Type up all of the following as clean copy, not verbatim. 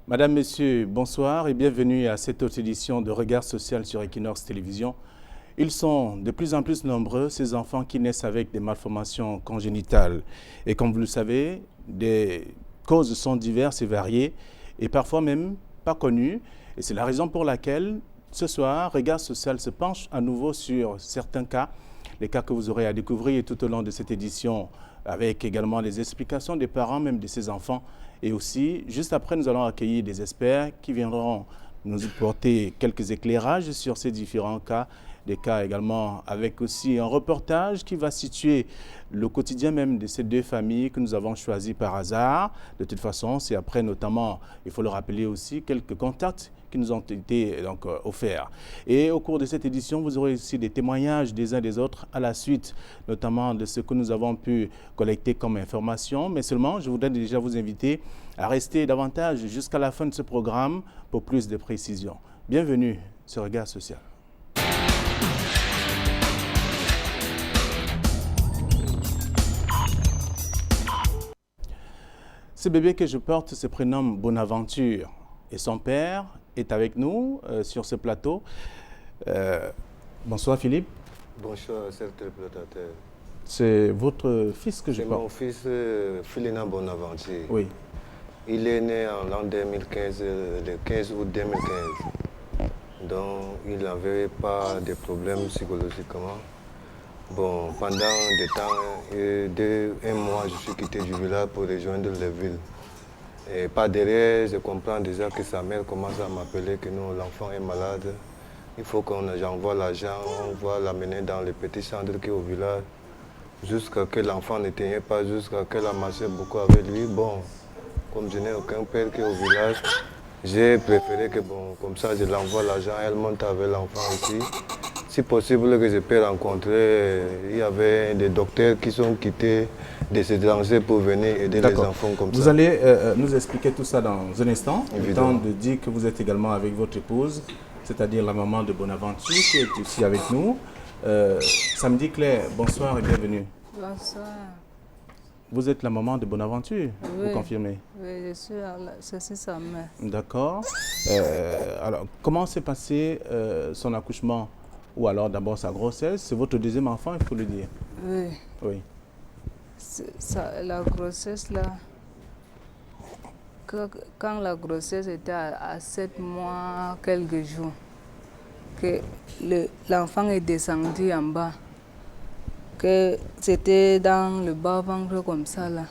Madame, Messieurs, bonsoir et bienvenue à cette autre édition de Regard social sur Equinox Télévision. Ils sont de plus en plus nombreux, ces enfants qui naissent avec des malformations congénitales. Et comme vous le savez, des causes sont diverses et variées et parfois même pas connues. Et c'est la raison pour laquelle ce soir, Regard social se penche à nouveau sur certains cas, les cas que vous aurez à découvrir tout au long de cette édition, avec également les explications des parents, même de ces enfants. Et aussi, juste après, nous allons accueillir des experts qui viendront nous apporter quelques éclairages sur ces différents cas, des cas également avec aussi un reportage qui va situer le quotidien même de ces deux familles que nous avons choisies par hasard. De toute façon, c'est après notamment, il faut le rappeler aussi, quelques contacts qui nous ont été offerts. Et au cours de cette édition, vous aurez aussi des témoignages des uns des autres à la suite, notamment de ce que nous avons pu collecter comme information. Mais seulement, je voudrais déjà vous inviter à rester davantage jusqu'à la fin de ce programme pour plus de précisions. Bienvenue sur Regard social. Ce bébé que je porte se prénomme Bonaventure et son père est avec nous sur ce plateau. Bonsoir Philippe. Bonsoir, chers téléspectateurs. C'est votre fils que je porte. C'est mon fils Philina Bonaventure. Oui. Il est né en l'an 2015, le 15 août 2015. Donc il n'avait pas de problème psychologiquement. Bon, pendant des temps, un mois, je suis quitté du village pour rejoindre les villes. Et par derrière, je comprends déjà que sa mère commence à m'appeler que non, l'enfant est malade. Il faut qu'on j'envoie l'argent, on va l'amener dans le petit centre qui est au village. Jusqu'à que l'enfant ne tenait pas, jusqu'à qu'elle a marché beaucoup avec lui. Bon, comme je n'ai aucun père qui est au village, j'ai préféré que, bon, comme ça, je l'envoie l'argent, elle monte avec l'enfant ici. Si possible que je peux rencontrer, il y avait des docteurs qui sont quittés de ces étrangers pour venir aider les enfants comme ça. Vous allez nous expliquer tout ça dans un instant. Le temps de dire que vous êtes également avec votre épouse, c'est-à-dire la maman de Bonaventure qui est aussi avec nous. Samedi Claire, bonsoir et bienvenue. Bonsoir. Vous êtes la maman de Bonaventure, Oui. Vous confirmez? Oui, je suis sa mère. D'accord. Alors, comment s'est passé son accouchement? Ou alors d'abord sa grossesse? C'est votre deuxième enfant, il faut le dire. Oui. Oui. La grossesse, là, quand la grossesse était à 7 mois, quelques jours, que l'enfant est descendu en bas, que c'était dans le bas-ventre comme ça, là.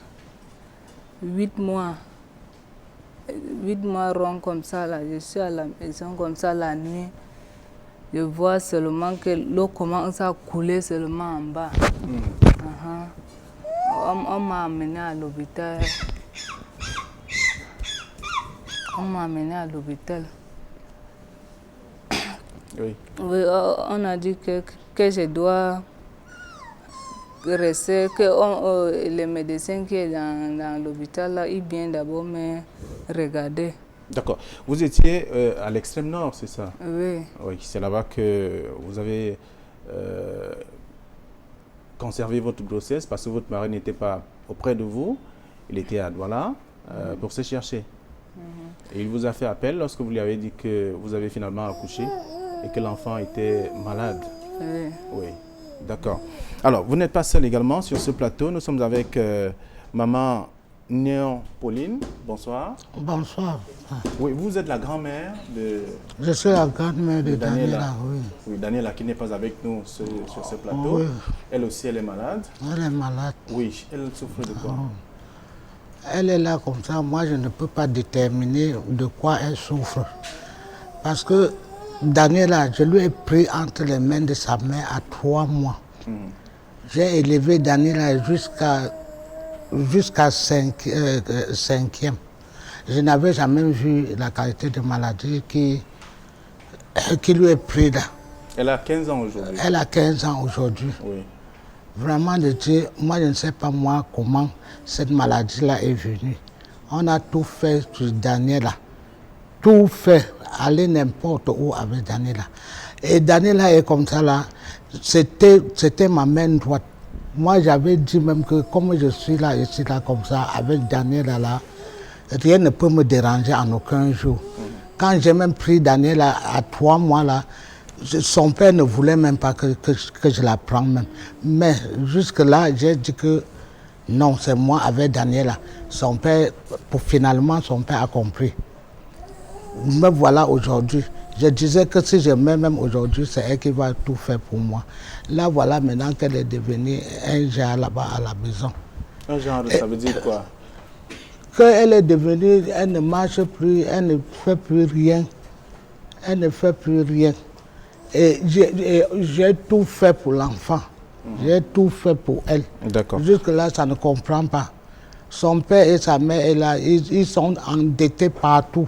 8 mois rond comme ça, là. Je suis à la maison comme ça la nuit. Je vois seulement que l'eau commence à couler seulement en bas. On m'a amené à l'hôpital. Oui. Oui, on a dit que je dois rester, que les médecins qui sont dans l'hôpital, là, ils viennent d'abord me regarder. D'accord. Vous étiez à l'extrême nord, c'est ça? Oui. Oui, c'est là-bas que vous avez conservé votre grossesse parce que votre mari n'était pas auprès de vous. Il était à Douala pour se chercher. Et il vous a fait appel lorsque vous lui avez dit que vous avez finalement accouché et que l'enfant était malade. Oui. Oui, d'accord. Alors, vous n'êtes pas seul également sur ce plateau. Nous sommes avec maman Néon Pauline. Bonsoir. Bonsoir. Oui, vous êtes la grand-mère de... Je suis la grand-mère de Daniela, oui. Oui, Daniela qui n'est pas avec nous sur ce plateau. Oui. Elle aussi, elle est malade. Elle est malade. Oui, elle souffre de quoi? Elle est là comme ça. Moi, je ne peux pas déterminer de quoi elle souffre. Parce que Daniela, je lui ai pris entre les mains de sa mère à 3 mois. J'ai élevé Daniela jusqu'à 5e. Je n'avais jamais vu la qualité de maladie qui lui est prise là. Elle a 15 ans aujourd'hui. Elle a 15 ans aujourd'hui. Oui. Vraiment, moi je ne sais pas moi comment cette maladie-là est venue. On a tout fait sur Daniela. Tout fait, aller n'importe où avec Daniela. Et Daniela est comme ça là. C'était ma main droite. Moi j'avais dit même que comme je suis là comme ça avec Daniela là, rien ne peut me déranger en aucun jour. Quand j'ai même pris Daniel à 3 mois, là, son père ne voulait même pas que je la prenne même. Mais jusque-là, j'ai dit que non, c'est moi avec Daniela. Son père, finalement, son père a compris. Me voilà aujourd'hui. Je disais que si je mets même aujourd'hui, c'est elle qui va tout faire pour moi. Là, voilà maintenant qu'elle est devenue un genre là-bas à la maison. Un genre, ça veut dire quoi? Qu'elle est devenue, elle ne marche plus, elle ne fait plus rien. Elle ne fait plus rien. Et j'ai tout fait pour l'enfant. J'ai tout fait pour elle. D'accord. Jusque-là, ça ne comprend pas. Son père et sa mère, ils sont endettés partout.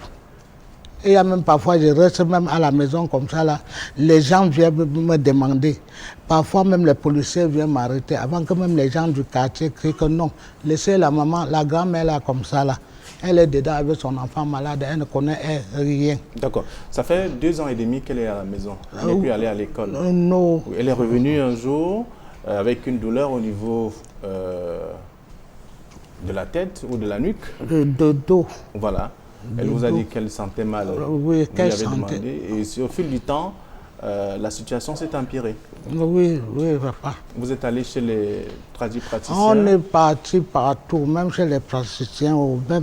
Et il y a même parfois, je reste même à la maison comme ça, là. Les gens viennent me demander. Parfois, même les policiers viennent m'arrêter. Avant que même les gens du quartier crient que non, laissez la maman, la grand-mère là, comme ça, là. Elle est dedans avec son enfant malade, elle ne connaît rien. D'accord. Ça fait 2 ans et demi qu'elle est à la maison. Elle n'est plus allée à l'école. Non. Elle est revenue un jour avec une douleur au niveau de la tête ou de la nuque. De dos. Voilà. Elle vous a dit qu'elle sentait mal. Oui, qu'elle sentait. Demandé. Et au fil du temps, la situation s'est empirée. Oui, papa. Vous êtes allé chez les tradipraticiens? On est parti partout, même chez les praticiens.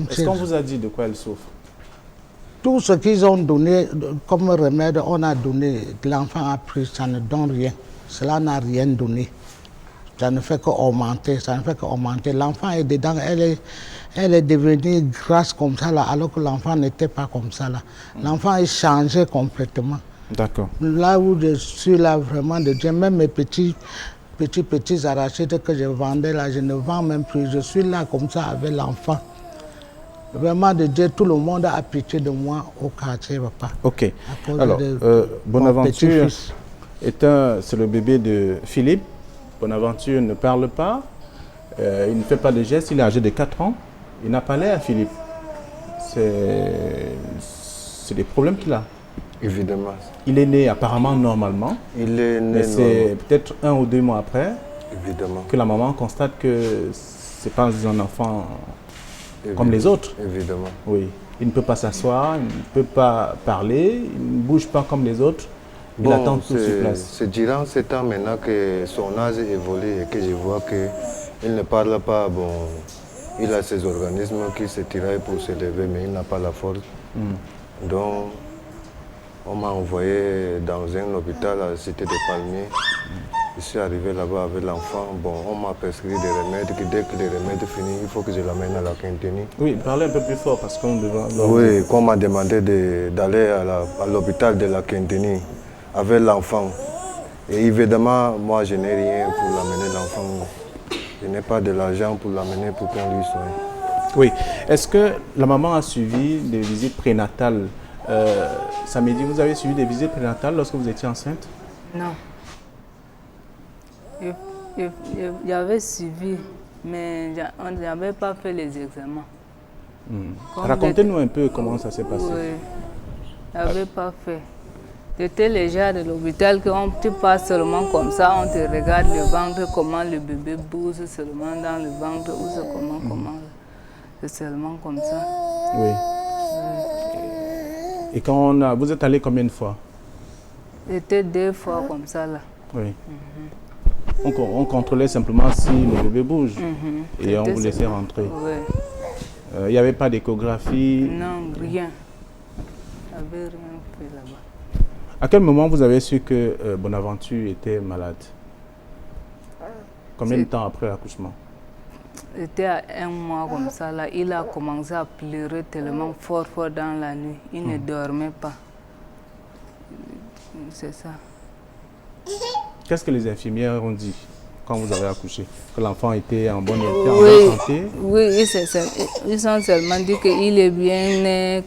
Est-ce qu'on vous a dit de quoi elle souffre? Tout ce qu'ils ont donné comme remède, on a donné. L'enfant a pris, ça ne donne rien. Cela n'a rien donné. Ça ne fait qu'augmenter, ça ne fait qu'augmenter. L'enfant est dedans, elle est devenue grasse comme ça, là, alors que l'enfant n'était pas comme ça. L'enfant est changé complètement. D'accord. Là où je suis là, vraiment, de Dieu, même mes petits arachides que je vendais là, je ne vends même plus. Je suis là comme ça avec l'enfant. Vraiment, de Dieu, tout le monde a pitié de moi au quartier, papa. Ok. Alors, Bonaventure c'est le bébé de Philippe. Bonaventure ne parle pas, il ne fait pas de gestes, il est âgé de 4 ans. Il n'a pas l'air, Philippe. C'est des problèmes qu'il a. Évidemment. Il est né apparemment normalement. Il est né mais c'est peut-être 1 ou 2 mois après que la maman constate que ce n'est pas un enfant comme les autres. Évidemment. Oui. Il ne peut pas s'asseoir, il ne peut pas parler, il ne bouge pas comme les autres. Il attend tout sur place. C'est durant ce temps maintenant que son âge évolue et que je vois qu'il ne parle pas. Bon, il a ses organismes qui se tiraillent pour se lever, mais il n'a pas la force. Donc, on m'a envoyé dans un hôpital à la cité des Palmiers. Je suis arrivé là-bas avec l'enfant. Bon, on m'a prescrit des remèdes. Dès que les remèdes finissent, il faut que je l'amène à la Quintini. Oui, parlez un peu plus fort parce qu'on devrait... Oui, qu'on m'a demandé d'aller à l'hôpital de la Quintini avec l'enfant. Et évidemment, moi, je n'ai rien pour l'amener l'enfant. Je n'ai pas de l'argent pour l'amener pour qu'on lui soigne. Oui. Est-ce que la maman a suivi des visites prénatales? Samedi, vous avez suivi des visites prénatales lorsque vous étiez enceinte? Non. J'avais suivi, mais on n'avait pas fait les examens. Racontez-nous un peu comment ça s'est passé. Oui, je n'avais pas fait. J'étais le genre de l'hôpital qu'on tu passes seulement comme ça, on te regarde le ventre, comment le bébé bouge seulement dans le ventre, ou c'est comment. C'est seulement comme ça. Oui. Et quand vous êtes allé combien de fois? J'étais 2 fois comme ça là. Oui. On contrôlait simplement si le bébé bouge et on vous laissait rentrer. Oui. Il n'y avait pas d'échographie? Non, rien. Il n'y avait rien fait là-bas. À quel moment vous avez su que Bonaventure était malade? Combien de temps après l'accouchement? C'était à 1 mois comme ça là. Il a commencé à pleurer tellement fort dans la nuit. Il ne dormait pas. C'est ça. Qu'est-ce que les infirmières ont dit quand vous avez accouché? Que l'enfant était en bonne santé? Oui, ils ont seulement dit qu'il est bien né,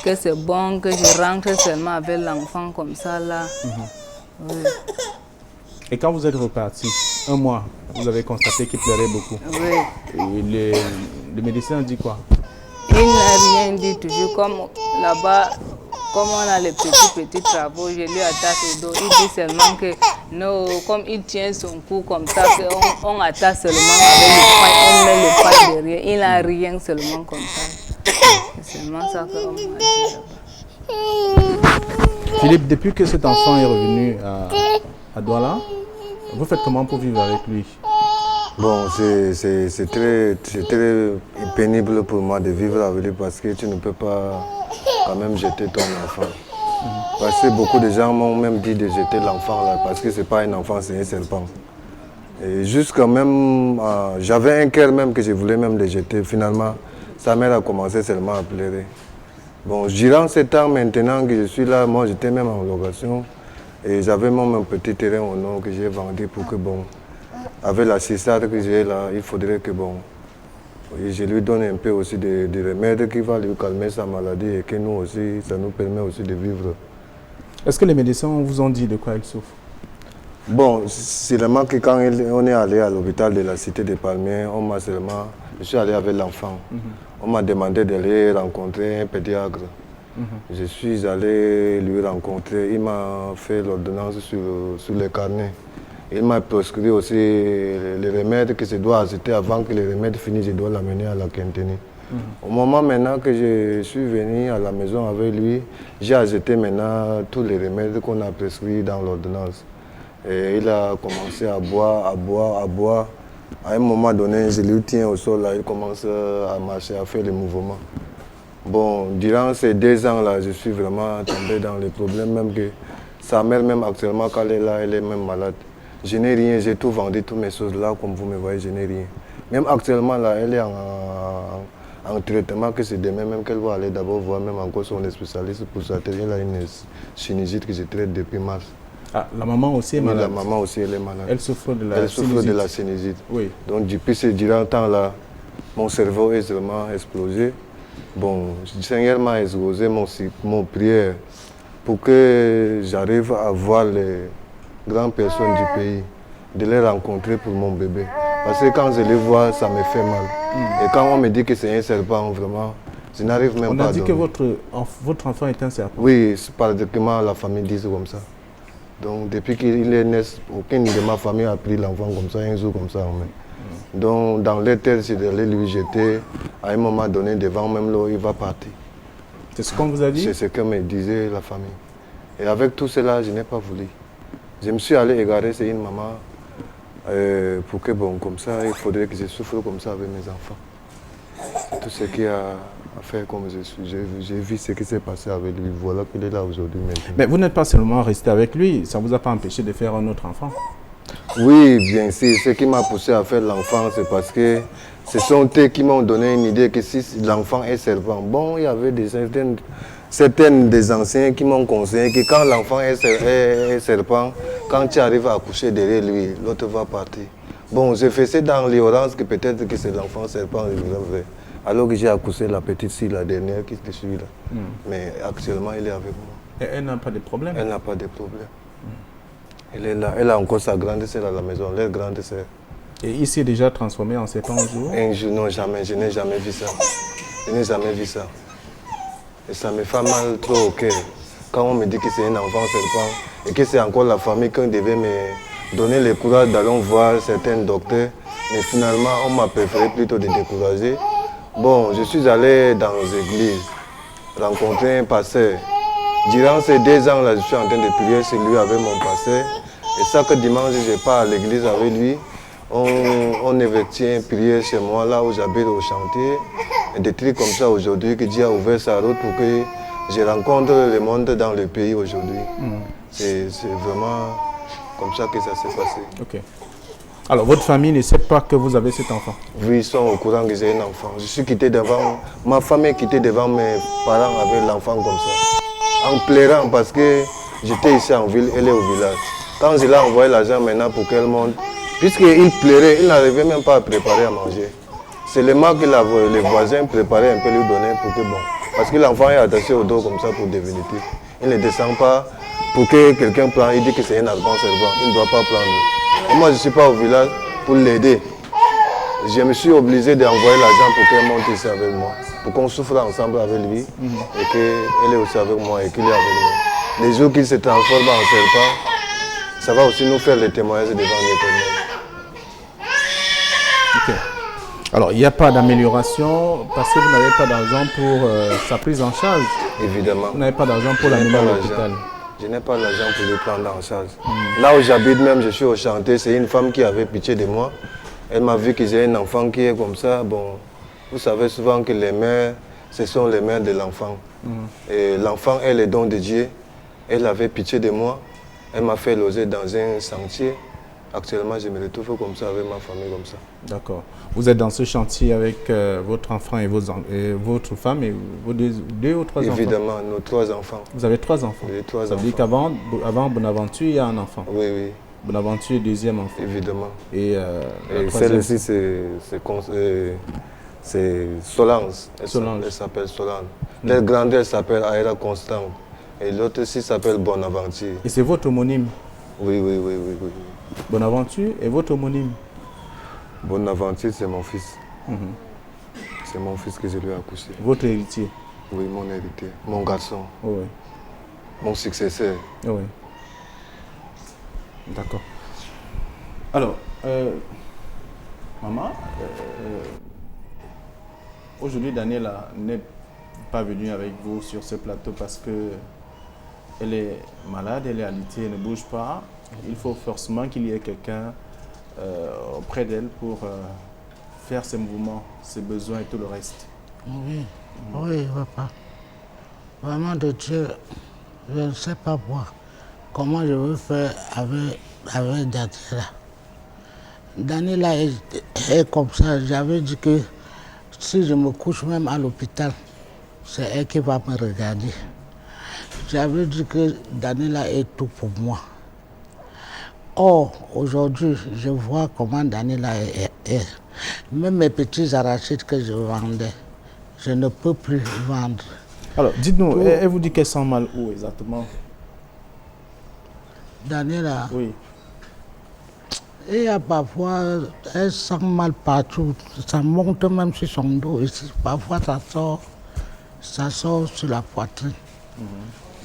que c'est bon, que je rentre seulement avec l'enfant comme ça là. Oui. Et quand vous êtes reparti, 1 mois, vous avez constaté qu'il pleurait beaucoup. Oui. Et le médecin a dit quoi? Il n'a rien dit, toujours comme là-bas. Comme on a les petits travaux, je lui attache au dos. Il dit seulement que non, comme il tient son cou comme ça, on attache seulement avec le paille, on met le paille derrière. Il n'a rien seulement comme ça. C'est seulement ça qu'on m'a dit là-bas. Philippe, depuis que cet enfant est revenu à Douala, vous faites comment pour vivre avec lui? Bon, c'est très pénible pour moi de vivre avec lui parce que tu ne peux pas quand même jeter ton enfant. Parce que beaucoup de gens m'ont même dit de jeter l'enfant là parce que ce n'est pas un enfant, c'est un serpent. Et jusqu'à même, j'avais un cœur même que je voulais même le jeter. Finalement, sa mère a commencé seulement à pleurer. Bon, durant ce temps maintenant que je suis là, moi j'étais même en location et j'avais même un petit terrain au nord que j'ai vendu pour que bon, avec la cessade que j'ai là, il faudrait que bon, je lui donne un peu aussi de remèdes qui va lui calmer sa maladie et que nous aussi, ça nous permet aussi de vivre. Est-ce que les médecins vous ont dit de quoi il souffre? Bon, c'est vraiment que quand on est allé à l'hôpital de la Cité des Palmiers, je suis allé avec l'enfant. On m'a demandé d'aller rencontrer un pédiatre. Je suis allé lui rencontrer. Il m'a fait l'ordonnance sur les carnets. Il m'a prescrit aussi les remèdes que je dois acheter avant que les remèdes finissent. Je dois l'amener à la Quinténie. Au moment maintenant que je suis venu à la maison avec lui, j'ai acheté maintenant tous les remèdes qu'on a prescrits dans l'ordonnance. Et il a commencé à boire. À un moment donné, je lui tiens au sol, là, il commence à marcher, à faire les mouvements. Bon, durant ces 2 ans-là, je suis vraiment tombé dans les problèmes, même que sa mère, même actuellement, quand elle est là, elle est même malade. Je n'ai rien, j'ai tout vendu, toutes mes choses là, comme vous me voyez, je n'ai rien. Même actuellement, là, elle est en traitement, que c'est demain même qu'elle va aller d'abord voir même encore son spécialiste pour sa tête. Elle a une sinusite que je traite depuis mars. Ah, la maman aussi est malade. La maman aussi, elle est malade. Elle souffre de la Elle sinusite. souffre de la sinusite. Oui. Donc depuis ce durant temps-là, mon cerveau est vraiment explosé. Bon, le Seigneur m'a exposé mon prière pour que j'arrive à voir les grandes personnes du pays, de les rencontrer pour mon bébé. Parce que quand je les vois, ça me fait mal. Et quand on me dit que c'est un serpent, vraiment, je n'arrive même pas à On a dit dormir. que votre enfant est un serpent. Oui, pratiquement la famille dit comme ça. Donc depuis qu'il est né, aucune de ma famille a pris l'enfant comme ça, un jour comme ça en main. Donc dans les têtes, c'est d'aller lui jeter, à un moment donné, devant même l'eau, il va partir. C'est ce qu'on vous a dit? C'est ce que me disait la famille. Et avec tout cela, je n'ai pas voulu. Je me suis allé égarer, c'est une maman, pour que bon, comme ça, il faudrait que je souffre comme ça avec mes enfants. Tout ce qui a faire comme je suis. J'ai vu ce qui s'est passé avec lui. Voilà qu'il est là aujourd'hui maintenant. Mais vous n'êtes pas seulement resté avec lui, ça ne vous a pas empêché de faire un autre enfant? Oui, bien sûr. Ce qui m'a poussé à faire l'enfant, c'est parce que ce sont eux qui m'ont donné une idée que si l'enfant est serpent, bon, il y avait certains des anciens qui m'ont conseillé que quand l'enfant est serpent, quand tu arrives à accoucher derrière lui, l'autre va partir. Bon, j'ai fait ça dans l'ignorance que peut-être que c'est l'enfant serpent. Alors que j'ai accouché la petite fille, la dernière qui est suivie là. Mais actuellement, elle est avec moi. Et elle n'a pas de problème? Elle n'a pas de problème. Elle est là. Elle a encore sa grande sœur à la maison, leur grande sœur. Et il s'est déjà transformé en serpent un jour? Un jour, non, jamais. Je n'ai jamais vu ça. Je n'ai jamais vu ça. Et ça me fait mal trop au cœur. Quand on me dit que c'est un enfant serpent et que c'est encore la famille qui devait me donner le courage d'aller voir certains docteurs. Mais finalement, on m'a préféré plutôt de décourager. Bon, je suis allé dans les églises, rencontrer un pasteur. Durant ces 2 ans-là, je suis en train de prier chez lui avec mon pasteur. Et chaque dimanche, je pars à l'église avec lui. On effectue une prière chez moi, là où j'habite au chantier. Et des trucs comme ça aujourd'hui, que Dieu a ouvert sa route pour que je rencontre le monde dans le pays aujourd'hui. C'est vraiment comme ça que ça s'est passé. Ok. Alors, votre famille ne sait pas que vous avez cet enfant? Oui, ils sont au courant que j'ai un enfant. Je suis quitté devant, ma famille est quittée devant mes parents avec l'enfant comme ça. En pleurant parce que j'étais ici en ville, elle est au village. Quand je l'ai envoyé l'argent maintenant pour qu'elle monte, puisqu'il pleurait, il n'arrivait même pas à préparer à manger. C'est le mal que les voisins préparaient un peu lui donner pour que bon. Parce que l'enfant est attaché au dos comme ça pour définitif. Il ne descend pas pour que quelqu'un prenne, il dit que c'est un albin servant, il ne doit pas prendre. Et moi je ne suis pas au village pour l'aider. Je me suis obligé d'envoyer l'argent pour qu'elle monte ici avec moi. Pour qu'on souffre ensemble avec lui et qu'elle est aussi avec moi et qu'il est avec moi. Les jours qu'il se transforme en serpent, ça va aussi nous faire les témoignages devant l'Éternel. Ok. Alors, il n'y a pas d'amélioration parce que vous n'avez pas d'argent pour sa prise en charge. Évidemment. Vous n'avez pas d'argent pour Je n'ai l'amener pas à l'argent. l'hôpital. Je n'ai pas l'argent pour le prendre en charge. Là où j'habite même, je suis au chantier, c'est une femme qui avait pitié de moi. Elle m'a vu que j'ai un enfant qui est comme ça. Bon, vous savez souvent que les mères, ce sont les mères de l'enfant. Et l'enfant est le don de Dieu. Elle avait pitié de moi. Elle m'a fait loger dans un sentier. Actuellement, je me retrouve comme ça, avec ma famille comme ça. D'accord. Vous êtes dans ce chantier avec votre enfant et votre femme et vos deux ou trois enfants? Évidemment, nos 3 enfants. Vous avez 3 enfants? Les 3 Ça veut dire enfants. qu'avant Bonaventure, il y a un enfant. Oui, oui, Bonaventure, deuxième enfant. évidemment. Et, Et celle-ci, c'est Solange. Solange. Elle s'appelle Solange. La grande, elle s'appelle Aïra Constant. Et l'autre aussi s'appelle Bonaventure. Et c'est votre homonyme? Oui, oui, oui, oui, oui. Bonaventure est votre homonyme? Bonaventure, c'est mon fils. C'est mon fils que je lui ai accouché. Votre héritier? Oui, mon héritier. Mon garçon. Oui. Mon successeur. Oui. D'accord. Alors, maman, aujourd'hui, Daniela n'est pas venue avec vous sur ce plateau parce que elle est malade, elle est alitée, elle ne bouge pas. Il faut forcément qu'il y ait quelqu'un auprès d'elle pour faire ses mouvements, ses besoins et tout le reste. Oui, oui, papa. Vraiment de Dieu, je ne sais pas moi comment je veux faire avec Daniela. Daniela est comme ça. J'avais dit que si je me couche même à l'hôpital, c'est elle qui va me regarder. J'avais dit que Daniela est tout pour moi. Or, aujourd'hui, je vois comment Daniela est. Même mes petits arachides que je vendais, je ne peux plus vendre. Alors, dites-nous, elle vous dit qu'elle sent mal où exactement? Daniela, Oui. il y a parfois, elle sent mal partout. Ça monte même sur son dos ici. Parfois, ça sort sur la poitrine.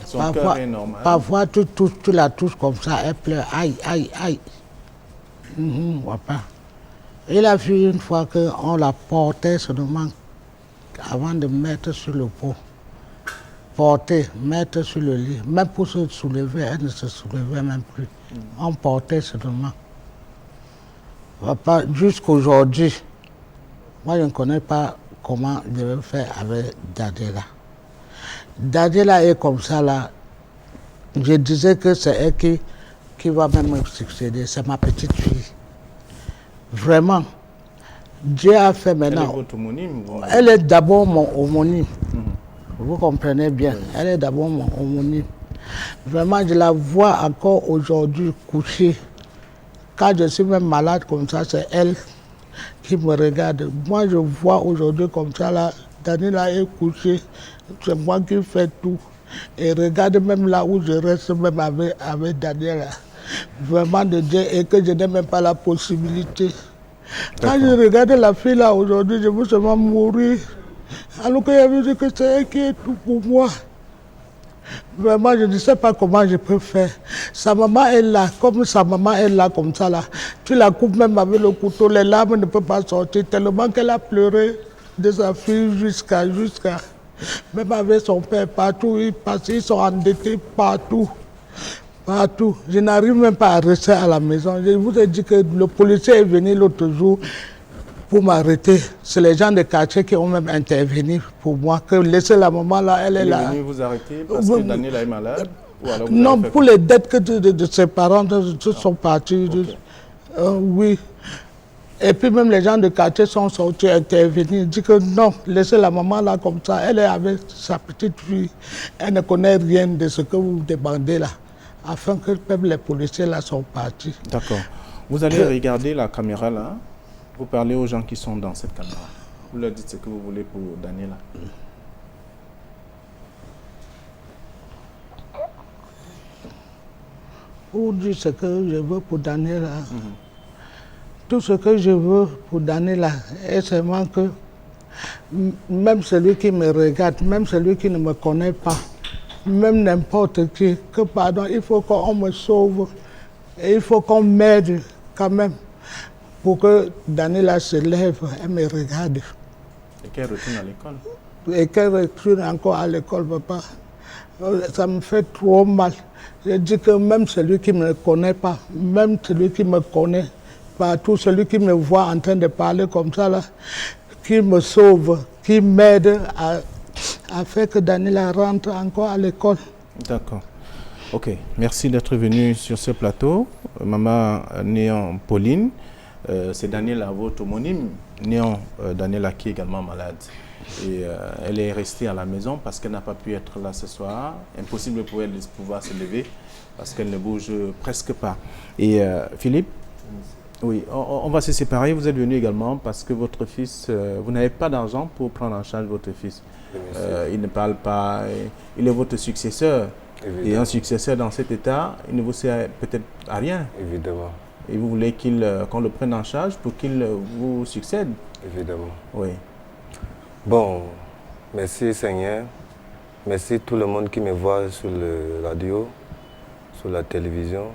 Son cœur est normal. Parfois, tu la touches comme ça, elle pleure. Aïe, aïe, aïe. Papa. Il a vu une fois qu'on la portait seulement avant de mettre sur le pot. Porter, mettre sur le lit. Même pour se soulever, elle ne se soulevait même plus. On portait seulement. Papa, jusqu'aujourd'hui, moi je ne connais pas comment je vais faire avec Daniela. Daniela est comme ça là. Je disais que c'est elle qui va même me succéder. C'est ma petite fille. Vraiment. Dieu a fait maintenant. Elle est votre homonyme? Elle est d'abord mon homonyme. Vous comprenez bien. Elle est d'abord mon homonyme. Vraiment, je la vois encore aujourd'hui couchée. Quand je suis même malade comme ça, c'est elle qui me regarde. Moi, je vois aujourd'hui comme ça, là, Daniela est couchée. C'est moi qui fais tout. Et regarde même là où je reste même avec Daniela. Vraiment de Dieu, et que je n'ai même pas la possibilité. Quand je regarde la fille là aujourd'hui, je veux seulement mourir. Alors que j'avais dit que c'est elle qui est tout pour moi. Vraiment, je ne sais pas comment je peux faire. Sa maman est là, comme sa maman est là, comme ça là. Tu la coupes même avec le couteau, les larmes ne peuvent pas sortir, tellement qu'elle a pleuré de sa fille jusqu'à. Même avec son père, partout, ils sont endettés partout. Partout. Je n'arrive même pas à rester à la maison. Je vous ai dit que le policier est venu l'autre jour pour m'arrêter. C'est les gens de quartier qui ont même intervenu pour moi. Que laisser la maman là, elle est là. Il est venu vous arrêter parce que Daniela est malade? Ou alors vous Non, avez fait pour les dettes que de ses parents sont partis. Okay. Oui. Et puis même les gens de quartier sont sortis intervenir. Ils disent que non, laissez la maman là comme ça. Elle est avec sa petite fille. Elle ne connaît rien de ce que vous demandez là. Afin que même les policiers là sont partis. D'accord. Vous allez regarder la caméra là. Vous parlez aux gens qui sont dans cette caméra. Vous leur dites ce que vous voulez pour Daniela. Pour dire ce que je veux pour Daniela. Tout ce que je veux pour Daniela est seulement que même celui qui me regarde, même celui qui ne me connaît pas, même n'importe qui, que pardon, il faut qu'on me sauve et il faut qu'on m'aide quand même. pour que Daniela se lève et me regarde. Et qu'elle retourne à l'école. Et qu'elle retourne encore à l'école, papa. Ça me fait trop mal. Je dis que même celui qui ne me connaît pas, même celui qui me connaît, partout, celui qui me voit en train de parler comme ça, là, qui me sauve, qui m'aide à faire que Daniela rentre encore à l'école. D'accord. Ok, merci d'être venu sur ce plateau. Maman Néon Pauline, c'est Daniela, votre homonyme. Néon Daniela qui est également malade. Et elle est restée à la maison parce qu'elle n'a pas pu être là ce soir. Impossible pour elle de pouvoir se lever parce qu'elle ne bouge presque pas. Et Philippe, oui, on va se séparer. Vous êtes venu également parce que votre fils, vous n'avez pas d'argent pour prendre en charge votre fils. Il ne parle pas, il est votre successeur. Évidemment. Et un successeur dans cet état, il ne vous sert peut-être à rien. Évidemment. Et vous voulez qu'on le prenne en charge pour qu'il vous succède. Évidemment. Oui. Bon, merci Seigneur. Merci tout le monde qui me voit sur la radio, sur la télévision.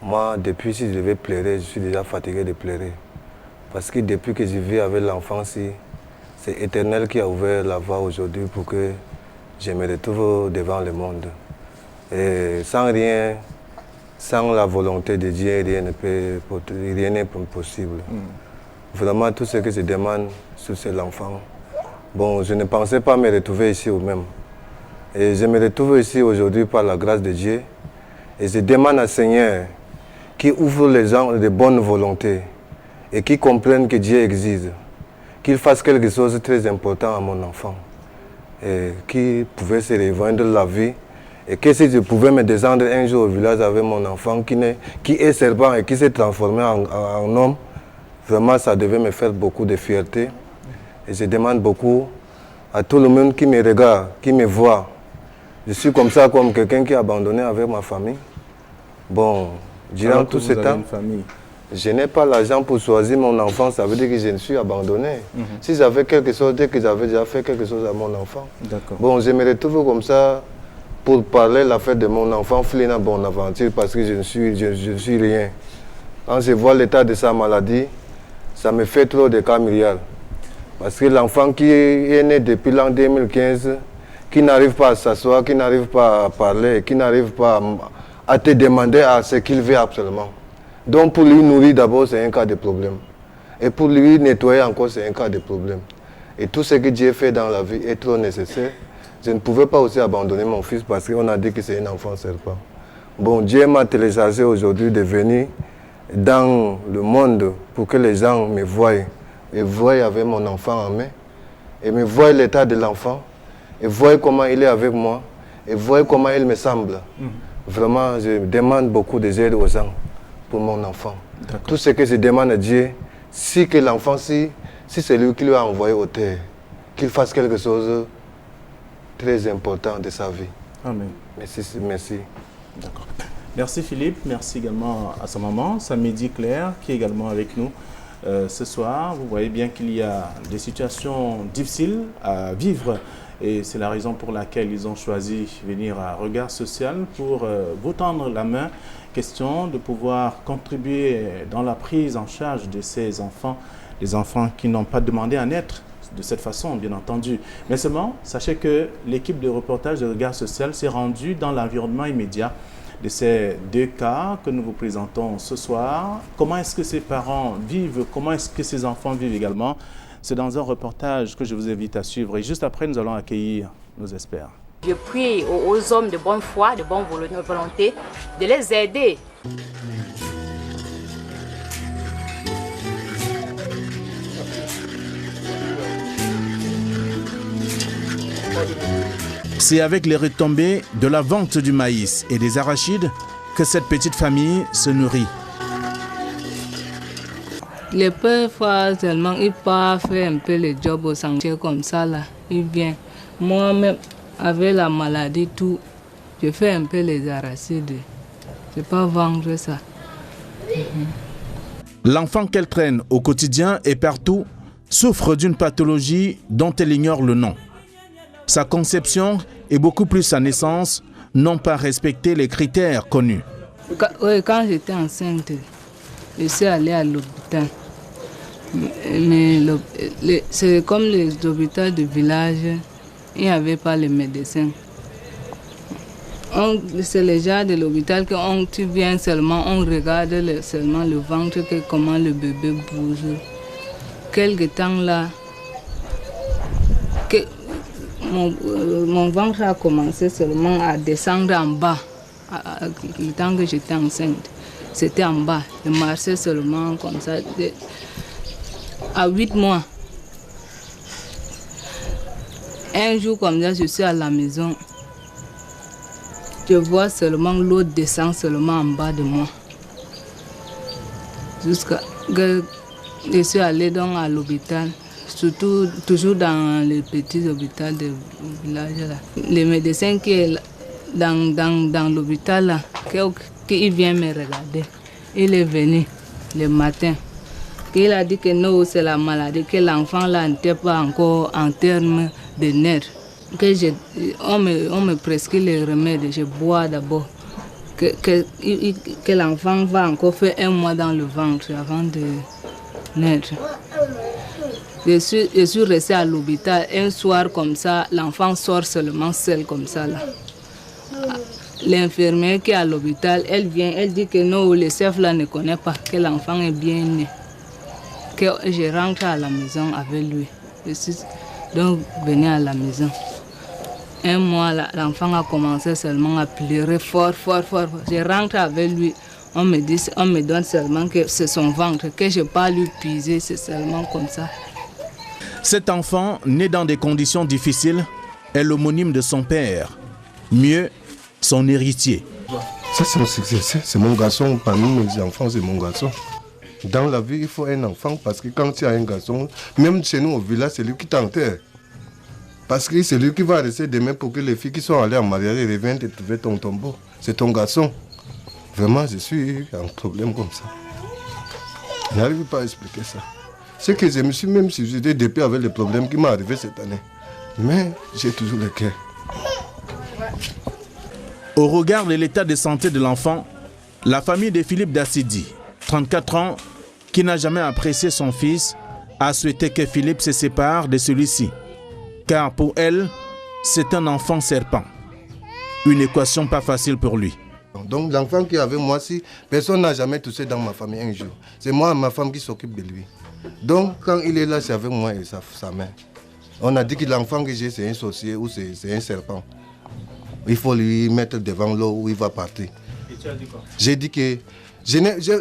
Moi, depuis si je devais pleurer, je suis déjà fatigué de pleurer. Parce que depuis que je vis avec l'enfant, c'est Éternel qui a ouvert la voie aujourd'hui pour que je me retrouve devant le monde. Et sans rien, sans la volonté de Dieu, rien n'est possible. Vraiment, tout ce que je demande sur l'enfant, bon, je ne pensais pas me retrouver ici ou même. Et je me retrouve ici aujourd'hui par la grâce de Dieu. Et je demande au Seigneur qui ouvre les gens de bonne volonté et qui comprennent que Dieu existe, qu'il fasse quelque chose de très important à mon enfant. Et qui pouvait se revendre la vie. Et que si je pouvais me descendre un jour au village avec mon enfant qui est serpent et qui s'est transformé en homme, vraiment ça devait me faire beaucoup de fierté. Et je demande beaucoup à tout le monde qui me regarde, qui me voit. Je suis comme ça, comme quelqu'un qui est abandonné avec ma famille. Bon, durant tout ce temps, je n'ai pas l'argent pour choisir mon enfant, ça veut dire que je ne suis abandonné. Si j'avais quelque chose, dès que j'avais déjà fait quelque chose à mon enfant. Bon, je me retrouve comme ça pour parler la fête de mon enfant, Flina Bonaventure, parce que je ne suis rien. Quand je vois l'état de sa maladie, ça me fait trop de cas myriades. Parce que l'enfant qui est né depuis l'an 2015, qui n'arrive pas à s'asseoir, qui n'arrive pas à parler, qui n'arrive pas à te demander à ce qu'il veut absolument. Donc pour lui nourrir d'abord, c'est un cas de problème. Et pour lui nettoyer encore, c'est un cas de problème. Et tout ce que Dieu fait dans la vie est trop nécessaire. Je ne pouvais pas aussi abandonner mon fils parce qu'on a dit que c'est un enfant serpent. Bon, Dieu m'a téléchargé aujourd'hui de venir dans le monde pour que les gens me voient. Et voient avec mon enfant en main. Et me voient l'état de l'enfant. Et voient comment il est avec moi. Et voient comment il me semble. Vraiment, je demande beaucoup d'aide aux gens pour mon enfant. Tout ce que je demande à Dieu, si que l'enfant, si c'est lui qui lui a envoyé au terre, qu'il fasse quelque chose de très important de sa vie. Amen. Merci. D'accord. Merci Philippe, merci également à sa maman, Samedi Claire, qui est également avec nous ce soir. Vous voyez bien qu'il y a des situations difficiles à vivre et c'est la raison pour laquelle ils ont choisi de venir à Regard Social pour vous tendre la main. Question de pouvoir contribuer dans la prise en charge de ces enfants, des enfants qui n'ont pas demandé à naître de cette façon, bien entendu. Mais seulement, sachez que l'équipe de reportage de Regard Social s'est rendue dans l'environnement immédiat de ces deux cas que nous vous présentons ce soir. Comment est-ce que ces parents vivent? Comment est-ce que ces enfants vivent également? C'est dans un reportage que je vous invite à suivre. Et juste après, nous allons accueillir nos experts. Je prie aux hommes de bonne foi, de bonne volonté, de les aider. C'est avec les retombées de la vente du maïs et des arachides que cette petite famille se nourrit. Les pères fois seulement, il part faire un peu le job au sanctuaire comme ça là, il vient. Moi-même, avec la maladie, tout, je fais un peu les arachides. Je ne peux pas vendre ça. L'enfant qu'elle traîne au quotidien et partout souffre d'une pathologie dont elle ignore le nom. Sa conception et beaucoup plus sa naissance n'ont pas respecté les critères connus. Quand j'étais enceinte, Je suis allée à l'hôpital. Mais c'est comme les hôpitaux de village, il n'y avait pas les médecins. C'est les gens de l'hôpital que tu viens seulement, on regarde seulement le ventre, comment le bébé bouge. Quelque temps là, mon ventre a commencé seulement à descendre en bas. Le temps que j'étais enceinte, c'était en bas. Je marchais seulement comme ça. À 8 mois. Un jour comme ça, je suis à la maison. Je vois seulement l'eau descend seulement en bas de moi. Jusqu'à que je suis allée donc à l'hôpital. Surtout, toujours dans les petits hôpitaux de village. Là. Les médecins qui sont dans l'hôpital, là, qui vient me regarder. Il est venu le matin. Il a dit que non, c'est la maladie, que l'enfant là n'était pas encore en termes de nerfs. On me prescrit les remèdes, je bois d'abord. Que l'enfant va encore faire 1 mois dans le ventre avant de naître. Je suis restée à l'hôpital. Un soir comme ça, l'enfant sort seulement seul comme ça. L'infirmière qui est à l'hôpital, elle vient, elle dit que non, le chef là ne connaît pas, que l'enfant est bien né. Que je rentre à la maison avec lui. Je suis donc venue à la maison. 1 mois, l'enfant a commencé seulement à pleurer fort. Je rentre avec lui. On me donne seulement que c'est son ventre, que je ne peux pas lui puiser, c'est seulement comme ça. Cet enfant, né dans des conditions difficiles, est l'homonyme de son père. Mieux, son héritier. Ça, c'est mon garçon. Parmi mes enfants, c'est mon garçon. Dans la vie, il faut un enfant parce que quand tu as un garçon, même chez nous au village, c'est lui qui t'enterre. Parce que c'est lui qui va rester demain pour que les filles qui sont allées en mariage reviennent te trouver ton tombeau. C'est ton garçon. Vraiment, je suis en problème comme ça. Je n'arrive pas à expliquer ça. C'est que je me suis même suicidé depuis avec les problèmes qui m'ont arrivé cette année. Mais j'ai toujours le cœur. Au regard de l'état de santé de l'enfant, la famille de Philippe Dassidi, 34 ans, qui n'a jamais apprécié son fils, a souhaité que Philippe se sépare de celui-ci. Car pour elle, c'est un enfant serpent. Une équation pas facile pour lui. Donc l'enfant qui est avec moi, si personne n'a jamais touché dans ma famille un jour, c'est moi et ma femme qui s'occupe de lui. Donc quand il est là, c'est avec moi et sa mère. On a dit que l'enfant que j'ai, c'est un sorcier ou c'est un serpent. Il faut lui mettre devant l'eau où il va partir. Et tu as dit quoi? J'ai dit que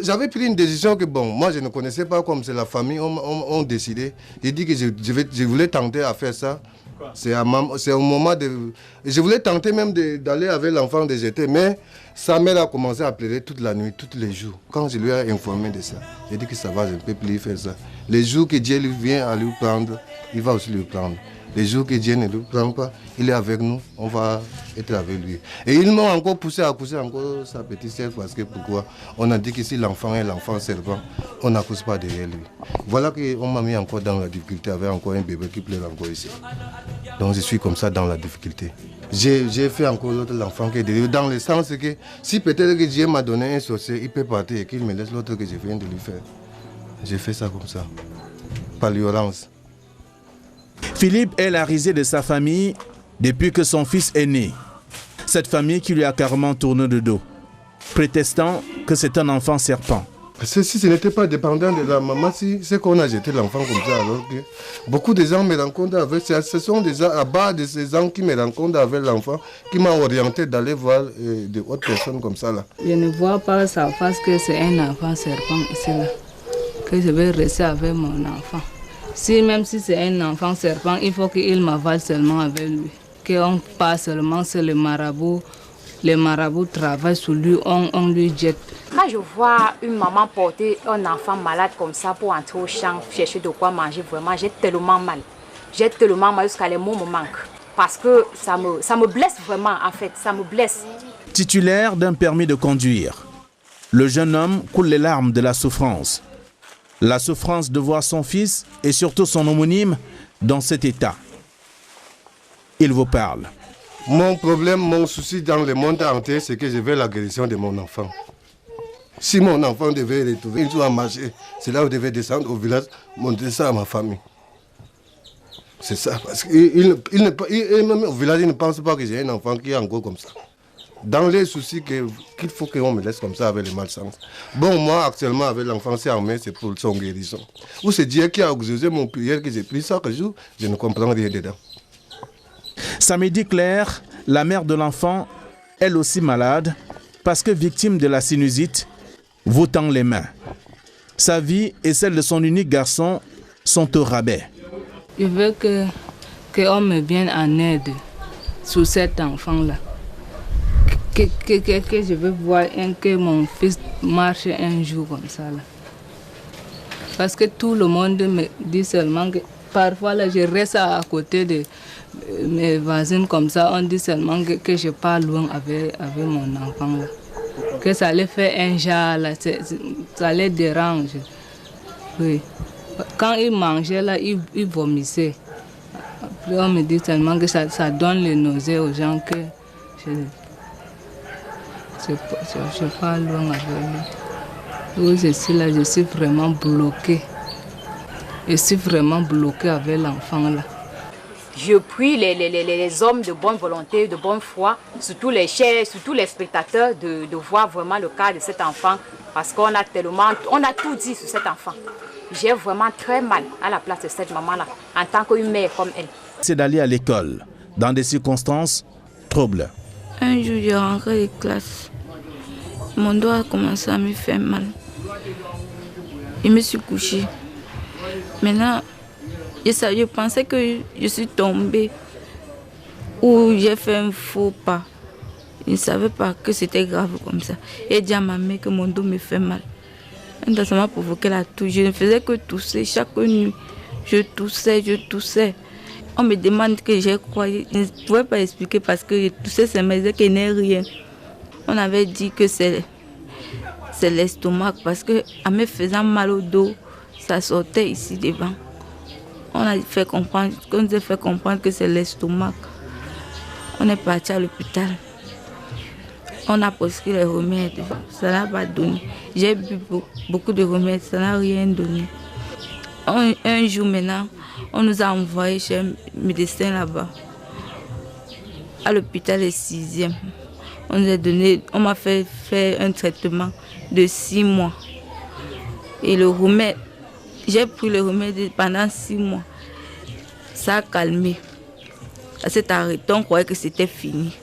j'avais pris une décision que bon, moi je ne connaissais pas comme c'est la famille, on décidé. J'ai dit que je voulais tenter à faire ça. C'est au moment de... Je voulais tenter même d'aller avec l'enfant de jeter, mais sa mère a commencé à pleurer toute la nuit, tous les jours. Quand je lui ai informé de ça, j'ai dit que ça va, je ne peux plus faire ça. Les jours que Dieu lui vient à lui prendre, il va aussi lui prendre. Les jours que Dieu ne le prend pas, il est avec nous, on va être avec lui. Et ils m'ont encore poussé à accuser encore sa petite sœur parce que pourquoi? On a dit que si l'enfant est l'enfant servant, on n'accuse pas derrière lui. Voilà qu'on m'a mis encore dans la difficulté avec encore un bébé qui pleure encore ici. Donc je suis comme ça dans la difficulté. J'ai fait encore l'autre l'enfant qui est derrière, dans le sens que si peut-être que Dieu m'a donné un sorcier, il peut partir et qu'il me laisse l'autre que je viens de lui faire. J'ai fait ça comme ça, par violence. Philippe est la risée de sa famille depuis que son fils est né. Cette famille qui lui a carrément tourné le dos, prétestant que c'est un enfant serpent. Parce que si ce n'était pas dépendant de la maman, c'est qu'on a jeté l'enfant comme ça. Alors que beaucoup de gens me rencontrent avec ça. Ce sont des gens à bas de ces gens qui me rencontrent avec l'enfant, qui m'ont orienté d'aller voir d'autres personnes comme ça. Là. Je ne vois pas sa face que c'est un enfant serpent ici là. Que je vais rester avec mon enfant. Même si c'est un enfant serpent, il faut qu'il m'avale seulement avec lui. Qu'on passe seulement sur le marabout. Les marabouts travaillent sur lui, on lui jette. Quand je vois une maman porter un enfant malade comme ça pour entrer au champ, chercher de quoi manger, vraiment, j'ai tellement mal. J'ai tellement mal jusqu'à les mots me manquent. Parce que ça me blesse vraiment, en fait, ça me blesse. Titulaire d'un permis de conduire, le jeune homme coule les larmes de la souffrance. La souffrance de voir son fils et surtout son homonyme dans cet état. Il vous parle. Mon problème, mon souci dans le monde entier, c'est que je veux la guérison de mon enfant. Si mon enfant devait retrouver une jour à marcher, c'est là où je devais descendre au village, montrer ça à ma famille. C'est ça, parce même au village, il ne pense pas que j'ai un enfant qui est encore comme ça. Dans les soucis qu'il faut qu'on me laisse comme ça avec les malsens. Bon, moi, actuellement, avec l'enfant, c'est armé, c'est pour son guérison. Ou c'est Dieu qui a exaucé mon prière que j'ai pris chaque jour, je ne comprends rien dedans. Samedi Claire, la mère de l'enfant, elle aussi malade, parce que victime de la sinusite, vous tend les mains. Sa vie et celle de son unique garçon sont au rabais. Je veux qu'on me vienne en aide sur cet enfant-là. Que je veux voir que mon fils marche un jour comme ça. Là. Parce que tout le monde me dit seulement que parfois là, je reste à côté de mes voisines comme ça. On dit seulement que je pars loin avec mon enfant. Là. Que ça allait faire un genre, là, ça les dérange. Oui. Quand il mangeait, là, il vomissait. Après, on me dit seulement que ça donne les nausées aux gens que je parle loin avec lui. Oui, là, je suis vraiment bloquée. Je suis vraiment bloquée avec l'enfant là. Je prie les hommes de bonne volonté, de bonne foi, surtout les chers, surtout les spectateurs, de voir vraiment le cas de cet enfant. Parce qu'on a tout dit sur cet enfant. J'ai vraiment très mal à la place de cette maman-là, en tant qu'une mère comme elle. C'est d'aller à l'école, dans des circonstances troubles. Un jour, je rentrais de classe. Mon doigt a commencé à me faire mal. Je me suis couchée. Maintenant, je pensais que je suis tombée ou j'ai fait un faux pas. Je ne savais pas que c'était grave comme ça. J'ai dit à ma mère que mon dos me fait mal. Ça m'a provoqué la toux. Je ne faisais que tousser chaque nuit. Je toussais. On me demande que j'ai quoi. Je ne pouvais pas expliquer parce que je toussais, ça me disait qu'il n'y a rien. On avait dit que c'est l'estomac parce qu'en me faisant mal au dos, ça sortait ici devant. On nous a fait comprendre que c'est l'estomac. On est parti à l'hôpital. On a prescrit les remèdes. Ça n'a pas donné. J'ai bu beaucoup de remèdes. Ça n'a rien donné. Un jour maintenant, on nous a envoyé chez un médecin là-bas. À l'hôpital des 6e. On m'a fait faire un traitement de 6 mois. Et le remède, j'ai pris le remède pendant 6 mois. Ça a calmé. Ça s'est arrêté, on croyait que c'était fini.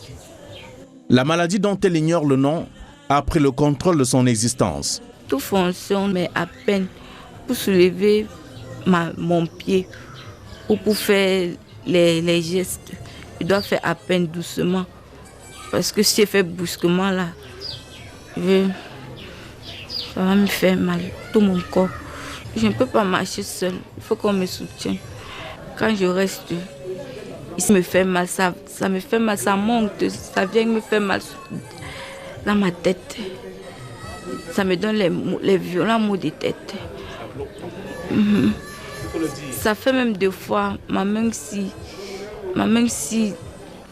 La maladie dont elle ignore le nom a pris le contrôle de son existence. Tout fonctionne, mais à peine pour soulever mon pied ou pour faire les gestes. Je dois faire à peine doucement. Parce que si je fais brusquement là, ça va me faire mal, tout mon corps. Je ne peux pas marcher seule, il faut qu'on me soutienne. Quand je reste, il me fait mal, ça me fait mal, ça monte, ça vient me faire mal dans ma tête. Ça me donne les violents maux de tête. Ça fait même 2 fois, ma main si,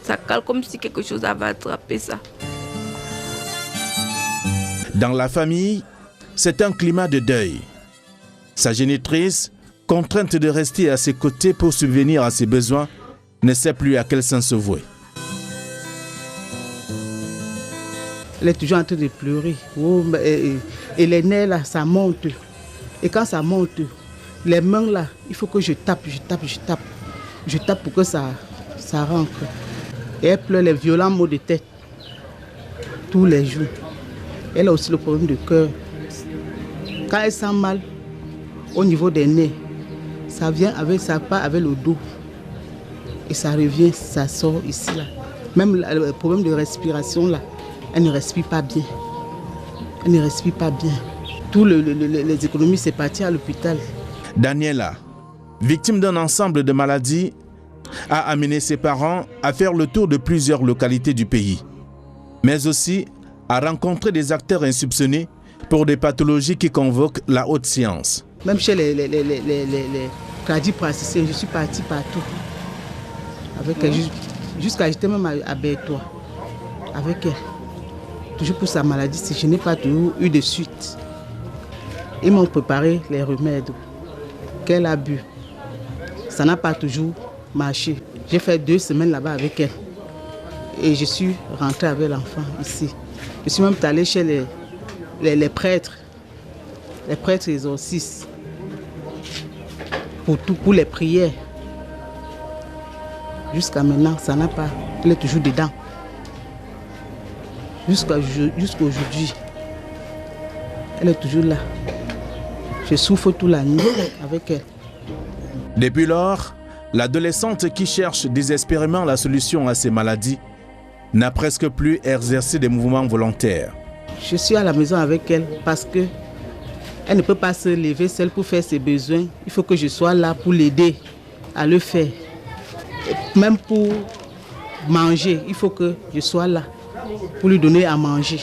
ça cale comme si quelque chose avait attrapé ça. Dans la famille, c'est un climat de deuil. Sa génitrice, contrainte de rester à ses côtés pour subvenir à ses besoins, ne sait plus à quel sens se vouer. Elle est toujours en train de pleurer. Et les nerfs là, ça monte. Et quand ça monte, les mains là, il faut que je tape. Je tape pour que ça rentre. Et elle pleure les violents maux de tête tous les jours. Elle a aussi le problème de cœur. Quand elle sent mal au niveau des nez, ça part avec le dos. Et ça revient, ça sort ici là. Même le problème de respiration là, elle ne respire pas bien. Tous les économies, c'est parti à l'hôpital. Daniela, victime d'un ensemble de maladies, a amené ses parents à faire le tour de plusieurs localités du pays, mais aussi à rencontrer des acteurs insoupçonnés pour des pathologies qui convoquent la haute science. Même chez les tradipraticiens, je suis partie partout. Avec elle, jusqu'à j'étais même à Bertois. Avec elle. toujours pour sa maladie si je n'ai pas toujours eu de suite. Ils m'ont préparé les remèdes qu'elle a bu. Ça n'a pas toujours marché. J'ai fait 2 semaines là-bas avec elle. Et je suis rentrée avec l'enfant ici. Je suis même allée chez les prêtres exorcistes, pour les prières. Jusqu'à maintenant, ça n'a pas. Elle est toujours dedans. Jusqu'à aujourd'hui, elle est toujours là. Je souffre toute la nuit avec elle. Depuis lors, l'adolescente qui cherche désespérément la solution à ses maladies n'a presque plus exercé des mouvements volontaires. Je suis à la maison avec elle parce que elle ne peut pas se lever seule pour faire ses besoins. Il faut que je sois là pour l'aider à le faire. Et même pour manger, il faut que je sois là pour lui donner à manger.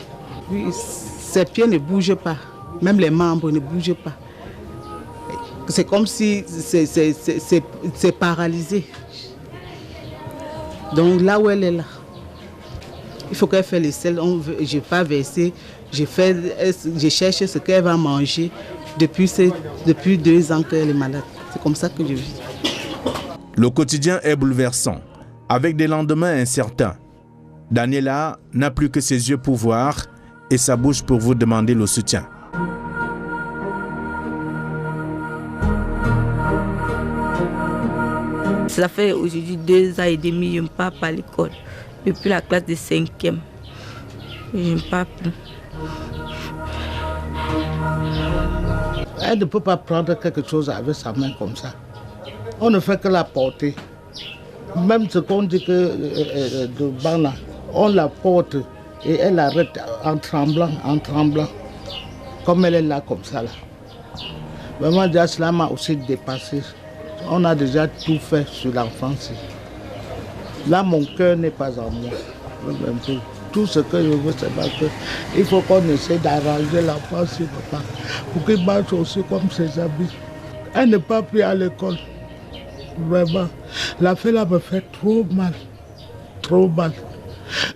Ses pieds ne bougent pas, même les membres ne bougent pas. C'est comme si c'est paralysé. Donc là où elle est là, il faut qu'elle fasse les selles. Je n'ai pas versé. Je cherche ce qu'elle va manger depuis 2 ans qu'elle est malade. C'est comme ça que je vis. Le quotidien est bouleversant, avec des lendemains incertains. Daniela n'a plus que ses yeux pour voir et sa bouche pour vous demander le soutien. Ça fait aujourd'hui 2 ans et demi, je ne pars pas à l'école. Depuis la classe de 5e, je ne pars plus. Elle ne peut pas prendre quelque chose avec sa main comme ça. On ne fait que la porter. Même ce qu'on dit que de Bana, on la porte et elle arrête en tremblant. Comme elle est là, comme ça. Là. Vraiment, déjà, cela m'a aussi dépassé. On a déjà tout fait sur l'enfance. Là, mon cœur n'est pas en moi. Tout ce que je veux, c'est qu'il faut qu'on essaie d'arranger l'enfant, papa, pour qu'il marche aussi comme ses amis. Elle n'est pas prise à l'école. Vraiment. La fille là me fait trop mal. Trop mal.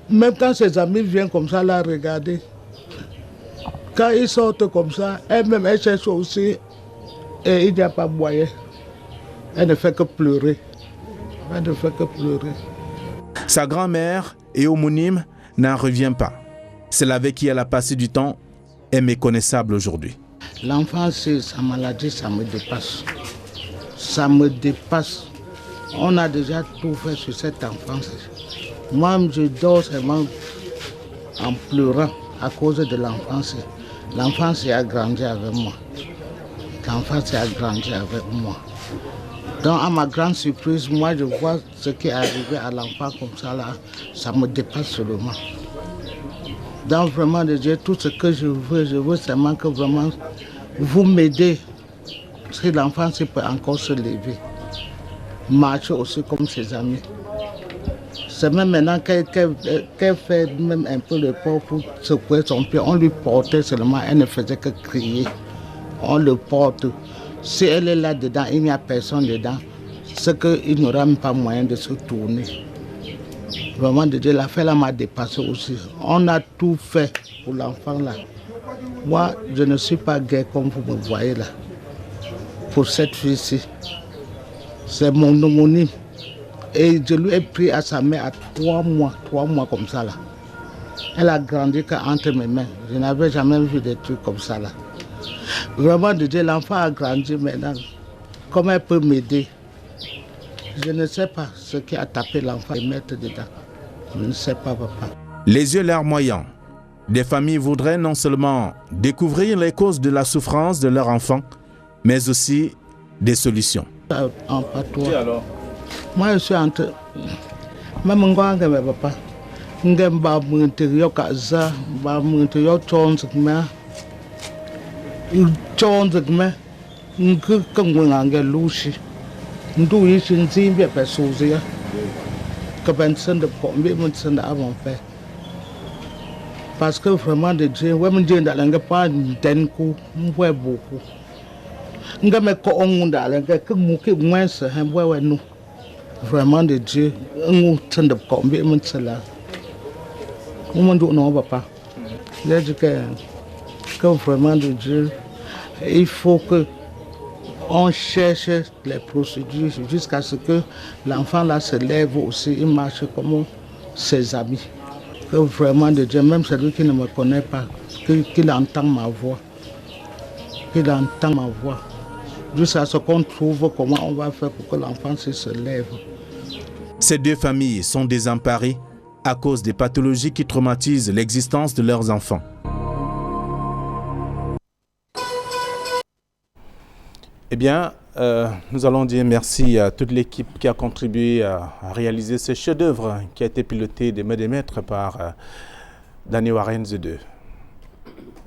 Même quand ses amis viennent comme ça la regarder, quand ils sortent comme ça, elle-même, elle cherche aussi et il n'y a pas moyen. Elle ne fait que pleurer. Elle ne fait que pleurer. Sa grand-mère et homonyme n'en revient pas. Celle avec qui elle a passé du temps est méconnaissable aujourd'hui. L'enfant, c'est sa maladie, ça me dépasse. Ça me dépasse. On a déjà tout fait sur cette enfance. Moi, je dors seulement en pleurant à cause de l'enfance. L'enfance a grandi avec moi. L'enfance a grandi avec moi. Donc, à ma grande surprise, moi, je vois ce qui est arrivé à l'enfant comme ça, là, ça me dépasse seulement. Donc, vraiment, Dieu, tout ce que je veux seulement que vraiment vous m'aidez. Si l'enfant peut encore se lever, marcher aussi comme ses amis. C'est même maintenant qu'elle fait même un peu le port pour secouer son pied. On lui portait seulement, elle ne faisait que crier. On le porte. Si elle est là-dedans, il n'y a personne dedans. C'est qu'il n'aura même pas moyen de se tourner. Vraiment, Dieu, l'affaire là m'a dépassé aussi. On a tout fait pour l'enfant là. Moi, je ne suis pas gay comme vous me voyez là. Pour cette fille-ci, c'est mon homonyme. Et je lui ai pris à sa mère à 3 mois comme ça là. Elle a grandi qu'entre mes mains. Je n'avais jamais vu des trucs comme ça là. Vraiment, Dieu, l'enfant a grandi maintenant. Comment elle peut m'aider? Je ne sais pas ce qui a tapé l'enfant et mettre dedans. Je ne sais pas, papa. Les yeux larmoyants, des familles voudraient non seulement découvrir les causes de la souffrance de leur enfant, mais aussi des solutions. En patois. Et alors? Moi, je suis entre... Même moi, papa. Je suis parce que vraiment de Dieu, ouais mon Dieu d'aller pas d'un coup, on voit beaucoup. On me on d'aller que mouke moins ça, on voit nous. Vraiment de Dieu, on tente de combien mon cela. On m'en donne non papa. J'ai dit que vraiment de Dieu, il faut que on cherche les procédures jusqu'à ce que l'enfant là se lève aussi, il marche comme ses amis. Que vraiment de Dieu, même celui qui ne me connaît pas, qu'il entend ma voix. Qu'il entend ma voix. Jusqu'à ce qu'on trouve comment on va faire pour que l'enfant se lève. Ces deux familles sont désemparées à cause des pathologies qui traumatisent l'existence de leurs enfants. Eh bien, nous allons dire merci à toute l'équipe qui a contribué à réaliser ce chef-d'œuvre qui a été piloté des mains des maîtres par Danny Warenz II.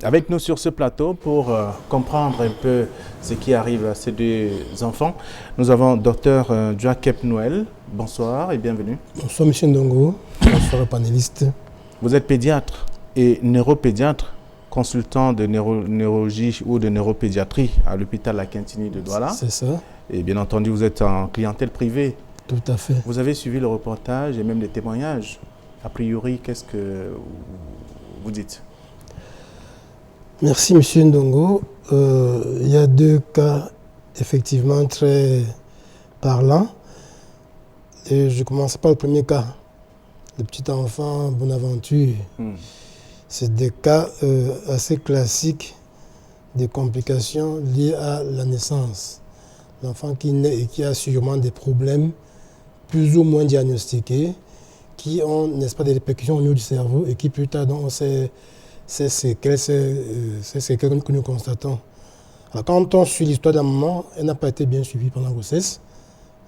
Avec nous sur ce plateau pour comprendre un peu ce qui arrive à ces deux enfants, nous avons Dr Joachim Noël. Bonsoir et bienvenue. Bonsoir M. Ndongo, bonsoir panéliste. Vous êtes pédiatre et neuropédiatre, consultant de neurologie ou de neuropédiatrie à l'hôpital La Quintini de Douala. C'est ça. Et bien entendu, vous êtes en clientèle privée. Tout à fait. Vous avez suivi le reportage et même les témoignages. A priori, qu'est-ce que vous dites? Merci M. Ndongo. Il y a deux cas effectivement très parlants. Et je commence par le premier cas. Le petit enfant Bonaventure. C'est des cas assez classiques de complications liées à la naissance. L'enfant qui naît et qui a sûrement des problèmes plus ou moins diagnostiqués, qui ont, n'est-ce pas, des répercussions au niveau du cerveau et qui plus tard ont ces séquelles que nous constatons. Alors quand on suit l'histoire de la maman, elle n'a pas été bien suivie pendant la grossesse.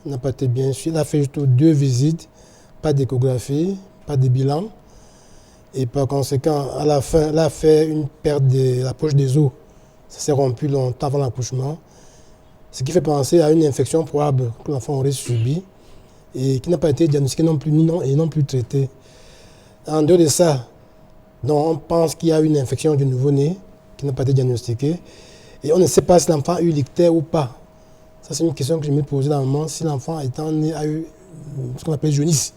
Elle n'a pas été bien suivie. Elle a fait juste 2 visites, pas d'échographie, pas de bilan. Et par conséquent, à la fin, elle a fait une perte de la poche des os. Ça s'est rompu longtemps avant l'accouchement. Ce qui fait penser à une infection probable que l'enfant aurait subie et qui n'a pas été diagnostiquée non plus, et non plus traitée. En dehors de ça, donc on pense qu'il y a une infection du nouveau-né qui n'a pas été diagnostiquée. Et on ne sait pas si l'enfant a eu l'ictère ou pas. Ça, c'est une question que je me posais dans le moment. Si l'enfant étant né a eu ce qu'on appelle jaunisse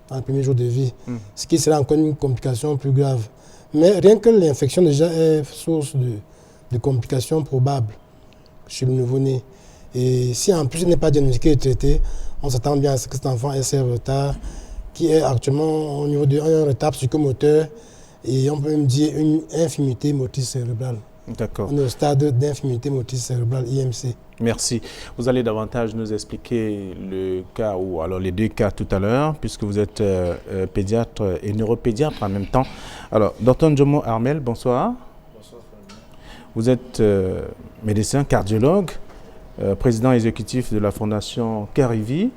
dans les premiers jours de vie, ce qui serait encore une complication plus grave. Mais rien que l'infection déjà est source de complications probables chez le nouveau-né. Et si en plus il n'est pas diagnostiqué et traité, on s'attend bien à ce que cet enfant ait ce retard, qui est actuellement au niveau d'un retard psychomoteur et on peut même dire une infirmité motrice cérébrale. D'accord. On est au stade d'infirmité motrice cérébrale, IMC. Merci. Vous allez davantage nous expliquer le cas, ou alors les deux cas tout à l'heure, puisque vous êtes pédiatre et neuropédiatre en même temps. Alors, Dr Njomo Armel, bonsoir. Bonsoir, Fabien. Vous êtes médecin, cardiologue, président exécutif de la fondation Carivi.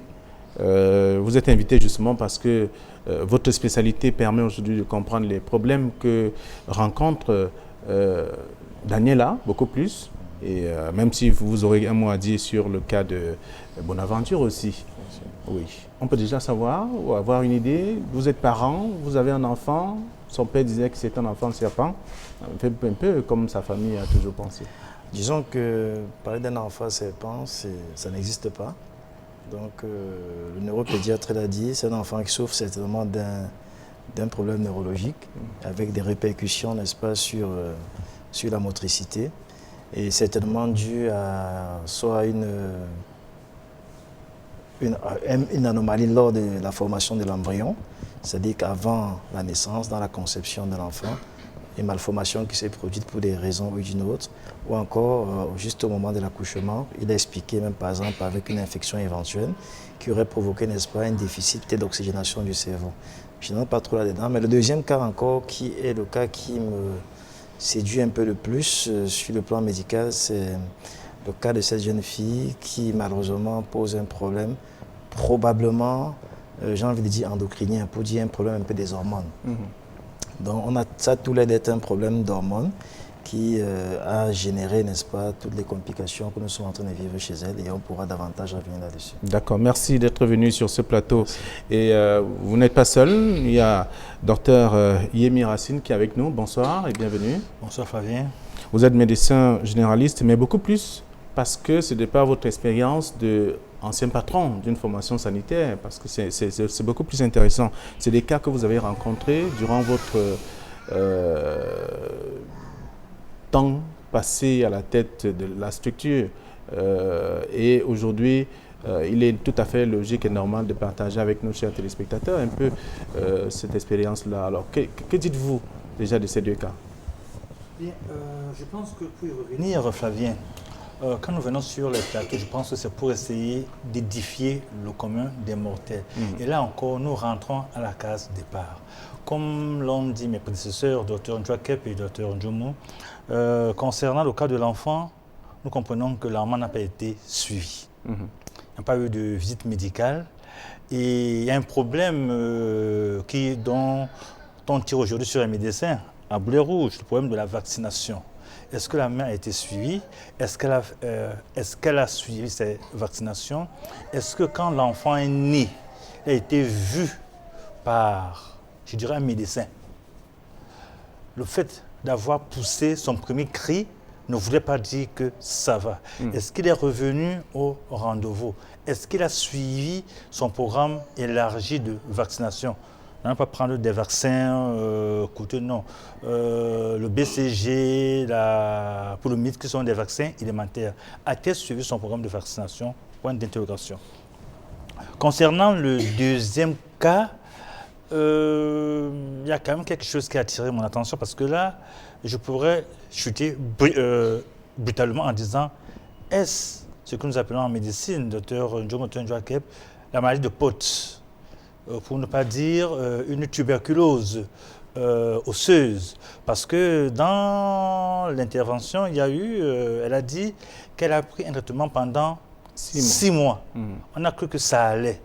Vous êtes invité justement parce que votre spécialité permet aujourd'hui de comprendre les problèmes que rencontre Daniela, beaucoup plus. Et même si vous aurez un mot à dire sur le cas de Bonaventure aussi. Oui. On peut déjà savoir ou avoir une idée. Vous êtes parent, vous avez un enfant. Son père disait que c'est un enfant serpent. Un peu comme sa famille a toujours pensé. Disons que parler d'un enfant serpent, ça n'existe pas. Donc le neuropédiatre l'a dit, c'est un enfant qui souffre certainement d'un problème neurologique avec des répercussions, n'est-ce pas, sur la motricité. Et certainement dû à soit une anomalie lors de la formation de l'embryon, c'est-à-dire qu'avant la naissance, dans la conception de l'enfant, une malformation qui s'est produite pour des raisons ou d'une autre, ou encore juste au moment de l'accouchement, il a expliqué même par exemple avec une infection éventuelle qui aurait provoqué, n'est-ce pas, un déficit d'oxygénation du cerveau. Je n'entre pas trop là-dedans, mais le deuxième cas encore, qui est le cas qui me séduit un peu le plus sur le plan médical, c'est le cas de cette jeune fille qui malheureusement pose un problème, probablement, j'ai envie de dire endocrinien, pour dire un problème un peu des hormones. Donc on a ça tout l'air d'être un problème d'hormones qui a généré, n'est-ce pas, toutes les complications que nous sommes en train de vivre chez elle et on pourra davantage revenir là-dessus. D'accord, merci d'être venu sur ce plateau. Merci. Et vous n'êtes pas seul, il y a Dr Yemi Racine qui est avec nous. Bonsoir et bienvenue. Bonsoir Fabien. Vous êtes médecin généraliste, mais beaucoup plus parce que ce n'est pas votre expérience d'ancien patron d'une formation sanitaire, parce que c'est beaucoup plus intéressant. C'est des cas que vous avez rencontrés durant votre temps passé à la tête de la structure et aujourd'hui, il est tout à fait logique et normal de partager avec nos chers téléspectateurs un peu cette expérience-là. Alors, que dites-vous déjà de ces deux cas? Bien, je pense que pour y revenir, Flavien, quand nous venons sur les plateaux, je pense que c'est pour essayer d'édifier le commun des mortels. Et là encore, nous rentrons à la case départ. Comme l'ont dit mes prédécesseurs, Dr Ndjouakep et Dr Ndjoumou, concernant le cas de l'enfant, nous comprenons que l'enfant n'a pas été suivi. Il n'y a pas eu de visite médicale. Et il y a un problème dont on tire aujourd'hui sur les médecins, à boulet rouge, le problème de la vaccination. Est-ce que la mère a été suivie? Est-ce qu'elle a suivi ses vaccinations? Est-ce que quand l'enfant est né, il a été vu par, je dirais, un médecin? Le fait d'avoir poussé son premier cri ne voulait pas dire que ça va. Est-ce qu'il est revenu au rendez-vous? Est-ce qu'il a suivi son programme élargi de vaccination? On ne va pas prendre des vaccins coûteux, non. Le BCG, la poliomyélite, qui sont des vaccins élémentaires. A-t-il suivi son programme de vaccination? Point d'interrogation. Concernant le deuxième cas, il y a quand même quelque chose qui a attiré mon attention parce que là, je pourrais chuter brutalement en disant, est-ce ce que nous appelons en médecine, Dr Ndjouakep, la maladie de Pott? Pour ne pas dire une tuberculose osseuse. Parce que dans l'intervention, il y a eu, elle a dit qu'elle a pris un traitement pendant 6 mois. On a cru que ça allait.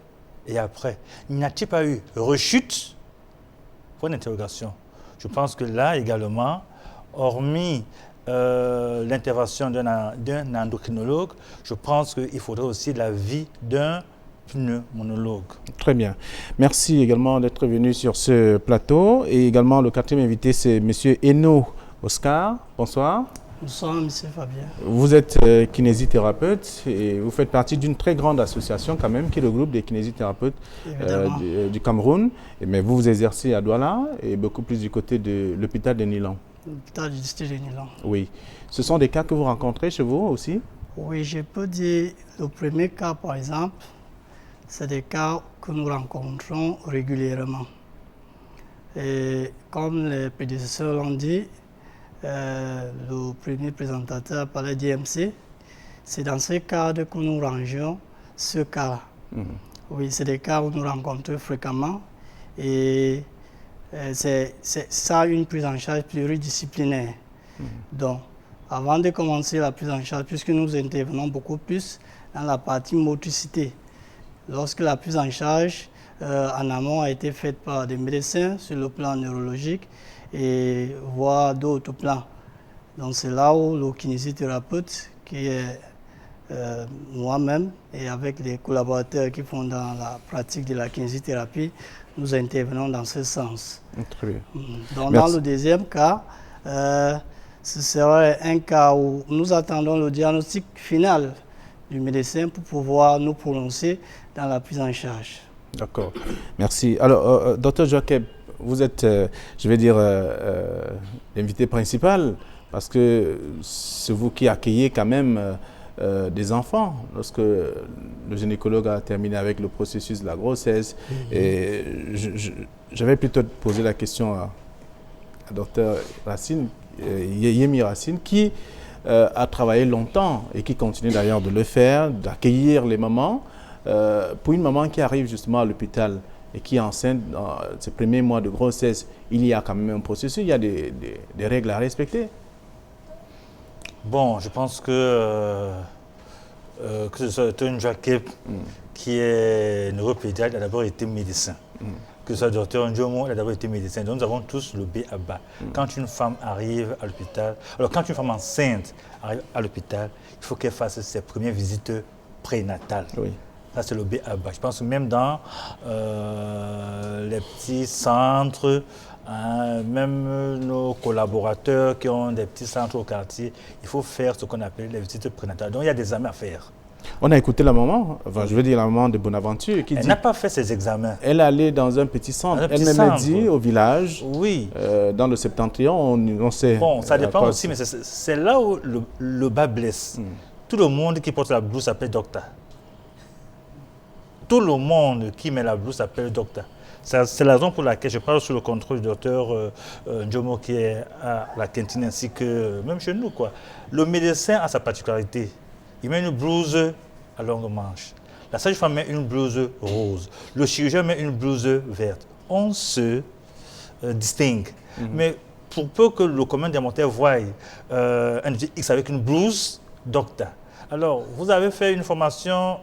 Et après, n'y a-t-il pas eu rechute? Point d'interrogation. Je pense que là également, hormis l'intervention d'un endocrinologue, je pense qu'il faudrait aussi l'avis d'un pneumologue. Très bien. Merci également d'être venu sur ce plateau. Et également, le quatrième invité, c'est M. Eno Oscar. Bonsoir. Bonsoir, M. Fabien. Vous êtes kinésithérapeute et vous faites partie d'une très grande association quand même, qui est le groupe des kinésithérapeutes du Cameroun. Mais vous exercez à Douala et beaucoup plus du côté de l'hôpital de Nilan. L'hôpital du district de Nilan. Oui. Ce sont des cas que vous rencontrez chez vous aussi? Oui, je peux dire, le premier cas par exemple, c'est des cas que nous rencontrons régulièrement. Et comme les prédécesseurs l'ont dit, le premier présentateur parlait d'IMC, c'est dans ce cadre que nous rangeons ce cas. Oui, c'est des cas où nous rencontrons fréquemment et c'est ça une prise en charge pluridisciplinaire. Donc, avant de commencer la prise en charge, puisque nous intervenons beaucoup plus dans la partie motricité, lorsque la prise en charge en amont a été faite par des médecins sur le plan neurologique et voire d'autres plans. Donc c'est là où le kinésithérapeute, qui est moi-même et avec les collaborateurs qui font dans la pratique de la kinésithérapie, nous intervenons dans ce sens. Très bien. Donc dans le deuxième cas, ce serait un cas où nous attendons le diagnostic final du médecin pour pouvoir nous prononcer dans la prise en charge. D'accord. Merci. Alors, Dr Ndjouakep, vous êtes, je vais dire, l'invité principal parce que c'est vous qui accueillez quand même des enfants lorsque le gynécologue a terminé avec le processus de la grossesse. Et j'avais plutôt posé la question à Dr Racine, Yemi Racine, qui a travaillé longtemps et qui continue d'ailleurs de le faire, d'accueillir les mamans. Pour une maman qui arrive justement à l'hôpital et qui est enceinte dans ses premiers mois de grossesse, il y a quand même un processus, il y a des règles à respecter. Bon, je pense que ce soit Dr Ndjouakep qui est neuropédiatre, a d'abord été médecin. Que ce soit Dr Ndjoumou, il a d'abord été médecin. Donc nous avons tous le B à bas. Quand une femme arrive à l'hôpital, alors quand une femme enceinte arrive à l'hôpital, il faut qu'elle fasse ses premières visites prénatales. Oui. Ça, c'est le B à bas. Je pense que même dans les petits centres, même nos collaborateurs qui ont des petits centres au quartier, il faut faire ce qu'on appelle les visites prénatales. Donc il y a des examens à faire. On a écouté la maman, enfin, je veux dire la maman de Bonaventure, qui dit... Elle n'a pas fait ses examens. Elle est allée dans un petit centre. Elle m'a dit au village, oui. Dans le Septentrion, on sait... Bon, ça dépend aussi, mais c'est là où le bas blesse. Tout le monde qui porte la blouse s'appelle docteur. Tout le monde qui met la blouse s'appelle docteur. C'est la raison pour laquelle je parle sous le contrôle du docteur Njomo qui est à la cantine ainsi que même chez nous, quoi. Le médecin a sa particularité. Il met une blouse à longue manche. La sage-femme met une blouse rose. Le chirurgien met une blouse verte. On se distingue. Mais pour peu que le commun des mortels voie un X avec une blouse, docteur. Alors, vous avez fait une formation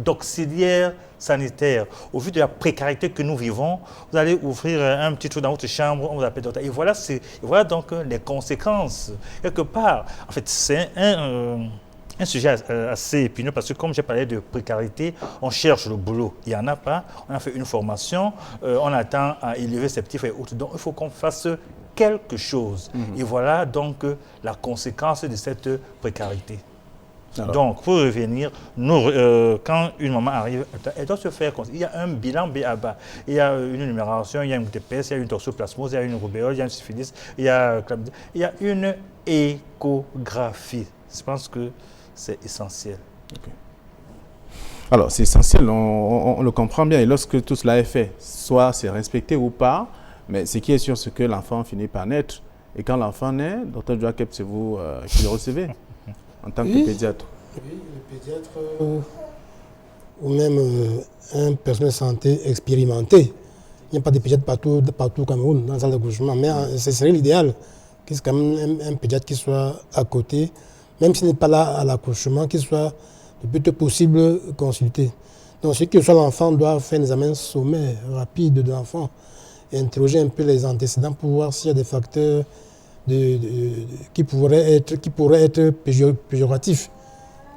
d'auxiliaire sanitaire. Au vu de la précarité que nous vivons, vous allez ouvrir un petit trou dans votre chambre, on vous appelle docteur. Et voilà donc les conséquences. Quelque part, en fait, c'est un sujet assez épineux parce que comme j'ai parlé de précarité, on cherche le boulot. Il n'y en a pas. On a fait une formation, on attend à élever ses petits frères et autres. Donc, il faut qu'on fasse quelque chose. Et voilà donc la conséquence de cette précarité. Alors. Donc, pour revenir, quand une maman arrive, elle doit se faire... Il y a un bilan B.A.B.A. Il y a une numération, il y a une TPS, il y a une toxoplasmose, il y a une rubéole, il y a une syphilis, il y a une échographie. Je pense que c'est essentiel. Okay. Alors, c'est essentiel, on le comprend bien. Et lorsque tout cela est fait, soit c'est respecté ou pas, mais ce qui est sûr, c'est que l'enfant finit par naître. Et quand l'enfant naît, Dr. Joachim, c'est vous qui le recevez en tant que pédiatre. Oui, le pédiatre ou même un personnel de santé expérimenté. Il n'y a pas de pédiatre partout au Cameroun, dans la salle d'accouchement, mais ce serait l'idéal que c'est quand même un pédiatre qui soit à côté, même s'il n'est pas là à l'accouchement, qu'il soit le plus tôt possible consulté. Donc, ce que soit l'enfant doit faire un examen sommaire, rapide de l'enfant, et interroger un peu les antécédents pour voir s'il y a des facteurs qui pourraient être péjoratifs,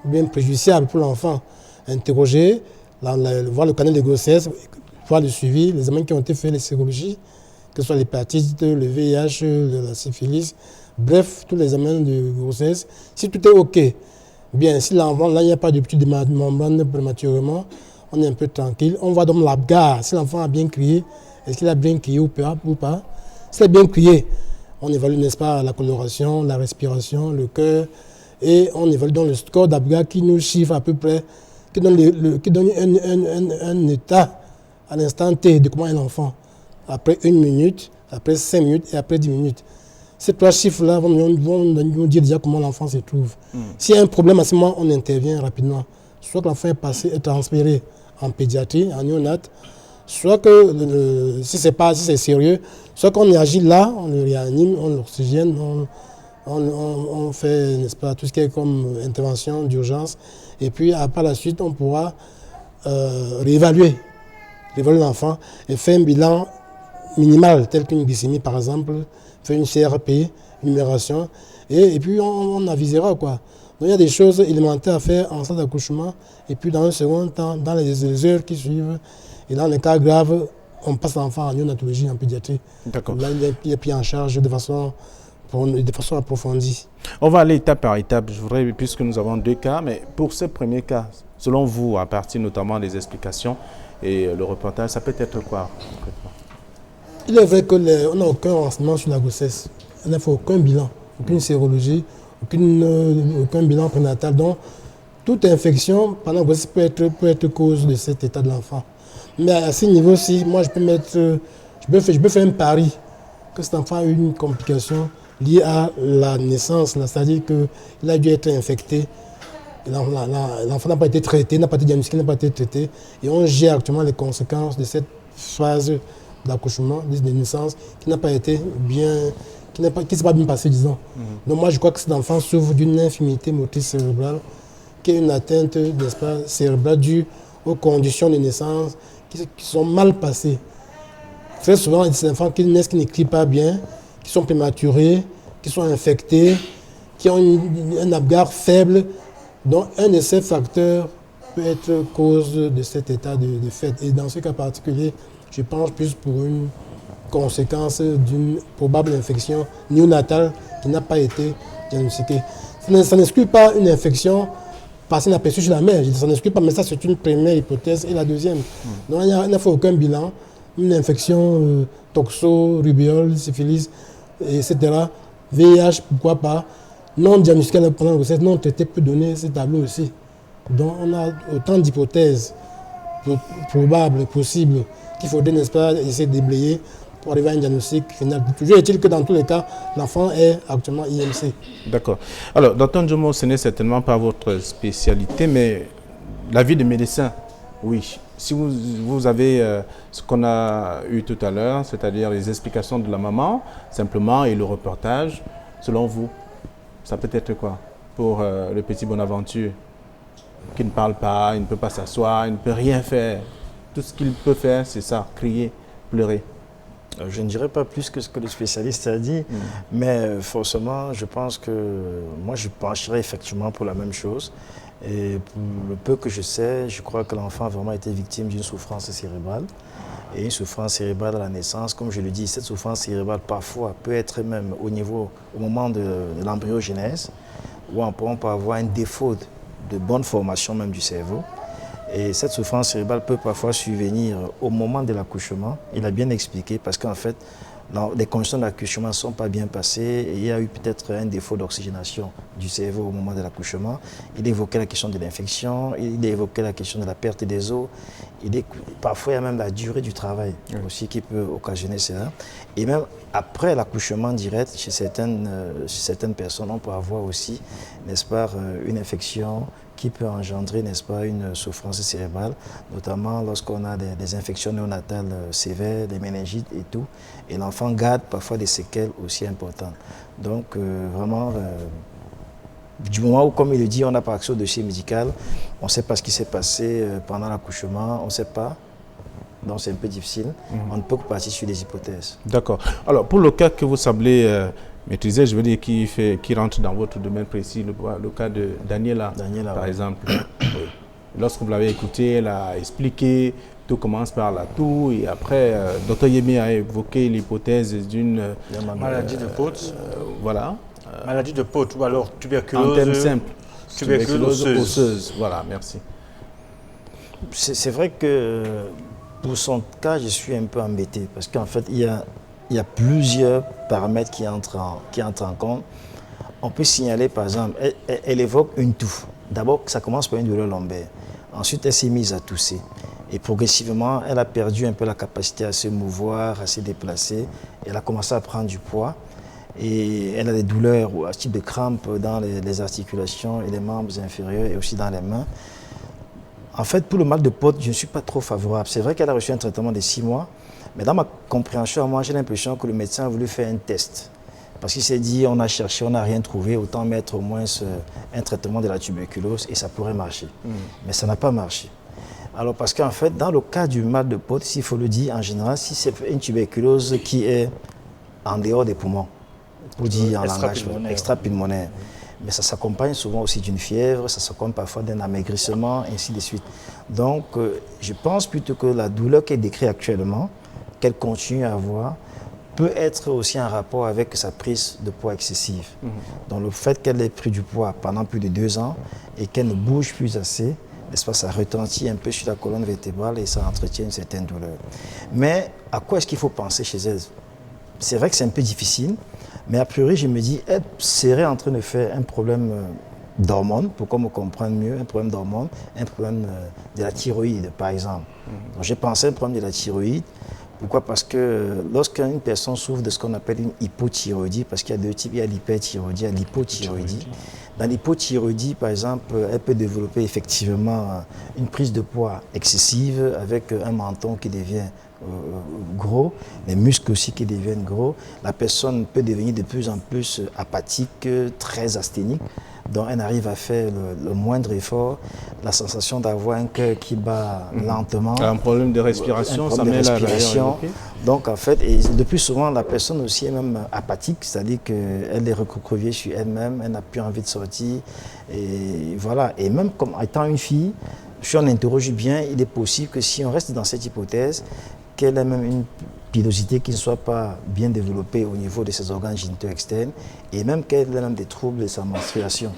bien préjudiciables pour l'enfant. Interroger, voir le canal de grossesse, voir le suivi, les examens qui ont été faits, les sérologies, que ce soit l'hépatite, le VIH, la syphilis, bref, tous les examens de grossesse. Si tout est OK, bien, si l'enfant, là, il n'y a pas de petite membrane prématurément, on est un peu tranquille. On va dans l'abgar, si l'enfant a bien crié, est-ce qu'il a bien crié ou pas? S'il a bien crié, on évalue, n'est-ce pas, la coloration, la respiration, le cœur, et on évalue dans le score d'Abgar qui nous chiffre à peu près, qui donne un état à l'instant T de comment est l'enfant. Après 1 minute, après 5 minutes et après 10 minutes. Ces 3 chiffres-là vont nous dire déjà comment l'enfant se trouve. S'il y a un problème à ce moment, on intervient rapidement. Soit que l'enfant est transféré en pédiatrie, en néonat, soit que si c'est sérieux, soit qu'on agit là, on le réanime, on l'oxygène, on fait, n'est-ce pas, tout ce qui est comme intervention d'urgence. Et puis, par la suite, on pourra réévaluer l'enfant et faire un bilan minimal, tel qu'une glycémie, par exemple, faire une CRP, une numération, et puis on avisera, quoi. Donc, il y a des choses élémentaires à faire en salle d'accouchement, et puis dans un second temps, dans les heures qui suivent, et dans les cas graves, on passe l'enfant en néonatologie, en pédiatrie. D'accord. Là, il est pris en charge de façon approfondie. On va aller étape par étape, je voudrais, puisque nous avons 2 cas, mais pour ce premier cas, selon vous, à partir notamment des explications et le reportage, ça peut être quoi concrètement? Il est vrai qu'on n'a aucun renseignement sur la grossesse. On n'a fait aucun bilan, aucune sérologie, aucun bilan prénatal. Donc, toute infection pendant la grossesse peut être cause de cet état de l'enfant. Mais à ce niveau-ci, moi, je peux faire un pari que cet enfant a eu une complication liée à la naissance, c'est-à-dire qu'il a dû être infecté. L'enfant n'a pas été traité, n'a pas été diagnostiqué, n'a pas été traité. Et on gère actuellement les conséquences de cette phase d'accouchement, de naissance, qui n'a pas été bien, qui ne s'est pas bien passé, disons. Donc moi, je crois que cet enfant souffre d'une infirmité motrice cérébrale, qui est une atteinte, n'est-ce pas, cérébrale due aux conditions de naissance qui sont mal passées. Très souvent, il y a des enfants qui naissent, qui n'écrivent pas bien, qui sont prématurés, qui sont infectés, qui ont un Apgar faible. Donc, un de ces facteurs peut être cause de cet état de fait. Et dans ce cas particulier, je pense plus pour une conséquence d'une probable infection néonatale qui n'a pas été diagnostiquée. Ça n'exclut pas une infection passer inaperçu sur la mère. Je ne s'en exclut pas, mais ça, c'est une première hypothèse. Et la deuxième, donc, il n'y a fait aucun bilan. Une infection, toxo, rubéole, syphilis, etc. VIH, pourquoi pas. Non diagnostiqué pendant la grossesse, non traité peut donner ce tableau aussi. Donc, on a autant d'hypothèses probables, possibles, qu'il faudrait, n'est-ce pas, essayer de déblayer pour arriver à un diagnostic final. Toujours est-il que dans tous les cas, l'enfant est actuellement IMC. D'accord. Alors, Dr Njomo, ce n'est certainement pas votre spécialité, mais l'avis des médecins, oui. Si vous avez ce qu'on a eu tout à l'heure, c'est-à-dire les explications de la maman, simplement, et le reportage, selon vous, ça peut être quoi pour le petit Bonaventure qui ne parle pas, il ne peut pas s'asseoir, il ne peut rien faire. Tout ce qu'il peut faire, c'est ça, crier, pleurer. Je ne dirais pas plus que ce que le spécialiste a dit, mais forcément, je pense que moi, je pencherais effectivement pour la même chose. Et pour le peu que je sais, je crois que l'enfant a vraiment été victime d'une souffrance cérébrale. Et une souffrance cérébrale à la naissance, comme je le dis, cette souffrance cérébrale parfois peut être même au moment de l'embryogenèse, où on peut avoir un défaut de bonne formation même du cerveau. Et cette souffrance cérébrale peut parfois survenir au moment de l'accouchement. Il a bien expliqué parce qu'en fait, les conditions de l'accouchement ne sont pas bien passées et il y a eu peut-être un défaut d'oxygénation du cerveau au moment de l'accouchement. Il évoquait la question de l'infection, il évoquait la question de la perte des os. Parfois, il y a même la durée du travail aussi qui peut occasionner cela. Et même après l'accouchement direct, chez certaines personnes, on peut avoir aussi, n'est-ce pas, une infection qui peut engendrer, n'est-ce pas, une souffrance cérébrale, notamment lorsqu'on a des infections néonatales sévères, des méningites et tout. Et l'enfant garde parfois des séquelles aussi importantes. Donc, vraiment, du moment où, comme il le dit, on n'a pas accès au dossier médical, on ne sait pas ce qui s'est passé pendant l'accouchement, on ne sait pas. Donc, c'est un peu difficile. On ne peut que partir sur des hypothèses. D'accord. Alors, pour le cas que vous semblez maîtriser, je veux dire, qui rentre dans votre domaine précis, le cas de Daniela par exemple. Oui. Lorsque vous l'avez écouté, elle a expliqué, tout commence par la toux, et après, Dr Yemi a évoqué l'hypothèse d'une maladie de Pott. Voilà. Maladie de Pott, ou alors tuberculose. En termes simples. Tuberculose osseuse. Voilà, merci. C'est vrai que pour son cas, je suis un peu embêté, parce qu'en fait, il y a plusieurs paramètres qui entrent en compte. On peut signaler, par exemple, elle évoque une toux. D'abord, ça commence par une douleur lombaire. Ensuite, elle s'est mise à tousser. Et progressivement, elle a perdu un peu la capacité à se mouvoir, à se déplacer. Elle a commencé à prendre du poids. Et elle a des douleurs, un type de crampes dans les articulations et les membres inférieurs et aussi dans les mains. En fait, pour le mal de Pott, je ne suis pas trop favorable. C'est vrai qu'elle a reçu un traitement de 6 mois. Mais dans ma compréhension, moi, j'ai l'impression que le médecin a voulu faire un test. Parce qu'il s'est dit, on a cherché, on n'a rien trouvé, autant mettre au moins un traitement de la tuberculose et ça pourrait marcher. Mais ça n'a pas marché. Alors, parce qu'en fait, dans le cas du mal de Pott, s'il faut le dire, en général, si c'est une tuberculose qui est en dehors des poumons, pour dire en langage extra-pulmonaire, mais ça s'accompagne souvent aussi d'une fièvre, ça s'accompagne parfois d'un amaigrissement, ainsi de suite. Donc, je pense plutôt que la douleur qu'elle décrit actuellement, qu'elle continue à avoir, peut être aussi en rapport avec sa prise de poids excessive. Donc le fait qu'elle ait pris du poids pendant plus de 2 ans et qu'elle ne bouge plus assez, n'est-ce pas, ça retentit un peu sur la colonne vertébrale et ça entretient une certaine douleur. Mais à quoi est-ce qu'il faut penser chez elle? C'est vrai que c'est un peu difficile, mais a priori je me dis, elle serait en train de faire un problème d'hormones, pour qu'on me comprenne mieux, un problème d'hormones, un problème de la thyroïde par exemple. Donc j'ai pensé à un problème de la thyroïde. Pourquoi? Parce que lorsqu'une personne souffre de ce qu'on appelle une hypothyroïdie, parce qu'il y a 2 types, il y a l'hyperthyroïdie et l'hypothyroïdie. Dans l'hypothyroïdie, par exemple, elle peut développer effectivement une prise de poids excessive avec un menton qui devient gros, les muscles aussi qui deviennent gros. La personne peut devenir de plus en plus apathique, très asthénique. Donc elle arrive à faire le moindre effort, la sensation d'avoir un cœur qui bat lentement. Un problème de respiration, ça met la Donc en fait, et le plus souvent, la personne aussi est même apathique, c'est-à-dire qu'elle est recroquevillée sur elle-même, elle n'a plus envie de sortir. Et voilà. Et même comme étant une fille, si on interroge bien, il est possible que si on reste dans cette hypothèse, qu'elle ait même une pilosité qui ne soit pas bien développée au niveau de ses organes génitaux externes et même qu'elle ait des troubles de sa menstruation.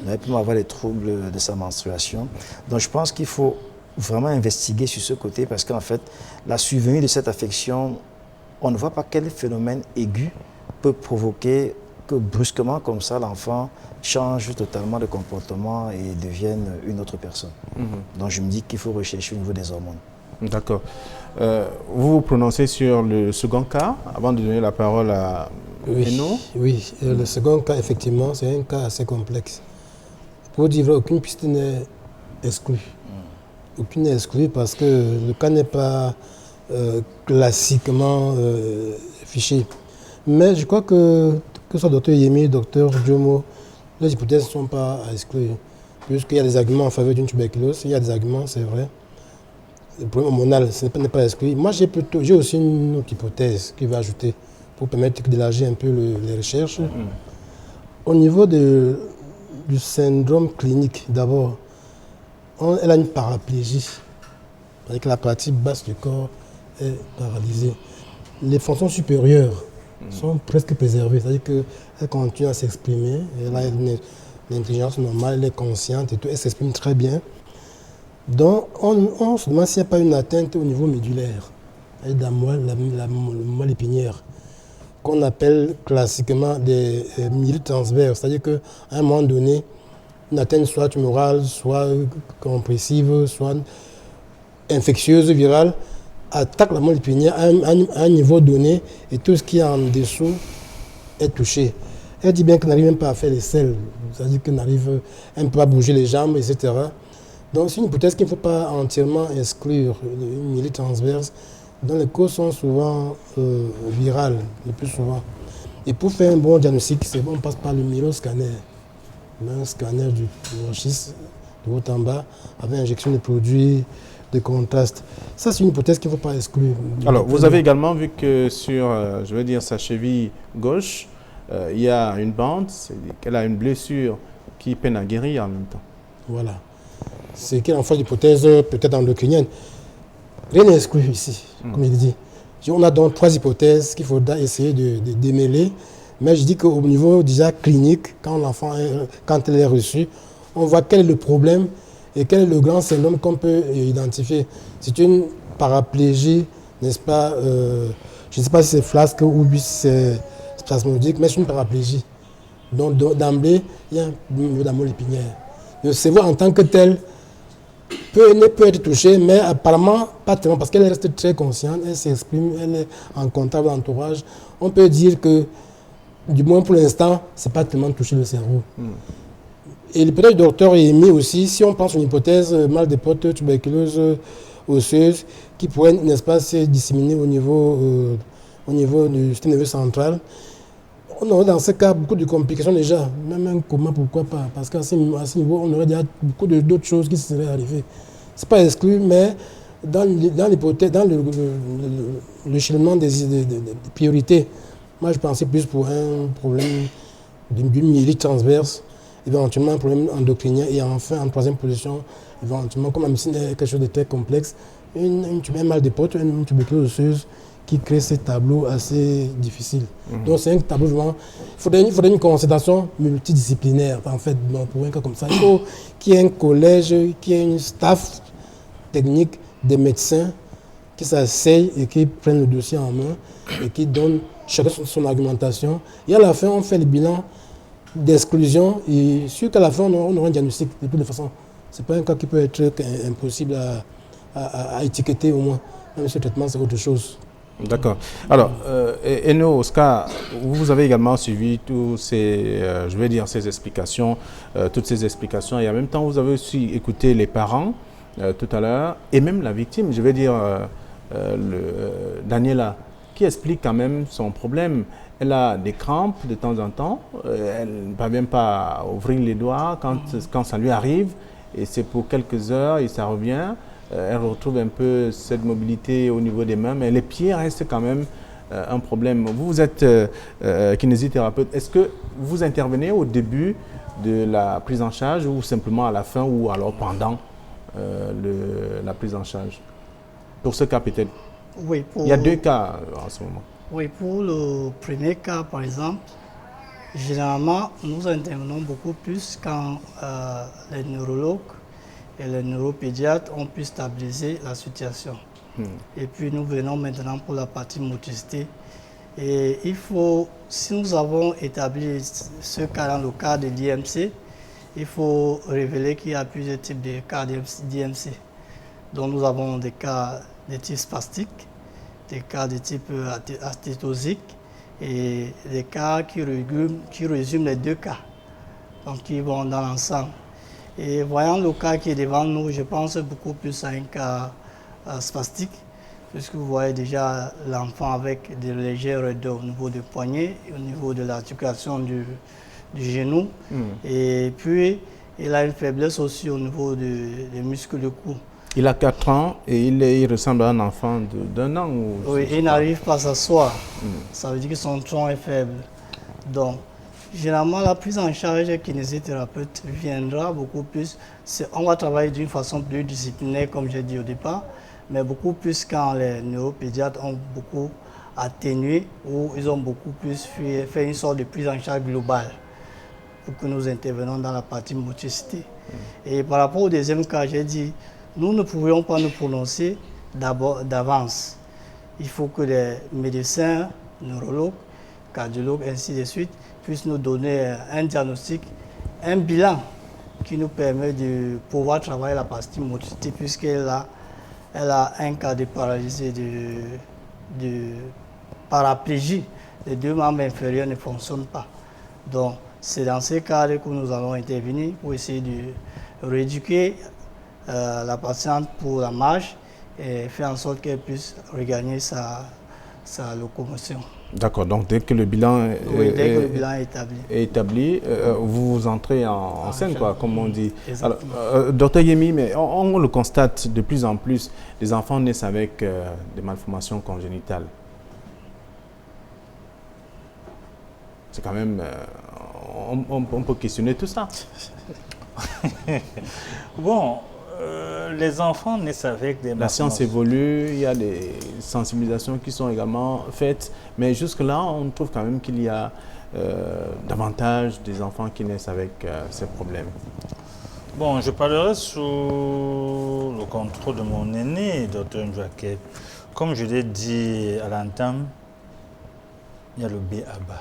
Elle peut avoir des troubles de sa menstruation. Donc je pense qu'il faut vraiment investiguer sur ce côté parce qu'en fait, la survenue de cette affection, on ne voit pas quel phénomène aigu peut provoquer que brusquement comme ça l'enfant change totalement de comportement et devienne une autre personne. Donc je me dis qu'il faut rechercher au niveau des hormones. D'accord. Vous vous prononcez sur le second cas avant de donner la parole à Eno? Oui, le second cas, effectivement, c'est un cas assez complexe. Pour dire vrai, aucune piste n'est exclue. Aucune n'est exclue parce que le cas n'est pas classiquement fiché. Mais je crois que ce soit Dr Yemi, Dr Djomo, les hypothèses ne sont pas à exclure. Puisqu'il y a des arguments en faveur d'une tuberculose, il y a des arguments, c'est vrai. Le problème hormonal n'est pas exclu. Moi, j'ai aussi une autre hypothèse qui va ajouter pour permettre d'élargir un peu les recherches. Au niveau du syndrome clinique, d'abord, elle a une paraplégie, avec la partie basse du corps est paralysée. Les fonctions supérieures sont presque préservées, c'est-à-dire qu'elle continue à s'exprimer, elle a une intelligence normale, elle est consciente et tout, elle s'exprime très bien. Donc, on se demande s'il n'y a pas une atteinte au niveau médulaire, avec la moelle épinière, qu'on appelle classiquement des myélites transverses. C'est-à-dire qu'à un moment donné, une atteinte soit tumorale, soit compressive, soit infectieuse, virale, attaque la moelle épinière à un niveau donné et tout ce qui est en dessous est touché. Elle dit bien qu'elle n'arrive même pas à faire les selles, c'est-à-dire qu'elle n'arrive un peu à bouger les jambes, etc. Donc c'est une hypothèse qu'il ne faut pas entièrement exclure, une myélite transverse, dont les causes sont souvent virales, le plus souvent. Et pour faire un bon diagnostic, c'est bon, on passe par le myéloscanner, un scanner du rachis de haut en bas, avec injection de produits de contraste. Ça, c'est une hypothèse qu'il ne faut pas exclure. Alors, vous avez également vu que sur, je veux dire, sa cheville gauche, il y a une bande, qu'elle a une blessure qui peine à guérir en même temps. Voilà. C'est qu'il en fait l'hypothèse peut-être endocrinienne. Rien n'est exclu ici, comme il dit. On a donc 3 hypothèses qu'il faudra essayer de démêler. Mais je dis qu'au niveau déjà clinique, quand elle est reçue, on voit quel est le problème et quel est le grand syndrome qu'on peut identifier. C'est une paraplégie, n'est-ce pas, je ne sais pas si c'est flasque ou si c'est spasmodique, mais c'est une paraplégie. Donc d'emblée, il y a un niveau de la moelle épinière. Le cerveau en tant que tel peut être touché, mais apparemment pas tellement, parce qu'elle reste très consciente, elle s'exprime, elle est en contact avec l'entourage. On peut dire que, du moins pour l'instant, ce n'est pas tellement touché le cerveau. Et l'hypothèse du docteur Yemi aussi, si on pense une hypothèse mal de porte, tuberculose osseuse, qui pourrait, n'est-ce pas, se disséminer au niveau du système nerveux central, on aurait dans ce cas beaucoup de complications déjà, même un coma, pourquoi pas, parce qu'à ce niveau, on aurait déjà beaucoup d'autres choses qui seraient arrivées. Ce n'est pas exclu, mais dans l'hypothèse, dans le cheminement des priorités, moi je pensais plus pour un problème d'une myélite transverse, éventuellement un problème endocrinien, et enfin en troisième position, éventuellement, comme la médecine est quelque chose de très complexe, un mal de porte, une tuberculose osseuse, qui crée ces tableaux assez difficiles. Donc c'est un tableau vraiment... Il faudrait une concertation multidisciplinaire, en fait, pour un cas comme ça. Il faut qu'il y ait un collège, qu'il y ait une staff technique des médecins qui s'asseyent et qui prennent le dossier en main et qui donnent chacun son argumentation. Et à la fin, on fait le bilan d'exclusion et sûr qu'à la fin, on aura un diagnostic de toute façon. Ce n'est pas un cas qui peut être impossible à étiqueter au moins. Même ce traitement, c'est autre chose. D'accord. Alors, Eno, Oscar, vous avez également suivi tous ces, je vais dire, ces explications, toutes ces explications, et en même temps, vous avez aussi écouté les parents tout à l'heure, et même la victime, je vais dire, Daniela, qui explique quand même son problème. Elle a des crampes de temps en temps, elle ne parvient pas à ouvrir les doigts quand ça lui arrive, et c'est pour quelques heures et ça revient. Elle retrouve un peu cette mobilité au niveau des mains, mais les pieds restent quand même un problème. Vous êtes kinésithérapeute. Est-ce que vous intervenez au début de la prise en charge ou simplement à la fin ou alors pendant la prise en charge? Pour ce cas peut-être. Oui, Il y a 2 cas en ce moment. Oui, pour le premier cas, par exemple, généralement, nous intervenons beaucoup plus quand les neurologues et les neuropédiatres ont pu stabiliser la situation. Et puis nous venons maintenant pour la partie motricité. Et il faut, si nous avons établi ce cas dans le cas de l'IMC, il faut révéler qu'il y a plusieurs types de cas d'IMC. Donc nous avons des cas de type spastique, des cas de type astétosique et des cas qui résument les 2 cas, donc qui vont dans l'ensemble. Et voyant le cas qui est devant nous, je pense beaucoup plus à un cas spastique, puisque vous voyez déjà l'enfant avec des légers raideurs au niveau du poignet, au niveau de l'articulation du genou, et puis il a une faiblesse aussi au niveau des muscles du cou. Il a 4 ans et il ressemble à un enfant d'1 an. Oui, il n'arrive pas à s'asseoir. Ça veut dire que son tronc est faible. Donc, généralement, la prise en charge kinésithérapeute viendra beaucoup plus. On va travailler d'une façon plus disciplinaire, comme j'ai dit au départ, mais beaucoup plus quand les neuropédiatres ont beaucoup atténué ou ils ont beaucoup plus fait une sorte de prise en charge globale pour que nous intervenons dans la partie motricité. Et par rapport au deuxième cas, j'ai dit, nous ne pouvions pas nous prononcer d'avance. Il faut que les médecins, neurologues, cardiologues, ainsi de suite, puissent nous donner un diagnostic, un bilan qui nous permet de pouvoir travailler la partie motricité, puisqu'elle a un cas de paralysie, de paraplégie. Les 2 membres inférieurs ne fonctionnent pas. Donc, c'est dans ces cas que nous allons intervenir pour essayer de rééduquer la patiente pour la marche et faire en sorte qu'elle puisse regagner sa locomotion. D'accord, donc dès que le bilan est établi, vous entrez en scène, quoi, comme on dit. Alors, docteur Yemi, mais on le constate de plus en plus, les enfants naissent avec des malformations congénitales. C'est quand même... on peut questionner tout ça. Bon, les enfants naissent avec des malformations. La science évolue, il y a des sensibilisations qui sont également faites, mais jusque-là, on trouve quand même qu'il y a davantage des enfants qui naissent avec ces problèmes. Bon, je parlerai sous le contrôle de mon aîné, Dr Ndouaké. Comme je l'ai dit à l'entame, il y a le B à bas.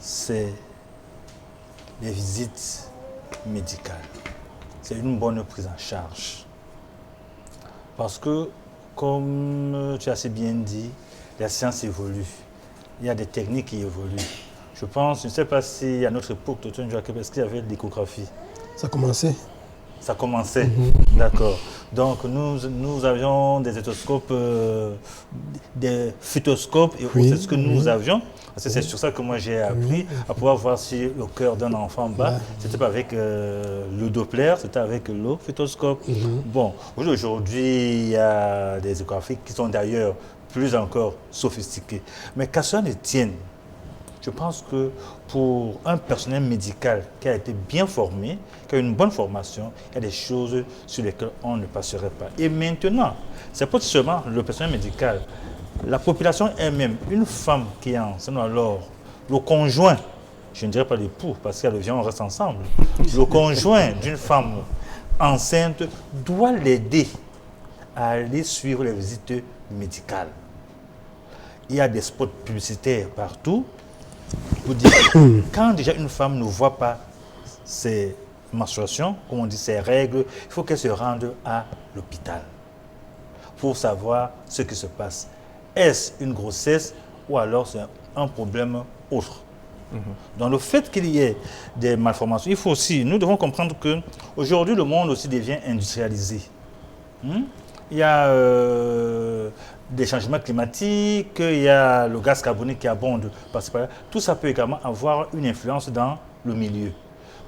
C'est les visites médicales. C'est une bonne prise en charge. Parce que, comme tu as assez bien dit, la science évolue. Il y a des techniques qui évoluent. Je pense, je ne sais pas si à notre époque, Dr Ndouaké, est-ce qu'il y avait l'échographie? Ça commençait. Ça commençait, d'accord. Donc nous avions des stéthoscopes, des phytoscopes et autres, c'est ce que nous avions. Parce que c'est sur ça que moi j'ai appris à pouvoir voir si le cœur d'un enfant bat. C'était pas avec le Doppler, c'était avec le phytoscope. Bon, aujourd'hui il y a des échographies qui sont d'ailleurs plus encore sophistiquées. Mais qu'à cela ne tienne, je pense que pour un personnel médical qui a été bien formé, qui a une bonne formation, il y a des choses sur lesquelles on ne passerait pas. Et maintenant, c'est pas seulement le personnel médical, la population elle-même, une femme qui est enceinte, alors le conjoint, je ne dirais pas l'époux, parce qu'à le vient, on reste ensemble, le conjoint d'une femme enceinte doit l'aider à aller suivre les visites médicales. Il y a des spots publicitaires partout. Pour dire, quand déjà une femme ne voit pas ses menstruations, comme on dit, ses règles, il faut qu'elle se rende à l'hôpital pour savoir ce qui se passe. Est-ce une grossesse ou alors c'est un problème autre? Dans le fait qu'il y ait des malformations, il faut aussi, nous devons comprendre qu'aujourd'hui le monde aussi devient industrialisé. Il y a des changements climatiques, il y a le gaz carbonique qui abonde. Tout ça peut également avoir une influence dans le milieu.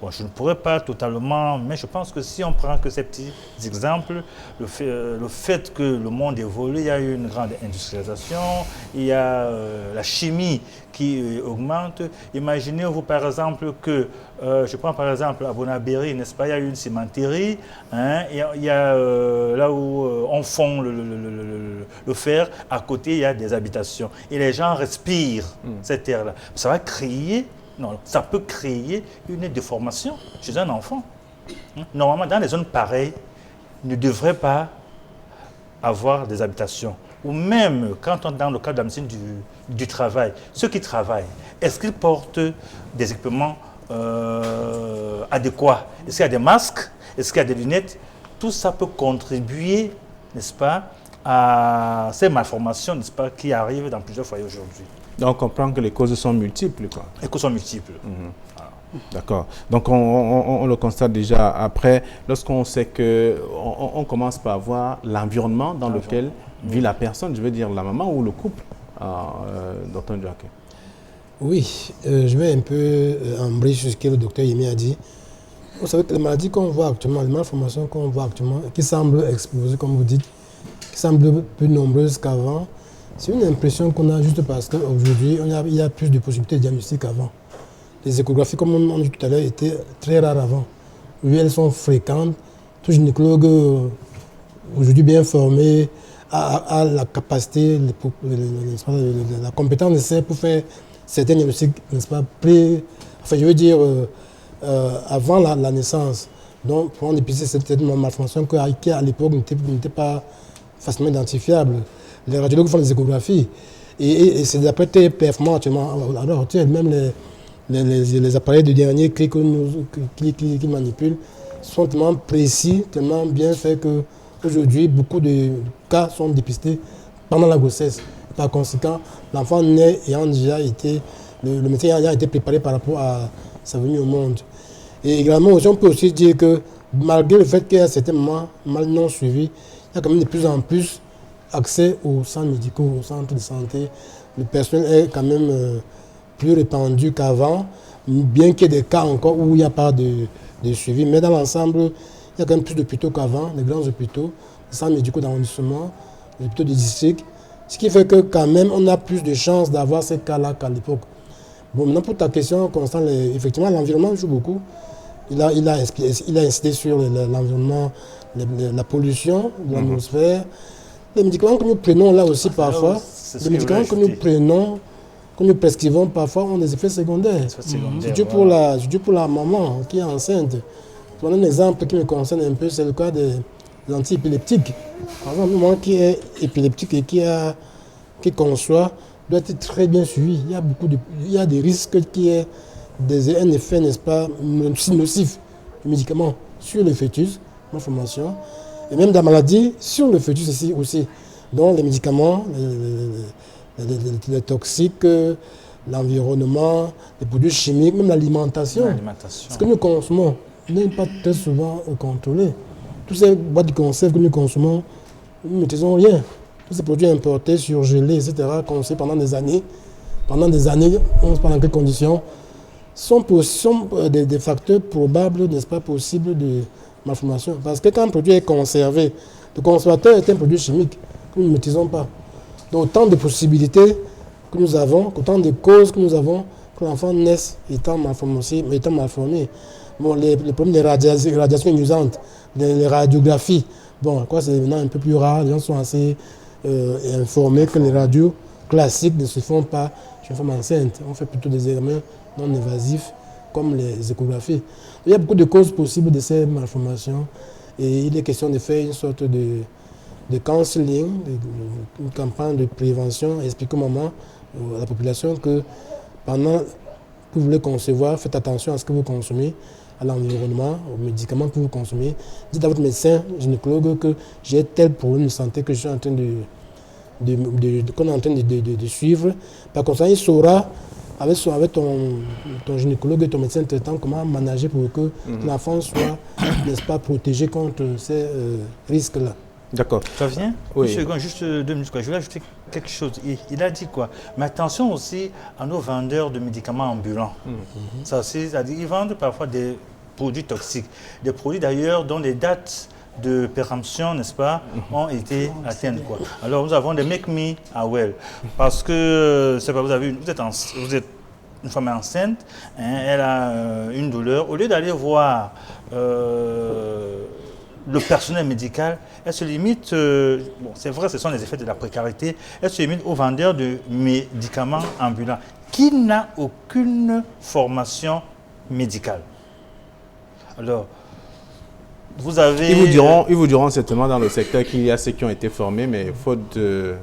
Bon, je ne pourrais pas totalement, mais je pense que si on prend que ces petits exemples, le fait que le monde évolue, il y a eu une grande industrialisation, il y a la chimie qui augmente. Imaginez-vous par exemple que, je prends par exemple à Bonabéry, n'est-ce pas, il y a eu une cimenterie, hein, il y a là où on fond le fer, à côté il y a des habitations. Et les gens respirent cette air-là. Ça va créer, non, ça peut créer une déformation chez un enfant. Normalement, dans les zones pareilles, il ne devrait pas avoir des habitations. Ou même, quand on est dans le cadre de la médecine du travail, ceux qui travaillent, est-ce qu'ils portent des équipements adéquats? Est-ce qu'il y a des masques? Est-ce qu'il y a des lunettes? Tout ça peut contribuer, n'est-ce pas, à ces malformations, n'est-ce pas, qui arrivent dans plusieurs foyers aujourd'hui. Donc, on comprend que les causes sont multiples, quoi. Les causes sont multiples. D'accord. Donc, on le constate déjà après, lorsqu'on sait que on commence par voir l'environnement dans lequel vit la personne, je veux dire la maman ou le couple, Dr Jacques. Oui, je vais un peu embrayer sur ce que le docteur Yemi a dit. Vous savez que les maladies qu'on voit actuellement, les malformations qu'on voit actuellement, qui semblent exploser, comme vous dites, qui semblent plus nombreuses qu'avant, c'est une impression qu'on a juste parce qu'aujourd'hui, il y a plus de possibilités de diagnostic qu'avant. Les échographies, comme on dit tout à l'heure, étaient très rares avant. Oui, elles sont fréquentes. Tout gynécologue aujourd'hui bien formé a la capacité, la compétence nécessaire pour faire certains diagnostics, n'est-ce pas, enfin je veux dire, avant la naissance. Donc, pour en dépister cette malformation qui à l'époque n'était pas facilement identifiable. Les radiologues font des échographies et c'est d'après très performant actuellement. Alors, même les appareils de dernier cri qui manipulent sont tellement précis, tellement bien faits qu'aujourd'hui, beaucoup de cas sont dépistés pendant la grossesse. Par conséquent, l'enfant naît ayant déjà été, le médecin ayant été préparé par rapport à sa venue au monde. Et également, on peut aussi dire que malgré le fait qu'il y a certains moments mal non suivis, il y a quand même de plus en plus accès aux centres médicaux, aux centres de santé. Le personnel est quand même plus répandu qu'avant, bien qu'il y ait des cas encore où il n'y a pas de suivi. Mais dans l'ensemble, il y a quand même plus d'hôpitaux qu'avant, les grands hôpitaux, les centres médicaux d'arrondissement, les hôpitaux de district. Ce qui fait que quand même, on a plus de chances d'avoir ces cas-là qu'à l'époque. Bon, maintenant pour ta question, Constant, effectivement, l'environnement joue beaucoup. Il a incité sur l'environnement, la pollution de l'atmosphère. Les médicaments que nous prenons là aussi parfois, les médicaments que nous prenons, que nous prescrivons parfois ont des effets secondaires. Surtout pour la maman qui est enceinte. Pour un exemple qui me concerne un peu, c'est le cas des anti-épileptiques. Par exemple, une maman qui est épileptique et qui conçoit doit être très bien suivie. Il y a des risques qu'il y ait un effet, n'est-ce pas, nocif du médicament sur le fœtus, malformation, et même de la maladie sur le fœtus aussi. Donc les médicaments, les toxiques, l'environnement, les produits chimiques, même l'alimentation. Ce que nous consommons n'est pas très souvent contrôlé. Tous ces boîtes de conserve que nous consommons, nous ne maîtrisons rien. Tous ces produits importés, surgelés, etc., consommés pendant des années, on ne sait pas dans quelles conditions, sont des facteurs probables, n'est-ce pas, possibles de malformation. Parce que quand un produit est conservé, le conservateur est un produit chimique que nous ne maîtrisons pas. Donc autant de possibilités que nous avons, autant de causes que nous avons, que l'enfant naisse étant malformé. Bon, les problèmes des radiations ionisantes, les radiographies, bon, quoi, c'est maintenant un peu plus rare, les gens sont assez informés que les radios classiques ne se font pas chez une femme enceinte. On fait plutôt des examens non invasifs comme les échographies. Il y a beaucoup de causes possibles de ces malformations et il est question de faire une sorte de counseling, une campagne de prévention, expliquer au moment à la population que pendant que vous voulez concevoir, faites attention à ce que vous consommez, à l'environnement, aux médicaments que vous consommez. Dites à votre médecin, gynécologue, que j'ai tel problème de santé que je suis en train qu'on est en train de suivre. Par contre, il saura avec ton gynécologue et ton médecin traitant comment manager pour que l'enfant soit, n'est-ce pas, protégé contre ces risques-là. D'accord. Ça vient? Oui. Une seconde, juste 2 minutes. Quoi. Je voulais ajouter quelque chose. Il a dit quoi? Mais attention aussi à nos vendeurs de médicaments ambulants. Ça aussi, c'est-à-dire ils vendent parfois des produits toxiques. Des produits d'ailleurs dont les dates de péremption, n'est-ce pas, ont été atteintes. Quoi. Alors nous avons des Make Me Aware. Parce que, c'est pas, vous êtes une femme enceinte, hein, elle a une douleur. Au lieu d'aller voir le personnel médical, elle se limite, bon, c'est vrai, ce sont les effets de la précarité, elle se limite aux vendeurs de médicaments ambulants qui n'a aucune formation médicale. Alors, vous avez... Ils vous diront certainement dans le secteur qu'il y a ceux qui ont été formés, mais faute de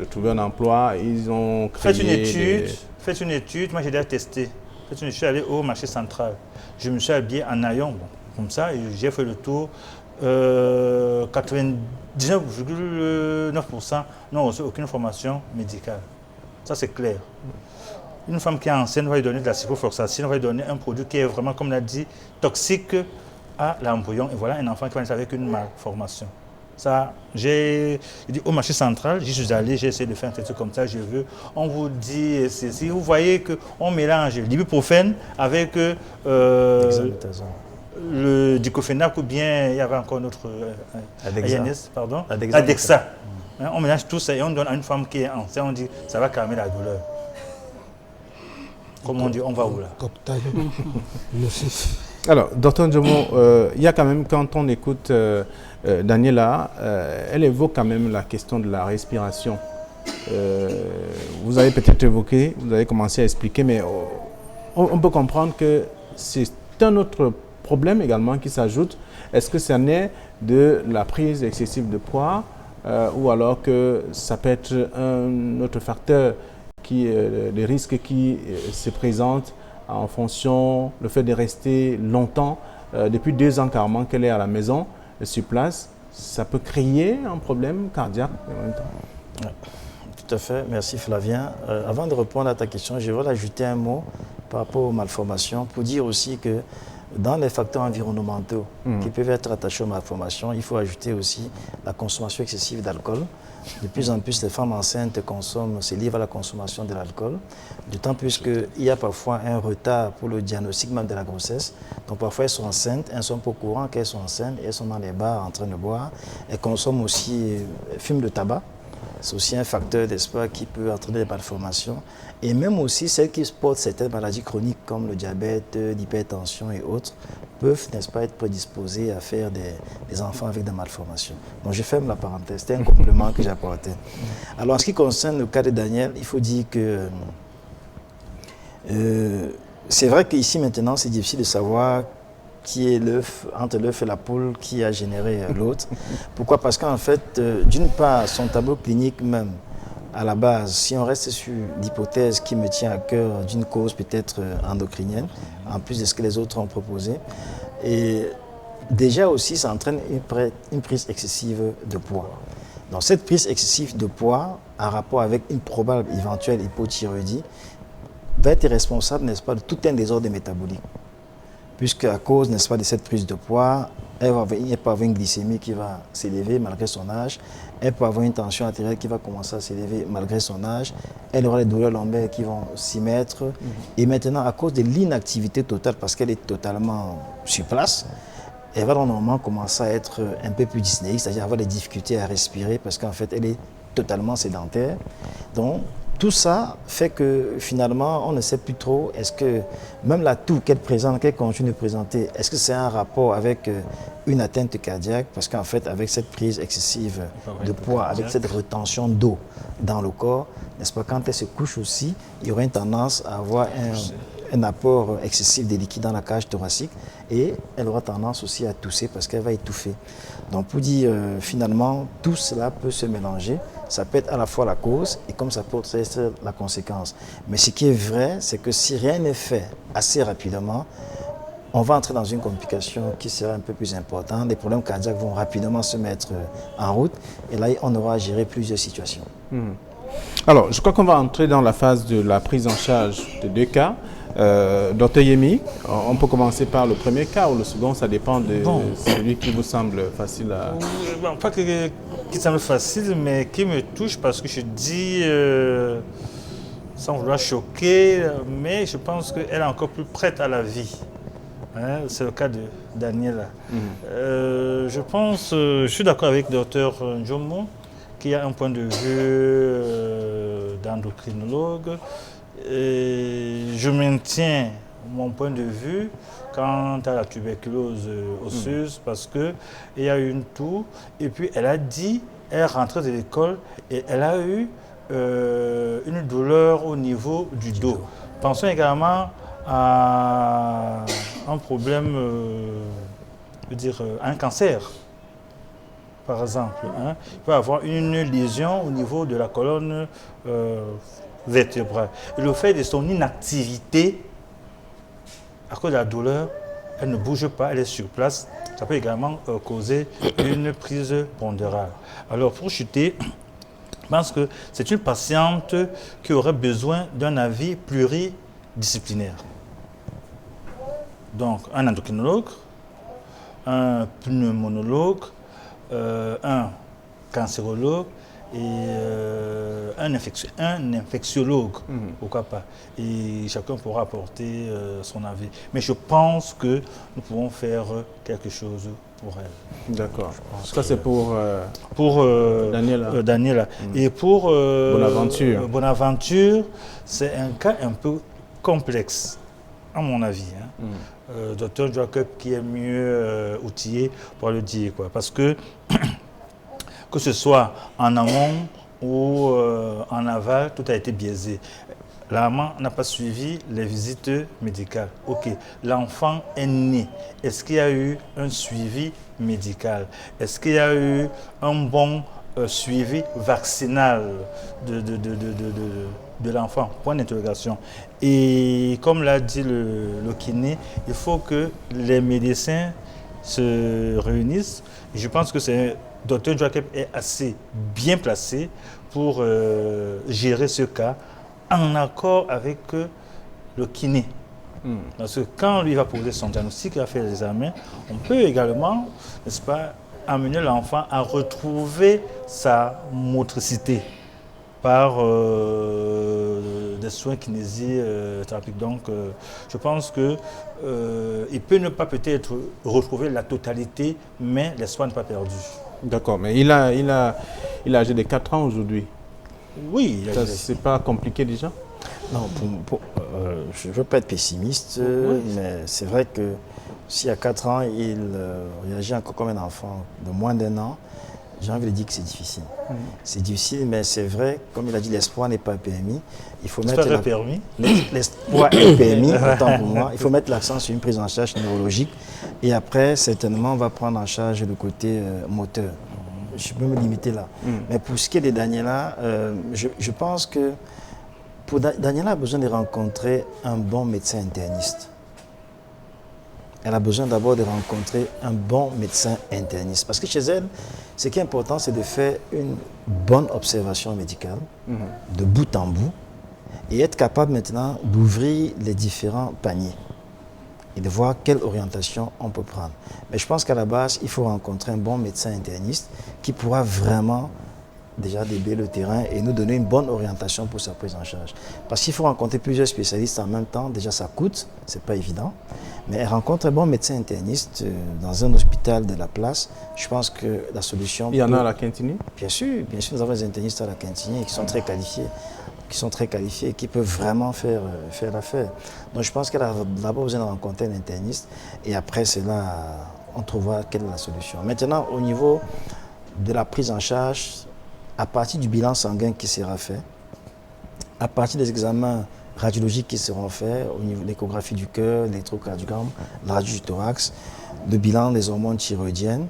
trouver un emploi, ils ont créé... Faites une étude, moi j'ai déjà testé. Je suis allé au marché central. Je me suis habillé en haillons, bon, comme ça, et j'ai fait le tour. 99,9% n'ont reçu aucune formation médicale. Ça, c'est clair. Une femme qui est enceinte va lui donner de la ciprofloxacine, va lui donner un produit qui est vraiment, comme l'a dit, toxique à l'embryon. Et voilà un enfant qui va naître avec une malformation. Ça, j'ai dit au marché central, j'y suis allé, j'ai essayé de faire un truc comme ça, je veux. On vous dit, si vous voyez qu'on mélange l'ibuprofène avec le diclofenac ou bien il y avait encore notre Adexa. On mélange tout ça et on donne à une femme qui est enceinte, on dit ça va calmer la douleur. Comme on dit, on va où là? Alors, docteur Ndjomo, il y a quand même, quand on écoute Daniela, elle évoque quand même la question de la respiration. Vous avez peut-être évoqué, vous avez commencé à expliquer, mais on peut comprendre que c'est un autre problème également qui s'ajoute. Est-ce que ça naît de la prise excessive de poids ou alors que ça peut être un autre facteur des risques qui se présentent en fonction du fait de rester longtemps, depuis 2 ans carrément qu'elle est à la maison, sur place, ça peut créer un problème cardiaque en même temps. Ouais, tout à fait, merci Flavien. Avant de répondre à ta question, je vais ajouter un mot par rapport aux malformations pour dire aussi que dans les facteurs environnementaux qui peuvent être attachés aux malformations, il faut ajouter aussi la consommation excessive d'alcool. De plus en plus, les femmes enceintes se livrent à la consommation de l'alcool, d'autant plus qu'il y a parfois un retard pour le diagnostic même de la grossesse. Donc parfois elles sont enceintes, elles ne sont pas au courant qu'elles sont enceintes, elles sont dans les bars en train de boire. Elles consomment aussi, fument de tabac. C'est aussi un facteur, n'est-ce pas, qui peut entraîner des malformations. Et même aussi celles qui portent certaines maladies chroniques comme le diabète, l'hypertension et autres, peuvent, n'est-ce pas, être prédisposées à faire des enfants avec des malformations. Donc je ferme la parenthèse, c'était un complément que j'apportais. Alors en ce qui concerne le cas de Daniel, il faut dire que c'est vrai qu'ici maintenant c'est difficile de savoir qui est l'œuf, entre l'œuf et la poule, qui a généré l'autre. Pourquoi? Parce qu'en fait, d'une part, son tableau clinique même, à la base, si on reste sur l'hypothèse qui me tient à cœur d'une cause peut-être endocrinienne, en plus de ce que les autres ont proposé, et déjà aussi ça entraîne une prise excessive de poids. Donc cette prise excessive de poids, en rapport avec une probable éventuelle hypothyroïdie, va être responsable, n'est-ce pas, de tout un désordre métabolique. Puisque à cause, n'est-ce pas, de cette prise de poids, elle peut avoir une glycémie qui va s'élever malgré son âge, elle peut avoir une tension artérielle qui va commencer à s'élever malgré son âge, elle aura les douleurs lombaires qui vont s'y mettre, et maintenant à cause de l'inactivité totale, parce qu'elle est totalement sur place, elle va normalement commencer à être un peu plus dyspnéique, c'est-à-dire avoir des difficultés à respirer, parce qu'en fait elle est totalement sédentaire. Donc tout ça fait que finalement, on ne sait plus trop, est-ce que même la toux qu'elle présente, qu'elle continue de présenter, est-ce que c'est un rapport avec une atteinte cardiaque? Parce qu'en fait, avec cette prise excessive de poids, avec cette rétention d'eau dans le corps, n'est-ce pas, quand elle se couche aussi, il y aura une tendance à avoir un apport excessif de liquide dans la cage thoracique et elle aura tendance aussi à tousser parce qu'elle va étouffer. Donc pour dire finalement, tout cela peut se mélanger. Ça peut être à la fois la cause et comme ça peut être la conséquence. Mais ce qui est vrai, c'est que si rien n'est fait assez rapidement, on va entrer dans une complication qui sera un peu plus importante. Les problèmes cardiaques vont rapidement se mettre en route et là, on aura à gérer plusieurs situations. Alors, je crois qu'on va entrer dans la phase de la prise en charge de 2 cas. Docteur Yemi, on peut commencer par le premier cas ou le second, ça dépend de celui qui vous semble facile à... Bon, pas qui semble facile, mais qui me touche parce que je dis, sans vouloir choquer, mais je pense qu'elle est encore plus prête à la vie. Hein, c'est le cas de Daniela. Je suis d'accord avec le docteur Njomo, qui a un point de vue d'endocrinologue. Je maintiens mon point de vue quant à la tuberculose osseuse parce qu'il y a eu une toux et puis elle a dit, elle est rentrée de l'école et elle a eu une douleur au niveau du dos. Pensons également à un problème, un cancer. Par exemple, hein. Il peut avoir une lésion au niveau de la colonne vertébrale. Et le fait de son inactivité, à cause de la douleur, elle ne bouge pas, elle est sur place. Ça peut également causer une prise pondérale. Alors pour chuter, je pense que c'est une patiente qui aurait besoin d'un avis pluridisciplinaire. Donc un endocrinologue, un pneumologue, un cancérologue et un infectiologue, pourquoi pas. Et chacun pourra apporter son avis. Mais je pense que nous pouvons faire quelque chose pour elle. D'accord. Ça, c'est pour Daniela. Daniela. Et pour Bonaventure, c'est un cas un peu complexe, à mon avis. Hein. Docteur Jacob qui est mieux outillé pour le dire, quoi. Parce que ce soit en amont ou en aval, tout a été biaisé. La maman n'a pas suivi les visites médicales. Ok, l'enfant est né. Est-ce qu'il y a eu un suivi médical? Est-ce qu'il y a eu un bon suivi vaccinal de l'enfant? Point d'interrogation. Et comme l'a dit le kiné, il faut que les médecins se réunissent. Et je pense que Dr Joachim est assez bien placé pour gérer ce cas en accord avec le kiné. Parce que quand lui va poser son diagnostic, il va faire les examens, on peut également, n'est-ce pas, amener l'enfant à retrouver sa motricité par des soins kinésithérapiques. Donc, je pense qu'il peut ne pas peut-être retrouver la totalité, mais l'espoir n'est pas perdu. D'accord, mais il a âgé de 4 ans aujourd'hui. Oui. C'est pas compliqué déjà? Non, je ne veux pas être pessimiste, mais c'est vrai que s'il y a 4 ans, il réagit encore comme un enfant de moins d'1 an, j'ai envie de dire que c'est difficile. C'est difficile, mais c'est vrai, comme il a dit, l'espoir n'est pas permis. Il faut mettre l'espoir est permis, autant pour moi. Il faut mettre l'accent sur une prise en charge neurologique. Et après, certainement, on va prendre en charge le côté moteur. Je peux me limiter là. Mais pour ce qui est de Daniela, je pense que Daniela a besoin de rencontrer un bon médecin interniste. Elle a besoin d'abord de rencontrer un bon médecin interniste. Parce que chez elle, ce qui est important, c'est de faire une bonne observation médicale, de bout en bout, et être capable maintenant d'ouvrir les différents paniers et de voir quelle orientation on peut prendre. Mais je pense qu'à la base, il faut rencontrer un bon médecin interniste qui pourra vraiment déjà déblayer le terrain et nous donner une bonne orientation pour sa prise en charge. Parce qu'il faut rencontrer plusieurs spécialistes en même temps, déjà ça coûte, c'est pas évident. Mais elle rencontre un bon médecin interniste dans un hôpital de la place. Je pense que la solution... Il y en a à la Quintinie? Bien sûr, nous avons des internistes à la Quintinie qui sont très qualifiés, et qui peuvent vraiment faire l'affaire. Donc je pense qu'elle a d'abord besoin de rencontrer un interniste et après cela, on trouvera quelle est la solution. Maintenant, au niveau de la prise en charge, à partir du bilan sanguin qui sera fait, à partir des examens radiologiques qui seront faits, au niveau de l'échographie du cœur, l'électrocardiogramme, la radio du thorax, le bilan des hormones thyroïdiennes,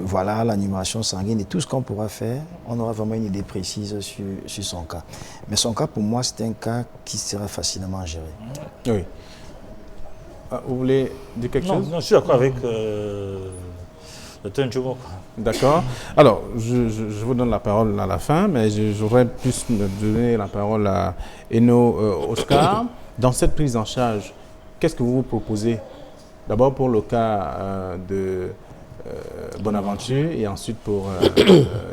voilà, l'animation sanguine et tout ce qu'on pourra faire, on aura vraiment une idée précise sur son cas. Mais son cas, pour moi, c'est un cas qui sera facilement géré. Oui. Vous voulez dire quelque chose? Non, je suis d'accord avec le Tenjumo. D'accord. Alors, je vous donne la parole à la fin, mais je voudrais plus me donner la parole à Eno Oscar. Dans cette prise en charge, qu'est-ce que vous vous proposez? D'abord pour le cas de Bonaventure et ensuite pour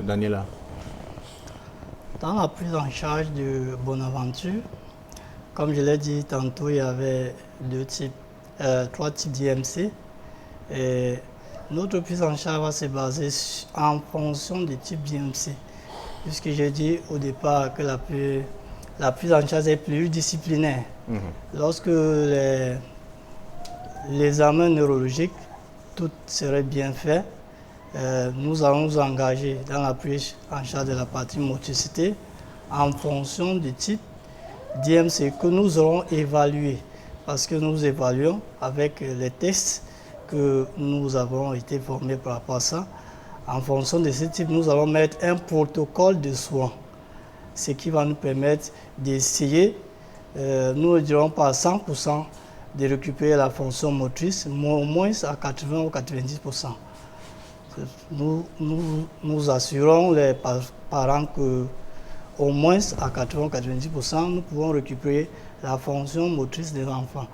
Daniela. Dans la prise en charge de Bonaventure, comme je l'ai dit tantôt, il y avait 3 types d'IMC. Et notre prise en charge va se baser en fonction des types d'IMC. Puisque j'ai dit au départ que la prise en charge est pluridisciplinaire. Lorsque l'examen neurologique, tout serait bien fait, nous allons nous engager dans la prise en charge de la partie motricité en fonction du type d'IMC que nous aurons évalué. Parce que nous évaluons avec les tests que nous avons été formés par rapport à ça. En fonction de ce type, nous allons mettre un protocole de soins, ce qui va nous permettre d'essayer, nous ne dirons pas à 100%, de récupérer la fonction motrice, mais au moins à 80 ou 90%. Nous assurons les parents que au moins à 80 ou 90%, nous pouvons récupérer la fonction motrice des enfants.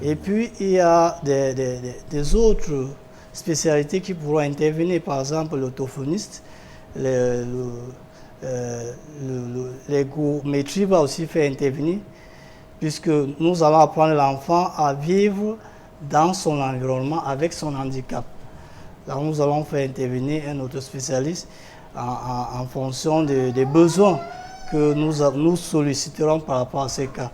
Et puis, il y a des autres spécialités qui pourront intervenir, par exemple l'orthophoniste, l'ergométrie va aussi faire intervenir, puisque nous allons apprendre l'enfant à vivre dans son environnement avec son handicap. Là, nous allons faire intervenir un autre spécialiste en fonction des besoins que nous solliciterons par rapport à ces cas.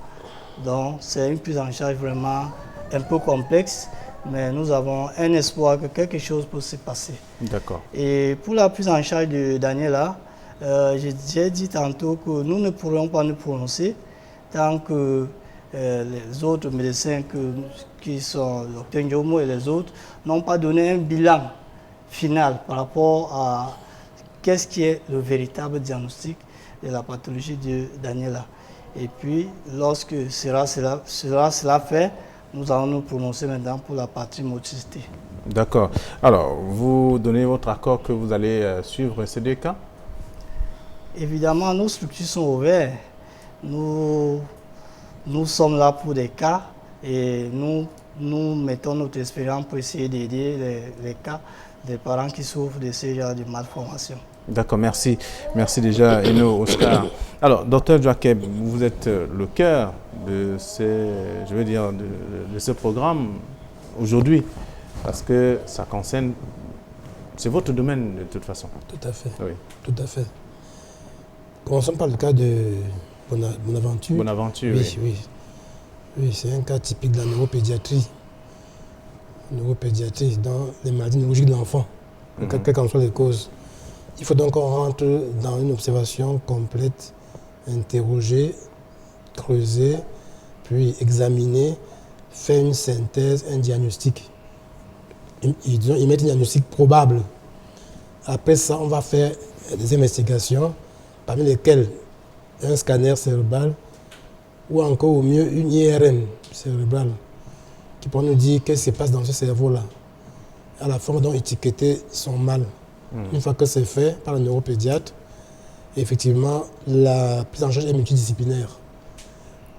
Donc, c'est une prise en charge vraiment un peu complexe, mais nous avons un espoir que quelque chose peut se passer. D'accord. Et pour la prise en charge de Daniela, j'ai dit tantôt que nous ne pourrions pas nous prononcer tant que les autres médecins qui sont le Dr Ndjomo et les autres n'ont pas donné un bilan final par rapport à qu'est-ce qui est le véritable diagnostic de la pathologie de Daniela. Et puis, lorsque cela fait, nous allons nous prononcer maintenant pour la partie motricité. D'accord. Alors, vous donnez votre accord que vous allez suivre ces 2 cas? Évidemment, nos structures sont ouvertes. Nous sommes là pour des cas et nous mettons notre expérience pour essayer d'aider les cas des parents qui souffrent de ce genre de malformation. D'accord, merci. Merci déjà, Eno, Oscar. Alors, docteur Joacheb, vous êtes le cœur de ce programme aujourd'hui, parce que ça concerne, c'est votre domaine de toute façon. Tout à fait. Oui. Tout à fait. Commençons par le cas de Bonaventure. Bonaventure, oui. Oui, c'est un cas typique de la neuropédiatrie. Neuropédiatrie dans les maladies neurologiques de l'enfant, quelles qu'en soient les causes. Il faut donc qu'on rentre dans une observation complète, interroger, creuser, puis examiner, faire une synthèse, un diagnostic. Ils mettent un diagnostic probable. Après ça, on va faire des investigations, parmi lesquelles un scanner cérébral ou encore au mieux une IRM cérébrale qui pourra nous dire qu'est-ce qui se passe dans ce cerveau-là. À la fin, donc étiqueter son mal. Une fois que c'est fait par le neuropédiatre, effectivement, la prise en charge est multidisciplinaire.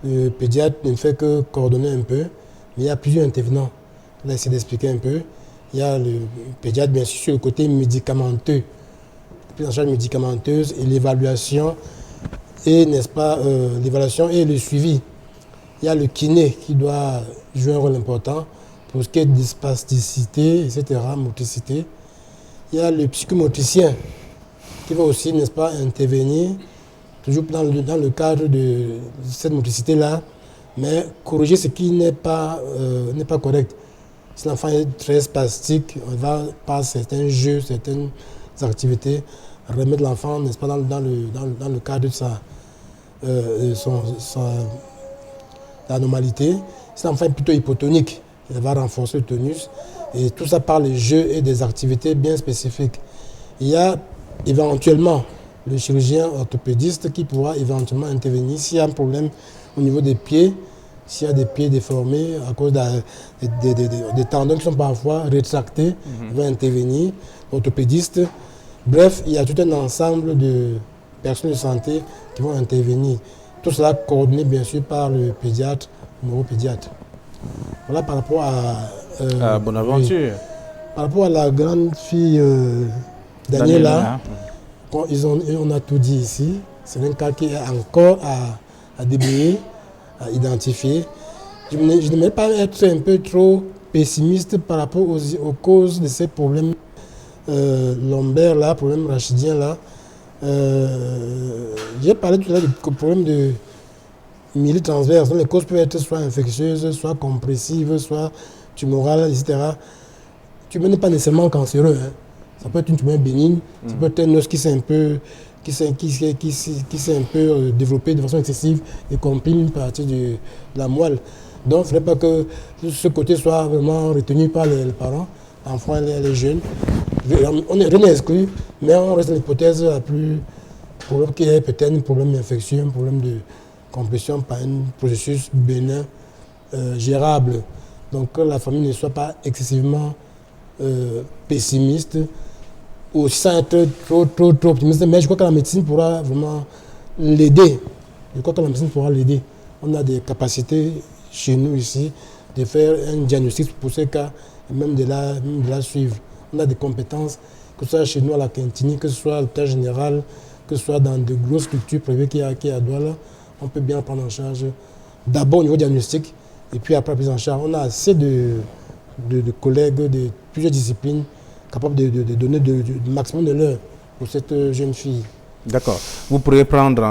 Le pédiatre ne fait que coordonner un peu, mais il y a plusieurs intervenants. On va essayer d'expliquer un peu. Il y a le pédiatre, bien sûr, sur le côté médicamenteux, la prise en charge médicamenteuse et l'évaluation, et n'est-ce pas, l'évaluation et le suivi. Il y a le kiné qui doit jouer un rôle important pour ce qui est de spasticité, etc., motricité. Il y a le psychomotricien qui va aussi, n'est-ce pas, intervenir, toujours dans le cadre de cette motricité-là, mais corriger ce qui n'est pas correct. Si l'enfant est très spastique, on va, par certains jeux, certaines activités, remettre l'enfant, n'est-ce pas, dans le cadre de la normalité. Si l'enfant est plutôt hypotonique, il va renforcer le tonus. Et tout ça par les jeux et des activités bien spécifiques. Il y a éventuellement le chirurgien orthopédiste qui pourra éventuellement intervenir s'il y a un problème au niveau des pieds, s'il y a des pieds déformés à cause des tendons qui sont parfois rétractés, il va intervenir, orthopédiste. Bref, il y a tout un ensemble de personnes de santé qui vont intervenir. Tout cela coordonné bien sûr par le pédiatre neuropédiatre. Voilà par rapport à... Bonaventure. Oui, par rapport à la grande fille Daniela, on a tout dit ici. C'est un cas qui est encore à déblayer, à identifier. Je n'aimerais pas être un peu trop pessimiste par rapport aux causes de ces problèmes lombaires là, problèmes rachidiens là. J'ai parlé tout à l'heure du problème de milieu transverse. Donc les causes peuvent être soit infectieuses, soit compressives, soit tumorales, etc. Tumeur n'est pas nécessairement cancéreux. Hein. Ça peut être une tumeur bénigne, ça peut être un os qui s'est un peu, développé de façon excessive et comprime une partie de la moelle. Donc il ne faudrait pas que ce côté soit vraiment retenu par les parents, l'enfant et les jeunes. On n'est rien exclu, mais on reste l'hypothèse la plus probable qu'il y ait peut-être un problème d'infection, un problème de compression par un processus bénin gérable. Donc que la famille ne soit pas excessivement pessimiste ou sans être trop optimiste. Mais je crois que la médecine pourra vraiment l'aider. On a des capacités chez nous ici de faire un diagnostic pour ces cas et même de la suivre. On a des compétences, que ce soit chez nous à la Quintini, que ce soit à l'hôpital général, que ce soit dans de grosses structures privées qui est à Douala. On peut bien prendre en charge d'abord au niveau diagnostic et puis après la prise en charge. On a assez de collègues de plusieurs disciplines capables de donner le maximum de l'heure pour cette jeune fille. D'accord. Vous pourriez prendre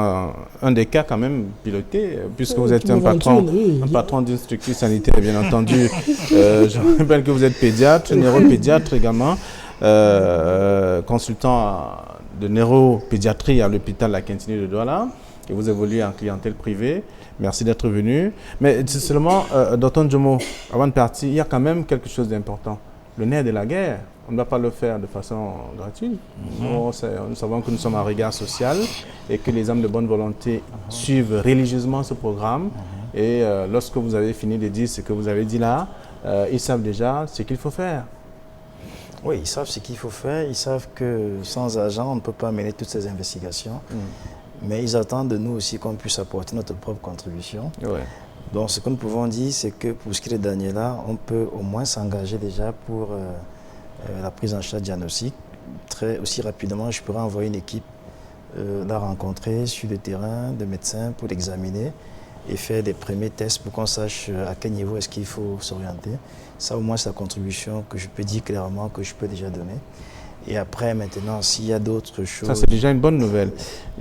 un des cas quand même piloté, puisque vous êtes un patron d'une structure sanitaire, bien entendu. Je rappelle que vous êtes pédiatre, neuropédiatre également, consultant de neuropédiatrie à l'hôpital La Quintini de Douala, et vous évoluez en clientèle privée. Merci d'être venu. Mais seulement, Dr Njomo, avant de partir, il y a quand même quelque chose d'important. Le nerf de la guerre, on ne doit pas le faire de façon gratuite. Nous savons que nous sommes un regard social et que les âmes de bonne volonté suivent religieusement ce programme. Et lorsque vous avez fini de dire ce que vous avez dit là, ils savent déjà ce qu'il faut faire. Oui, ils savent ce qu'il faut faire. Ils savent que sans argent, on ne peut pas mener toutes ces investigations. Mais ils attendent de nous aussi qu'on puisse apporter notre propre contribution. Ouais. Donc ce que nous pouvons dire, c'est que pour ce qui est de Daniela, on peut au moins s'engager déjà pour la prise en charge diagnostique. Aussi rapidement, je pourrais envoyer une équipe la rencontrer sur le terrain de médecins pour l'examiner et faire des premiers tests pour qu'on sache à quel niveau est-ce qu'il faut s'orienter. Ça au moins c'est la contribution que je peux dire clairement que je peux déjà donner. Et après, maintenant, s'il y a d'autres choses... Ça, c'est déjà une bonne nouvelle.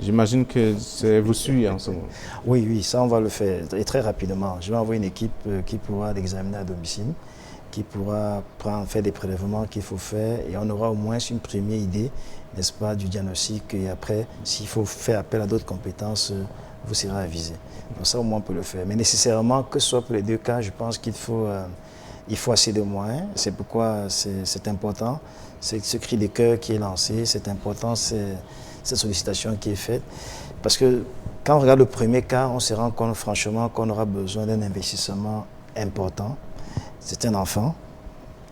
J'imagine que vous suivez en ce moment. Oui, ça, on va le faire et très rapidement. Je vais envoyer une équipe qui pourra l'examiner à domicile, qui pourra faire des prélèvements qu'il faut faire et on aura au moins une première idée, n'est-ce pas, du diagnostic. Et après, s'il faut faire appel à d'autres compétences, vous serez avisé. Donc ça, au moins, on peut le faire. Mais nécessairement, que ce soit pour les deux cas, je pense qu'il faut assez de moyens. C'est pourquoi c'est important. C'est ce cri de cœur qui est lancé, c'est important, c'est cette sollicitation qui est faite. Parce que quand on regarde le premier cas, on se rend compte franchement qu'on aura besoin d'un investissement important. C'est un enfant,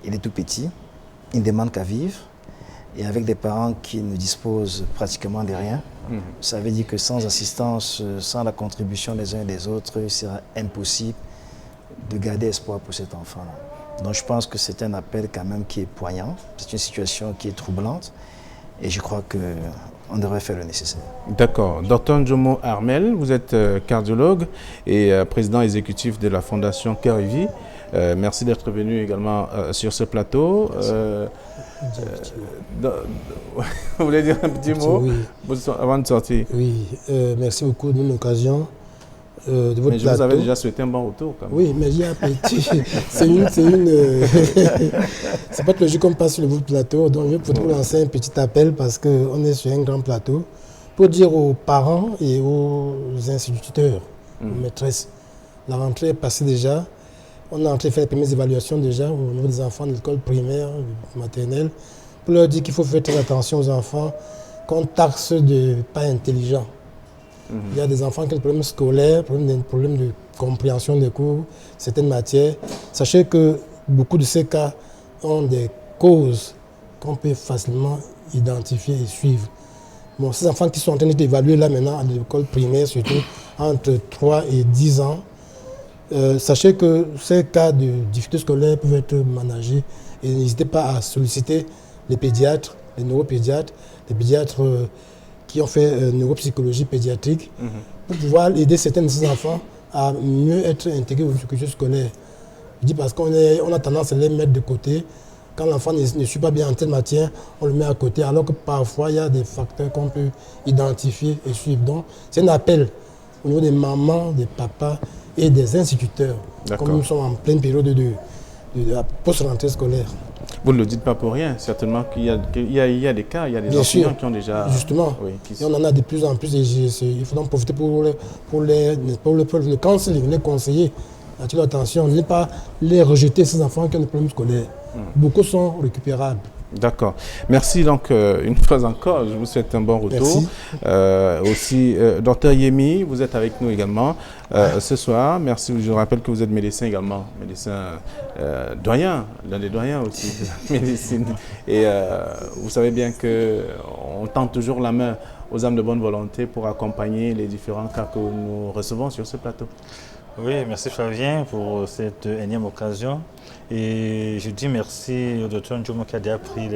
il est tout petit, il ne demande qu'à vivre, et avec des parents qui ne disposent pratiquement de rien. Ça veut dire que sans assistance, sans la contribution des uns et des autres, il sera impossible de garder espoir pour cet enfant-là. Donc je pense que c'est un appel quand même qui est poignant, c'est une situation qui est troublante et je crois qu'on devrait faire le nécessaire. D'accord. Dr Njomo Armel, vous êtes cardiologue et président exécutif de la Fondation Cœur et Vie. Merci d'être venu également sur ce plateau. Vous voulez dire un petit mot avant de sortir? Oui, merci beaucoup de l'occasion. De votre mais je vous avais déjà souhaité un bon retour quand même. Oui, mais il y a un petit... c'est pas logique qu'on passe sur le plateau, donc je vais vous lancer un petit appel parce qu'on est sur un grand plateau pour dire aux parents et aux instituteurs, aux maîtresses, la rentrée est passée déjà, on est en train de faire les premières évaluations déjà au niveau des enfants de l'école primaire, maternelle, pour leur dire qu'il faut faire très attention aux enfants qu'on taxe de pas intelligents. Il y a des enfants qui ont des problèmes scolaires, des problèmes de compréhension des cours, certaines matières. Sachez que beaucoup de ces cas ont des causes qu'on peut facilement identifier et suivre. Bon, ces enfants qui sont en train d'être évalués là maintenant à l'école primaire, surtout entre 3 et 10 ans, Sachez que ces cas de difficultés scolaires peuvent être managés et n'hésitez pas à solliciter les pédiatres, les neuropédiatres, les pédiatres qui ont fait neuropsychologie pédiatrique pour pouvoir aider certains de ces enfants à mieux être intégrés au cursus scolaire. Je dis parce qu'on a tendance à les mettre de côté. Quand l'enfant ne suit pas bien en telle matière, on le met à côté, alors que parfois il y a des facteurs qu'on peut identifier et suivre. Donc c'est un appel au niveau des mamans, des papas et des instituteurs, comme nous sommes en pleine période de la post-rentrée scolaire. Vous ne le dites pas pour rien, certainement qu'il y a des cas, il y a des enseignants qui ont déjà... Justement, et on en a de plus en plus, et il faut en profiter pour le counseling, les conseiller. Attirer l'attention, ne pas les rejeter, ces enfants qui ont des problèmes scolaires. Beaucoup sont récupérables. D'accord. Merci donc une fois encore, je vous souhaite un bon retour. Merci. Aussi, Dr Yemi, vous êtes avec nous également ce soir. Merci, je rappelle que vous êtes médecin également, médecin doyen, l'un des doyens aussi de la médecine. Et vous savez bien qu'on tend toujours la main aux âmes de bonne volonté pour accompagner les différents cas que nous recevons sur ce plateau. Oui, merci Flavien pour cette énième occasion. Et je dis merci au docteur Ndjomo qui a déjà pris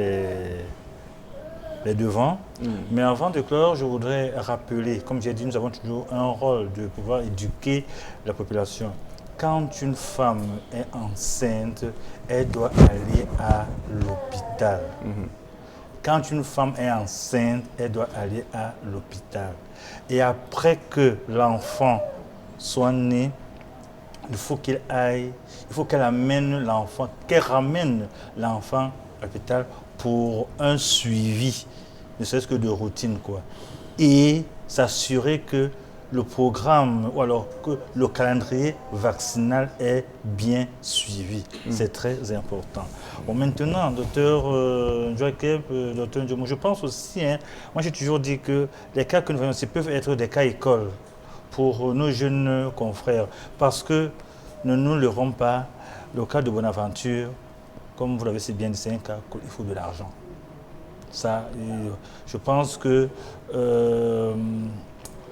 les devants. Mais avant de clore, je voudrais rappeler, comme j'ai dit, nous avons toujours un rôle de pouvoir éduquer la population. Quand une femme est enceinte, elle doit aller à l'hôpital. Quand une femme est enceinte, elle doit aller à l'hôpital. Et après que l'enfant soit né, il faut qu'elle amène l'enfant, qu'elle ramène l'enfant à l'hôpital pour un suivi, ne serait-ce que de routine, quoi. Et s'assurer que le programme ou alors que le calendrier vaccinal est bien suivi. C'est très important. Bon, maintenant, docteur Joachim, docteur Ndjomo, je pense aussi, moi j'ai toujours dit que les cas que nous voyons ici peuvent être des cas écoles pour nos jeunes confrères, parce que ne nous leurrons pas, le cas de Bonaventure, comme vous l'avez si bien dit, c'est un cas où il faut de l'argent. Ça, je pense que,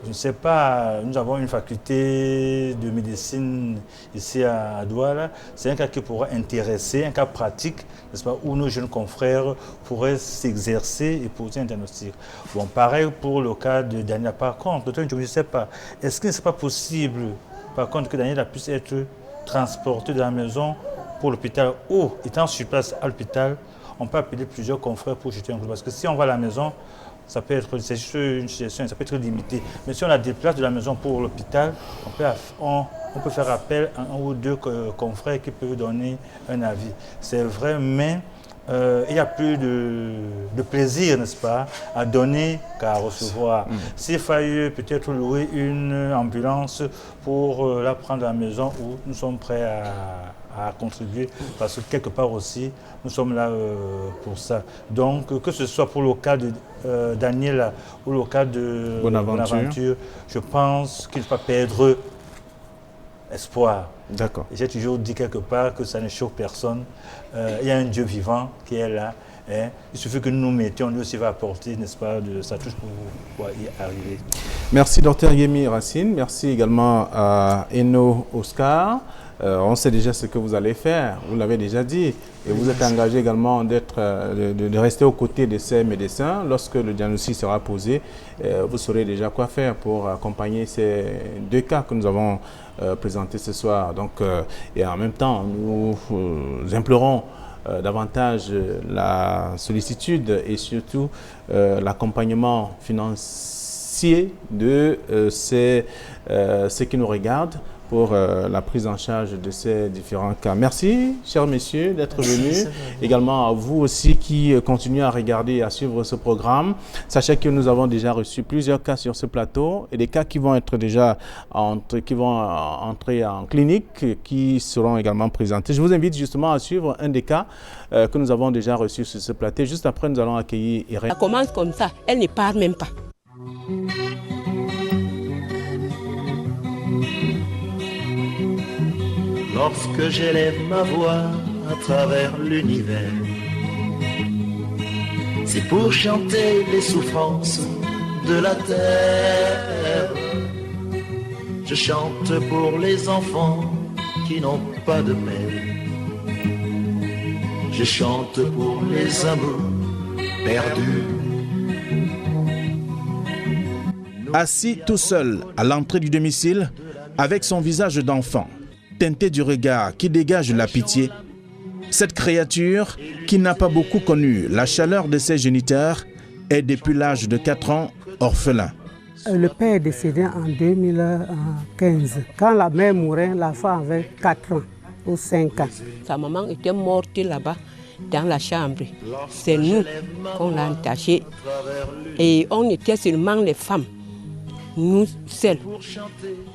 je ne sais pas, nous avons une faculté de médecine ici à Douala, c'est un cas qui pourra intéresser, un cas pratique, n'est-ce pas, où nos jeunes confrères pourraient s'exercer et poser un diagnostic. Bon, pareil pour le cas de Daniela. Par contre, je ne sais pas, est-ce que ce n'est pas possible, par contre, que Daniela puisse être transporté de la maison pour l'hôpital ou, étant sur place à l'hôpital, on peut appeler plusieurs confrères pour jeter un coup. Parce que si on va à la maison, ça peut être une situation, ça peut être limité. Mais si on la déplace de la maison pour l'hôpital, on peut faire appel à un ou deux confrères qui peuvent donner un avis. C'est vrai, mais il n'y a plus de plaisir, n'est-ce pas, à donner qu'à recevoir. S'il fallait peut-être louer une ambulance pour la prendre à la maison, où nous sommes prêts à contribuer, parce que quelque part aussi, nous sommes là pour ça. Donc, que ce soit pour le cas de Daniela ou le cas de Bonaventure, je pense qu'il ne faut pas perdre espoir. D'accord. J'ai toujours dit quelque part que ça ne choque personne. Il y a un Dieu vivant qui est là. Il suffit que nous nous mettions, lui aussi va apporter, n'est-ce pas, de sa touche pour pouvoir y arriver. Merci Dr Yemi Racine. Merci également à Eno Oscar. On sait déjà ce que vous allez faire, vous l'avez déjà dit. Et vous êtes engagé également de rester aux côtés de ces médecins. Lorsque le diagnostic sera posé, vous saurez déjà quoi faire pour accompagner ces deux cas que nous avons présentés ce soir. Donc, et en même temps, nous implorons davantage la sollicitude et surtout l'accompagnement financier de ceux qui nous regardent pour la prise en charge de ces différents cas. Merci, chers messieurs, d'être venus. Également à vous aussi qui continuez à regarder et à suivre ce programme. Sachez que nous avons déjà reçu plusieurs cas sur ce plateau et des cas qui vont être déjà entrer en clinique, qui seront également présentés. Je vous invite justement à suivre un des cas que nous avons déjà reçus sur ce plateau. Juste après, nous allons accueillir Irène. Ça commence comme ça, elle ne part même pas. Lorsque j'élève ma voix à travers l'univers, c'est pour chanter les souffrances de la terre. Je chante pour les enfants qui n'ont pas de peine. Je chante pour les amours perdus. Assis tout seul à l'entrée du domicile, avec son visage d'enfant, teinté du regard qui dégage la pitié, cette créature, qui n'a pas beaucoup connu la chaleur de ses géniteurs, est depuis l'âge de 4 ans orphelin. Le père est décédé en 2015. Quand la mère mourait, l'enfant avait 4 ans ou 5 ans. Sa maman était morte là-bas dans la chambre. C'est nous qu'on l'a entaché. Et on était seulement les femmes, nous seuls.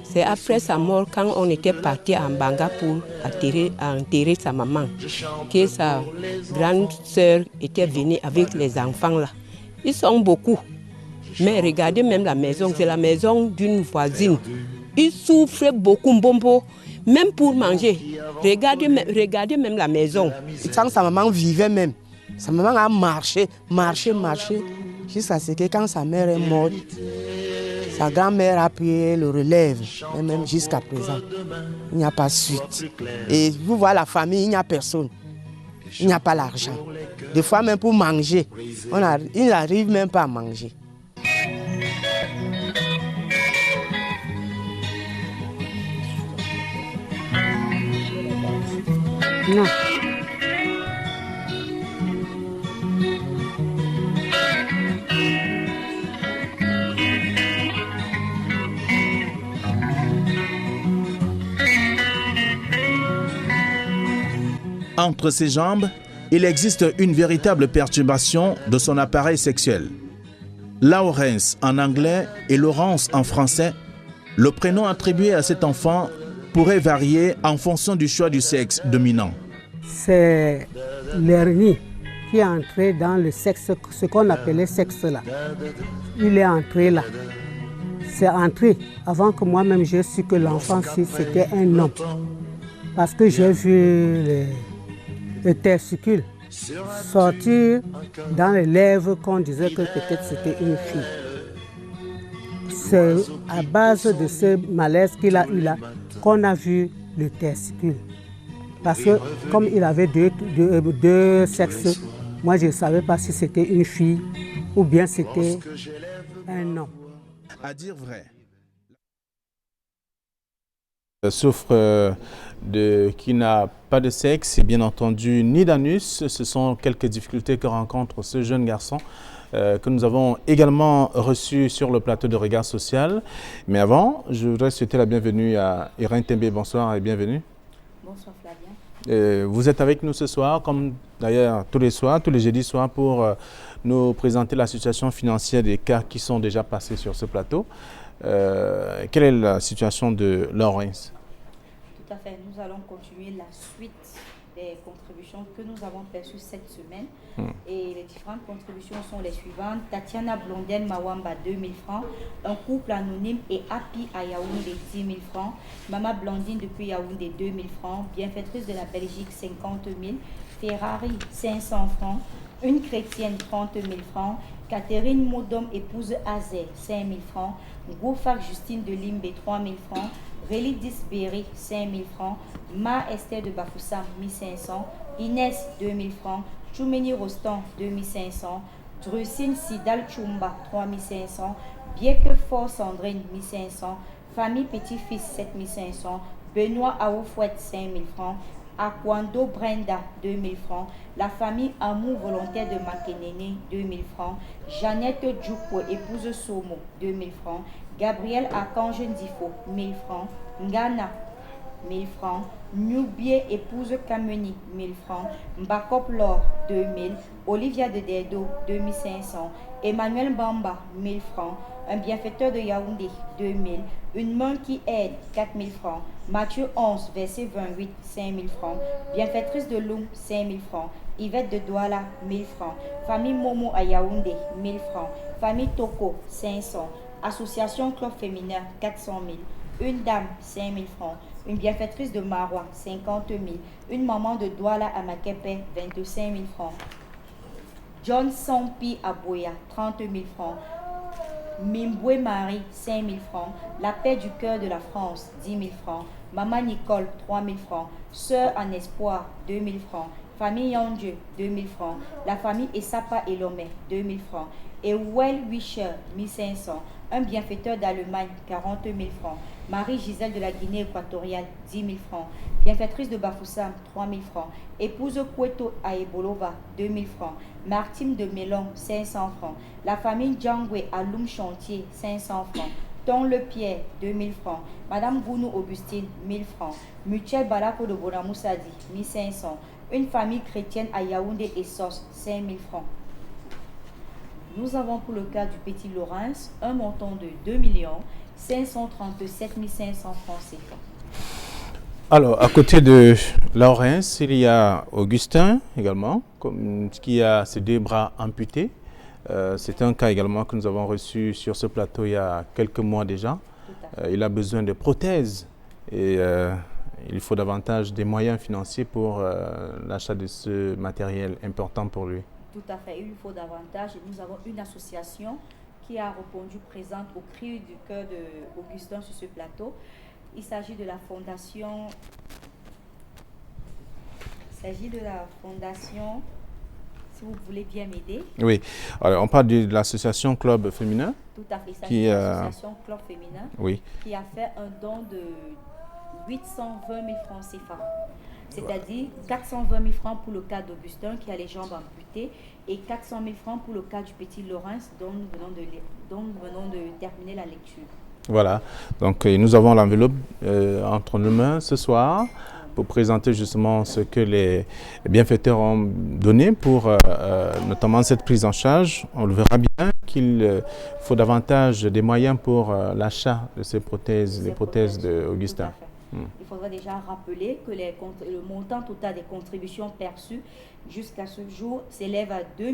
C'est après sa mort, quand on était parti en Banga pour enterrer sa maman, que sa grande sœur était venue avec les enfants là. Ils sont beaucoup. Mais regardez même la maison, c'est la maison d'une voisine. Ils souffrent beaucoup, Mbombo, même pour manger. Regardez même la maison. Quand sa maman vivait même, sa maman a marché, jusqu'à ce que quand sa mère est morte, sa grand-mère a pris le relève, et même jusqu'à présent. Il n'y a pas de suite. Et vous voyez la famille, il n'y a personne. Il n'y a pas l'argent. Des fois même pour manger, il n'arrive même pas à manger. Non. Entre ses jambes, il existe une véritable perturbation de son appareil sexuel. Lawrence en anglais et Laurence en français, le prénom attribué à cet enfant pourrait varier en fonction du choix du sexe dominant. C'est l'hernie qui est entré dans le sexe, ce qu'on appelait sexe là. Il est entré là. C'est entré avant que moi-même j'ai su que l'enfant c'était un homme. Parce que j'ai vu le testicule sortir dans les lèvres qu'on disait que peut-être c'était une fille. C'est à base de ce malaise qu'il a eu là qu'on a vu le testicule. Parce que comme il avait deux sexes, moi je ne savais pas si c'était une fille ou bien c'était un homme. À dire vrai, souffre qui n'a pas de sexe et bien entendu ni d'anus. Ce sont quelques difficultés que rencontre ce jeune garçon que nous avons également reçu sur le plateau de Regard Social. Mais avant, je voudrais souhaiter la bienvenue à Irène Tembe. Bonsoir et bienvenue. Bonsoir Flavien. Vous êtes avec nous ce soir, comme d'ailleurs tous les soirs, tous les jeudis soirs, pour nous présenter la situation financière des cas qui sont déjà passés sur ce plateau. Quelle est la situation de Lawrence? Tout à fait. Nous allons continuer la suite des contributions que nous avons perçues cette semaine. Et les différentes contributions sont les suivantes. Tatiana Blondel Mawamba, 2000 francs. Un couple anonyme et Happy à Yaoundé, 10 000 francs. Mama Blandine depuis Yaoundé, 2000 francs. Bienfaitrice de la Belgique, 50 000. Ferrari, 500 francs. Une chrétienne, 30 000 francs. Catherine Modom, épouse Azer, 5 000 francs. Goufak Justine de Limbe, 3 000 francs. Relidis Berry, 5 000 francs. Ma Esther de Bafoussam, 1 500. Inès, 2 000 francs. Choumeni Rostan, 2 500. Drusine Sidal Chumba, 3 500. Bieke Fort Sandrine, 1 500. Famille Petit-Fils, 7 500. Benoît Aoufouette, 5 000 francs. Akwando Brenda, 2 000 francs. La famille Amour Volontaire de Makenene, 2 000 francs. Jeannette Djoukwe, épouse Somo, 2 000 francs. Gabriel Archange Ndifo, 1 000 francs. Ngana, 1 000 francs. Nubie, épouse Kameni, 1 000 francs. Mbakop Lor, 2 000. Olivia de Dedo, 2 500. Emmanuel Bamba, 1 000 francs. Un bienfaiteur de Yaoundé, 2 000. Une main qui aide, 4 000 francs. Matthieu 11, verset 28, 5 000 francs. Bienfaitrice de Loum, 5 000 francs. Yvette de Douala, 1 000 francs. Famille Momo à Yaoundé, 1 000 francs. Famille Toko, 500. Association Club Féminin, 400 000. Une dame, 5 000 francs. Une bienfaitrice de Marois, 50 000. Une maman de Douala à Makepe, 25 000 francs. John Sampi à Boya, 30 000 francs. Mimboué Marie, 5 000 francs. La paix du cœur de la France, 10 000 francs. Maman Nicole, 3 000 francs. Sœur en espoir, 2 000 francs. Famille Yandje, 2 000 francs. La famille Essapa et Lomé, 2 000 francs. Et Well Wisher, 1 500. Un bienfaiteur d'Allemagne, 40 000 francs. Marie Gisèle de la Guinée équatoriale, 10 000 francs. Bienfaitrice de Bafoussam, 3 000 francs. Épouse Koueto Aebolova, 2 000 francs. Martine de Mélon, 500 francs. La famille Djangwe à Loum Chantier, 500 francs. Ton Le Pierre, 2 000 francs. Madame Gounou Augustine, 1 000 francs. Mutuel Balako de Bonamoussadi, 1 500. Une famille chrétienne à Yaoundé et Sos, 5 000 francs. Nous avons pour le cas du Petit Laurence un montant de 2 537 500 francs CFA. Alors, à côté de Laurence, il y a Augustin également, qui a ses 2 bras amputés. C'est un cas également que nous avons reçu sur ce plateau il y a quelques mois déjà. Il a besoin de prothèses et il faut davantage des moyens financiers pour l'achat de ce matériel important pour lui. Tout à fait, il faut davantage. Nous avons une association qui a répondu présente au cri du cœur d'Augustin sur ce plateau. Il s'agit de la fondation. Si vous voulez bien m'aider. Oui, alors on parle de l'association Club Féminin. Tout à fait, il s'agit de l'association Club Féminin qui a fait un don de 820 000 francs CFA. C'est-à-dire 420 000 francs pour le cas d'Augustin qui a les jambes amputées et 400 000 francs pour le cas du Petit Laurence dont nous venons de terminer la lecture. Voilà, donc nous avons l'enveloppe entre nos mains ce soir pour présenter justement ce que les bienfaiteurs ont donné pour notamment cette prise en charge. On le verra bien qu'il faut davantage des moyens pour l'achat de ces prothèses, les prothèses d'Augustin. Il faudrait déjà rappeler que le montant total des contributions perçues jusqu'à ce jour s'élève à 2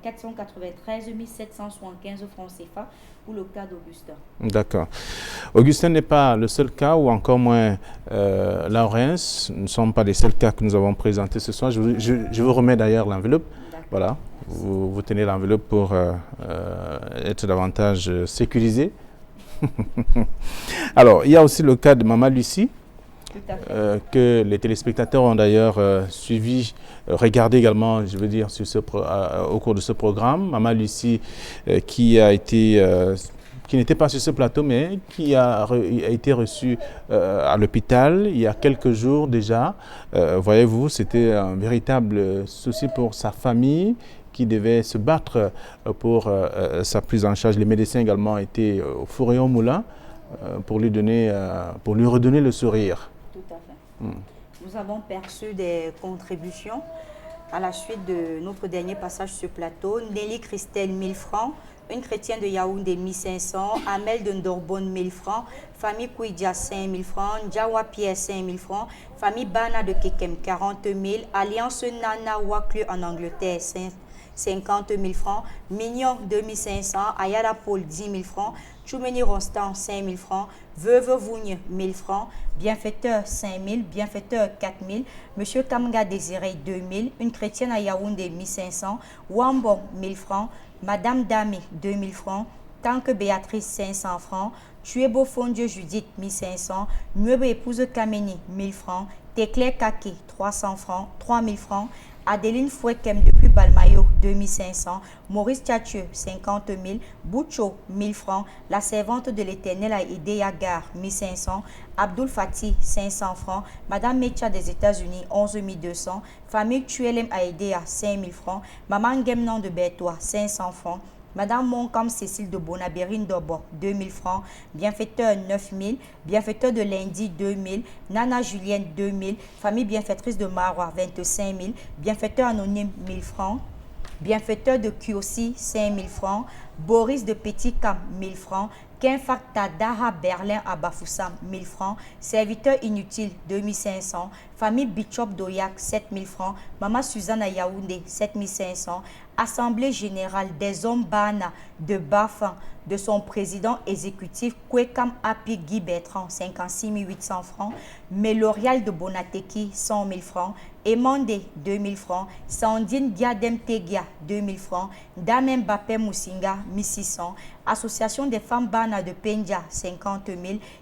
493 775 francs CFA pour le cas d'Augustin. D'accord. Augustin n'est pas le seul cas, ou encore moins Laurence. Nous ne sommes pas les seuls cas que nous avons présentés ce soir. Je vous remets d'ailleurs l'enveloppe. Voilà. Vous tenez l'enveloppe pour être davantage sécurisé. Alors, il y a aussi le cas de Maman Lucie, que les téléspectateurs ont d'ailleurs suivi, regardé également, je veux dire, au cours de ce programme. Maman Lucie, qui n'était pas sur ce plateau, mais qui a été reçue à l'hôpital il y a quelques jours déjà. Voyez-vous, c'était un véritable souci pour sa famille, qui devait se battre pour sa prise en charge. Les médecins également étaient au four et au moulin pour lui redonner le sourire. Tout à fait. Nous avons perçu des contributions à la suite de notre dernier passage sur ce plateau. Nelly Christelle, 1 000 francs. Une chrétienne de Yaoundé, 1 500. Amel de Ndorbonne, 1 000 francs. Famille Kouidja, 5 000 francs. Djawa Pierre, 5 000 francs. Famille Bana de Kekem, 40 000. Alliance Nana Waklu en Angleterre, 50 000 francs. Mignon, 2 500. Ayala Paul, 10 000 francs. Choumeni Ronstan, 5 000 francs. Veuve Vougne, 1 000 francs. Bienfaiteur, 5 000. Bienfaiteur, 4 000. Monsieur Kamga Désiré, 2 000. Une chrétienne à Yaoundé, 1 500. Wambon, 1 000 francs. Madame Dami, 2 000 francs. Tanque Béatrice, 500 francs. Tuebo Fondieu Judith, 1 500. Nuebe Épouse Kameni, 1 000 francs. Téclair Kaki, 300 francs. 3 000 francs. Adeline Fouekem depuis Balmayo, 2 500. Maurice Tchatcheux, 50 000. Boucho, 1 000 francs. La servante de l'Éternel à Idéa Gare, 1 500. Abdul Fati, 500 francs. Madame Mecha des États-Unis, 11 200. Famille Tuelem à Idéa, 5 000 francs. Maman Gemnon de Bertois, 500 francs. Madame Moncam Cécile de Bonabérine d'Obo, 2 000 francs. Bienfaiteur, 9 000. Bienfaiteur de Lundi, 2 000. Nana Julienne, 2 000. Famille bienfaitrice de Marois, 25 000. Bienfaiteur anonyme, 1 000 francs. Bienfaiteur de Kiosi, 5 000 francs. Boris de Petit Cam, 1 000 francs. Kinfakta Daha Berlin à Bafoussam, 1 000 francs. Serviteur inutile, 2 500. Famille Bichop d'Oyak, 7 000 francs. Maman Suzanne à Yaoundé, 7 500. Assemblée générale des hommes Bana de Bafan, de son président exécutif Kwekam Api Guy Bertrand, 56 800 francs. Mélorial de Bonateki, 100 000 francs. Emandé, 2 000 francs. Sandine Diadem Tegia, 2 000 francs. Dame Mbappé Moussinga, 1 600. Association des femmes Bana de Pendia, 50 000.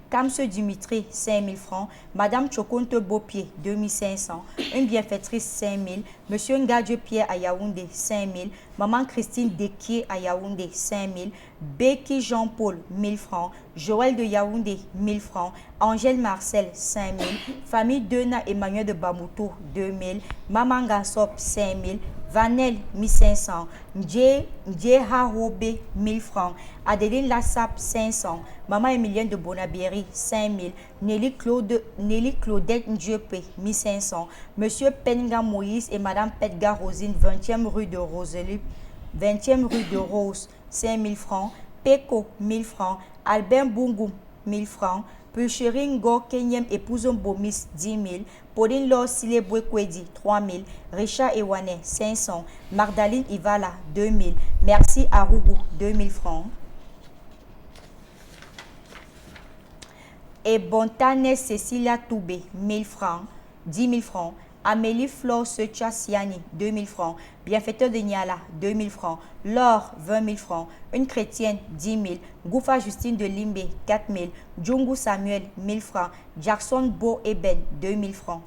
Kamse Dimitri, 5 000 francs. Madame Chokonte Beaupied, 2500. Une bienfaitrice, 5 000. Monsieur Ngadje Pierre à Yaoundé, 5 000. Maman Christine Dekier à Yaoundé, 5 000. Becky Jean-Paul, 1000 francs. Joël de Yaoundé, 1000 francs. Angèle Marcel, 5 000. Famille Dena Emmanuel de Bamoutou, 2 000. Maman Gassop, 5 000. Vanel, 1500. Ndje Harobe, 1000 francs. Adeline Lassap, 500. Maman Emilienne de Bonabéry, 5000. Nelly Claudette Ndjepe, 1500. Monsieur Penga Moïse et Madame Pedga Rosine, 20e rue de Rosely, 20e rue de Rose, 5000 francs. Peko, 1000 francs. Albert Bungu, 1000 francs. Pulcheringo Kenyem épouse Bomis, 10 000. Pauline Laure Silebwe Kwedi, 3 000. Richard Ewane, 500. Magdaline Ivala, 2 000. Merci Arougou, 2 000 francs. Et Bontane Cecilia Toubé, 1000 francs, 10 000 francs. Amélie Flore Secha Siani, 2 000 francs. Bienfaiteur de Niala, 2 000 francs. Laure, 20 000 francs. Une chrétienne, 10 000. Goufa Justine de Limbe, 4 000. Djungu Samuel, 1000 francs. Jackson Beau Eben, 2 000 francs.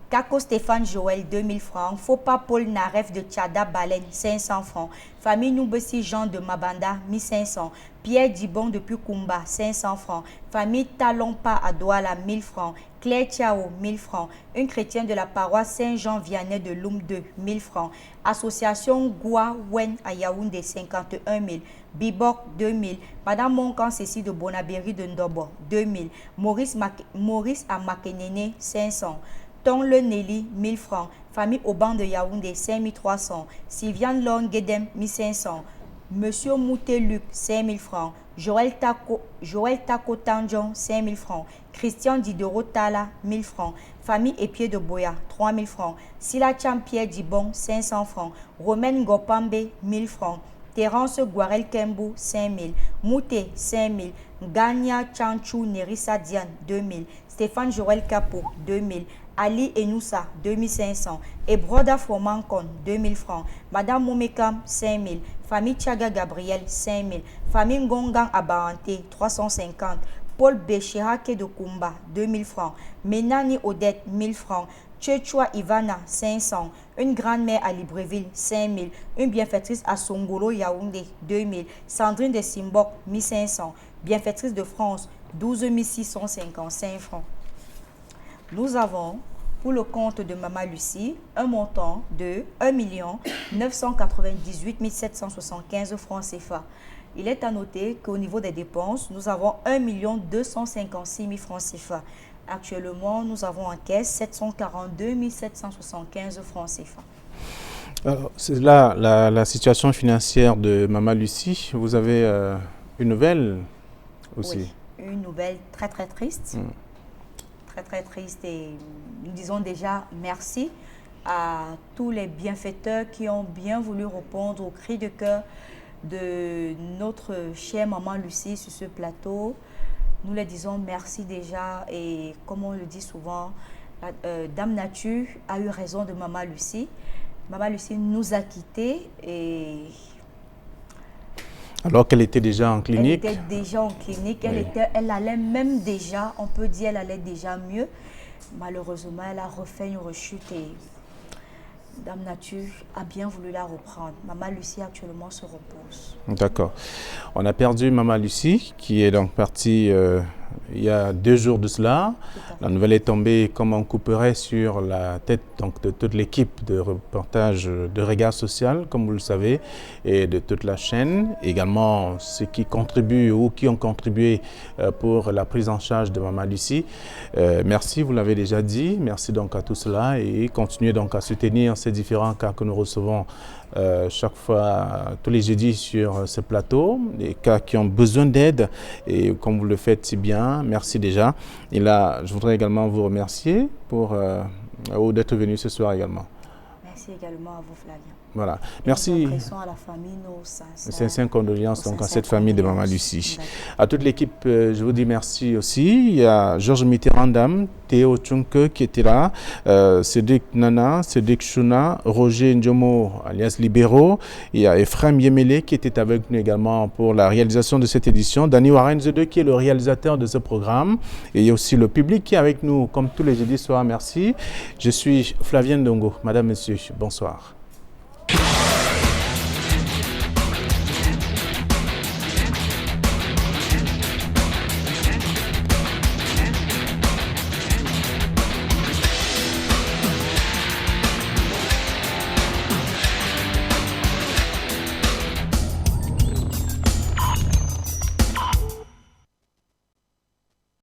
Kako Stéphane Joël, 2 000 francs. Fopa Paul Naref de Tchada Baleine, 500 francs. Famille Noubessi Jean de Mabanda, 1500. Pierre Dibon de Pukumba, 500 francs. Famille Talonpa à Douala, 1000 francs. Claire Tiao, 1000 francs. Une chrétienne de la paroisse Saint-Jean Vianney de Loum 2, 1000 francs. Association Goua Wen à Yaoundé, 51 000. Bibok, 2 000. Madame Moncan Cécile de Bonabéry de Ndobo, 2 000. Maurice à Makenene, 500. Tonle Nelly, 1000 francs. Famille Auban de Yaoundé, 5300. Sylviane Long-Guedem, 1500. Monsieur Mouté Luc, 5000 francs. Joël Tako Tanjon, 5000 francs. Christian Didoro Tala, 1000 francs. Famille Épied de Boya, 3000 francs. Sila Pierre Dibon, 500 francs. Romaine Gopambe, 1000 francs. Terence Guarel Kembou, 5000. Mouté, 5000. Ganya Chanchou Nerissa Diane, 2000. Stéphane Joël Capo, 2000. Ali Enoussa, 2500. Et Broda Fomankon, 2000 francs. Madame Moumekam, 5000. Famille Tchaga Gabriel, 5000. Famille Ngongang Abaranté, 350. Paul Béchirake de Kumba, 2000 francs. Menani Odette, 1000 francs. Tchechua Ivana, 500. Une grand-mère à Libreville, 5000. Une bienfaitrice à Songolo Yaoundé, 2000. Sandrine de Simbok, 1500. Bienfaitrice de France, 12 655 francs. Nous avons, pour le compte de Maman Lucie, un montant de 1 998 775 francs CFA. Il est à noter qu'au niveau des dépenses, nous avons 1 256 000 francs CFA. Actuellement, nous avons en caisse 742 775 francs CFA. C'est là la situation financière de Maman Lucie. Vous avez une nouvelle aussi? Oui, une nouvelle très très triste. Très triste, et nous disons déjà merci à tous les bienfaiteurs qui ont bien voulu répondre au cri de cœur de notre chère Maman Lucie sur ce plateau. Nous les disons merci déjà, et comme on le dit souvent, Dame Nature a eu raison de Maman Lucie. Maman Lucie nous a quittés, et alors qu'elle était déjà en clinique. Elle était déjà en clinique, oui. Elle allait même déjà, on peut dire, elle allait déjà mieux. Malheureusement, elle a refait une rechute et Dame Nature a bien voulu la reprendre. Maman Lucie actuellement se repose. D'accord. On a perdu Maman Lucie qui est donc partie il y a 2 jours de cela. La nouvelle est tombée comme un couperet sur la tête donc, de toute l'équipe de reportage de Regard Social, comme vous le savez, et de toute la chaîne. Également ceux qui contribuent ou qui ont contribué pour la prise en charge de Maman Lucie. Merci, vous l'avez déjà dit. Merci donc à tout cela et continuez donc à soutenir ces différents cas que nous recevons chaque fois, tous les jeudis sur ce plateau, des cas qui ont besoin d'aide et comme vous le faites si bien, merci déjà. Et là, je voudrais également vous remercier pour d'être venu ce soir également. Merci. Merci également à vous, Flavien. Voilà. Merci. À la famille, nos sincères condoléances donc à cette famille de Maman Lucie. À toute l'équipe, je vous dis merci aussi. Il y a Georges Mitterrand, Théo Tchunke qui était là, Cédric Nana, Cédric Chouna, Roger Ndjomo alias Libero. Il y a Ephraim Yemele qui était avec nous également pour la réalisation de cette édition. Danny Warren Zede qui est le réalisateur de ce programme. Et il y a aussi le public qui est avec nous comme tous les jeudis soirs. Merci. Je suis Flavien Ndongo. Madame, Monsieur, bonsoir.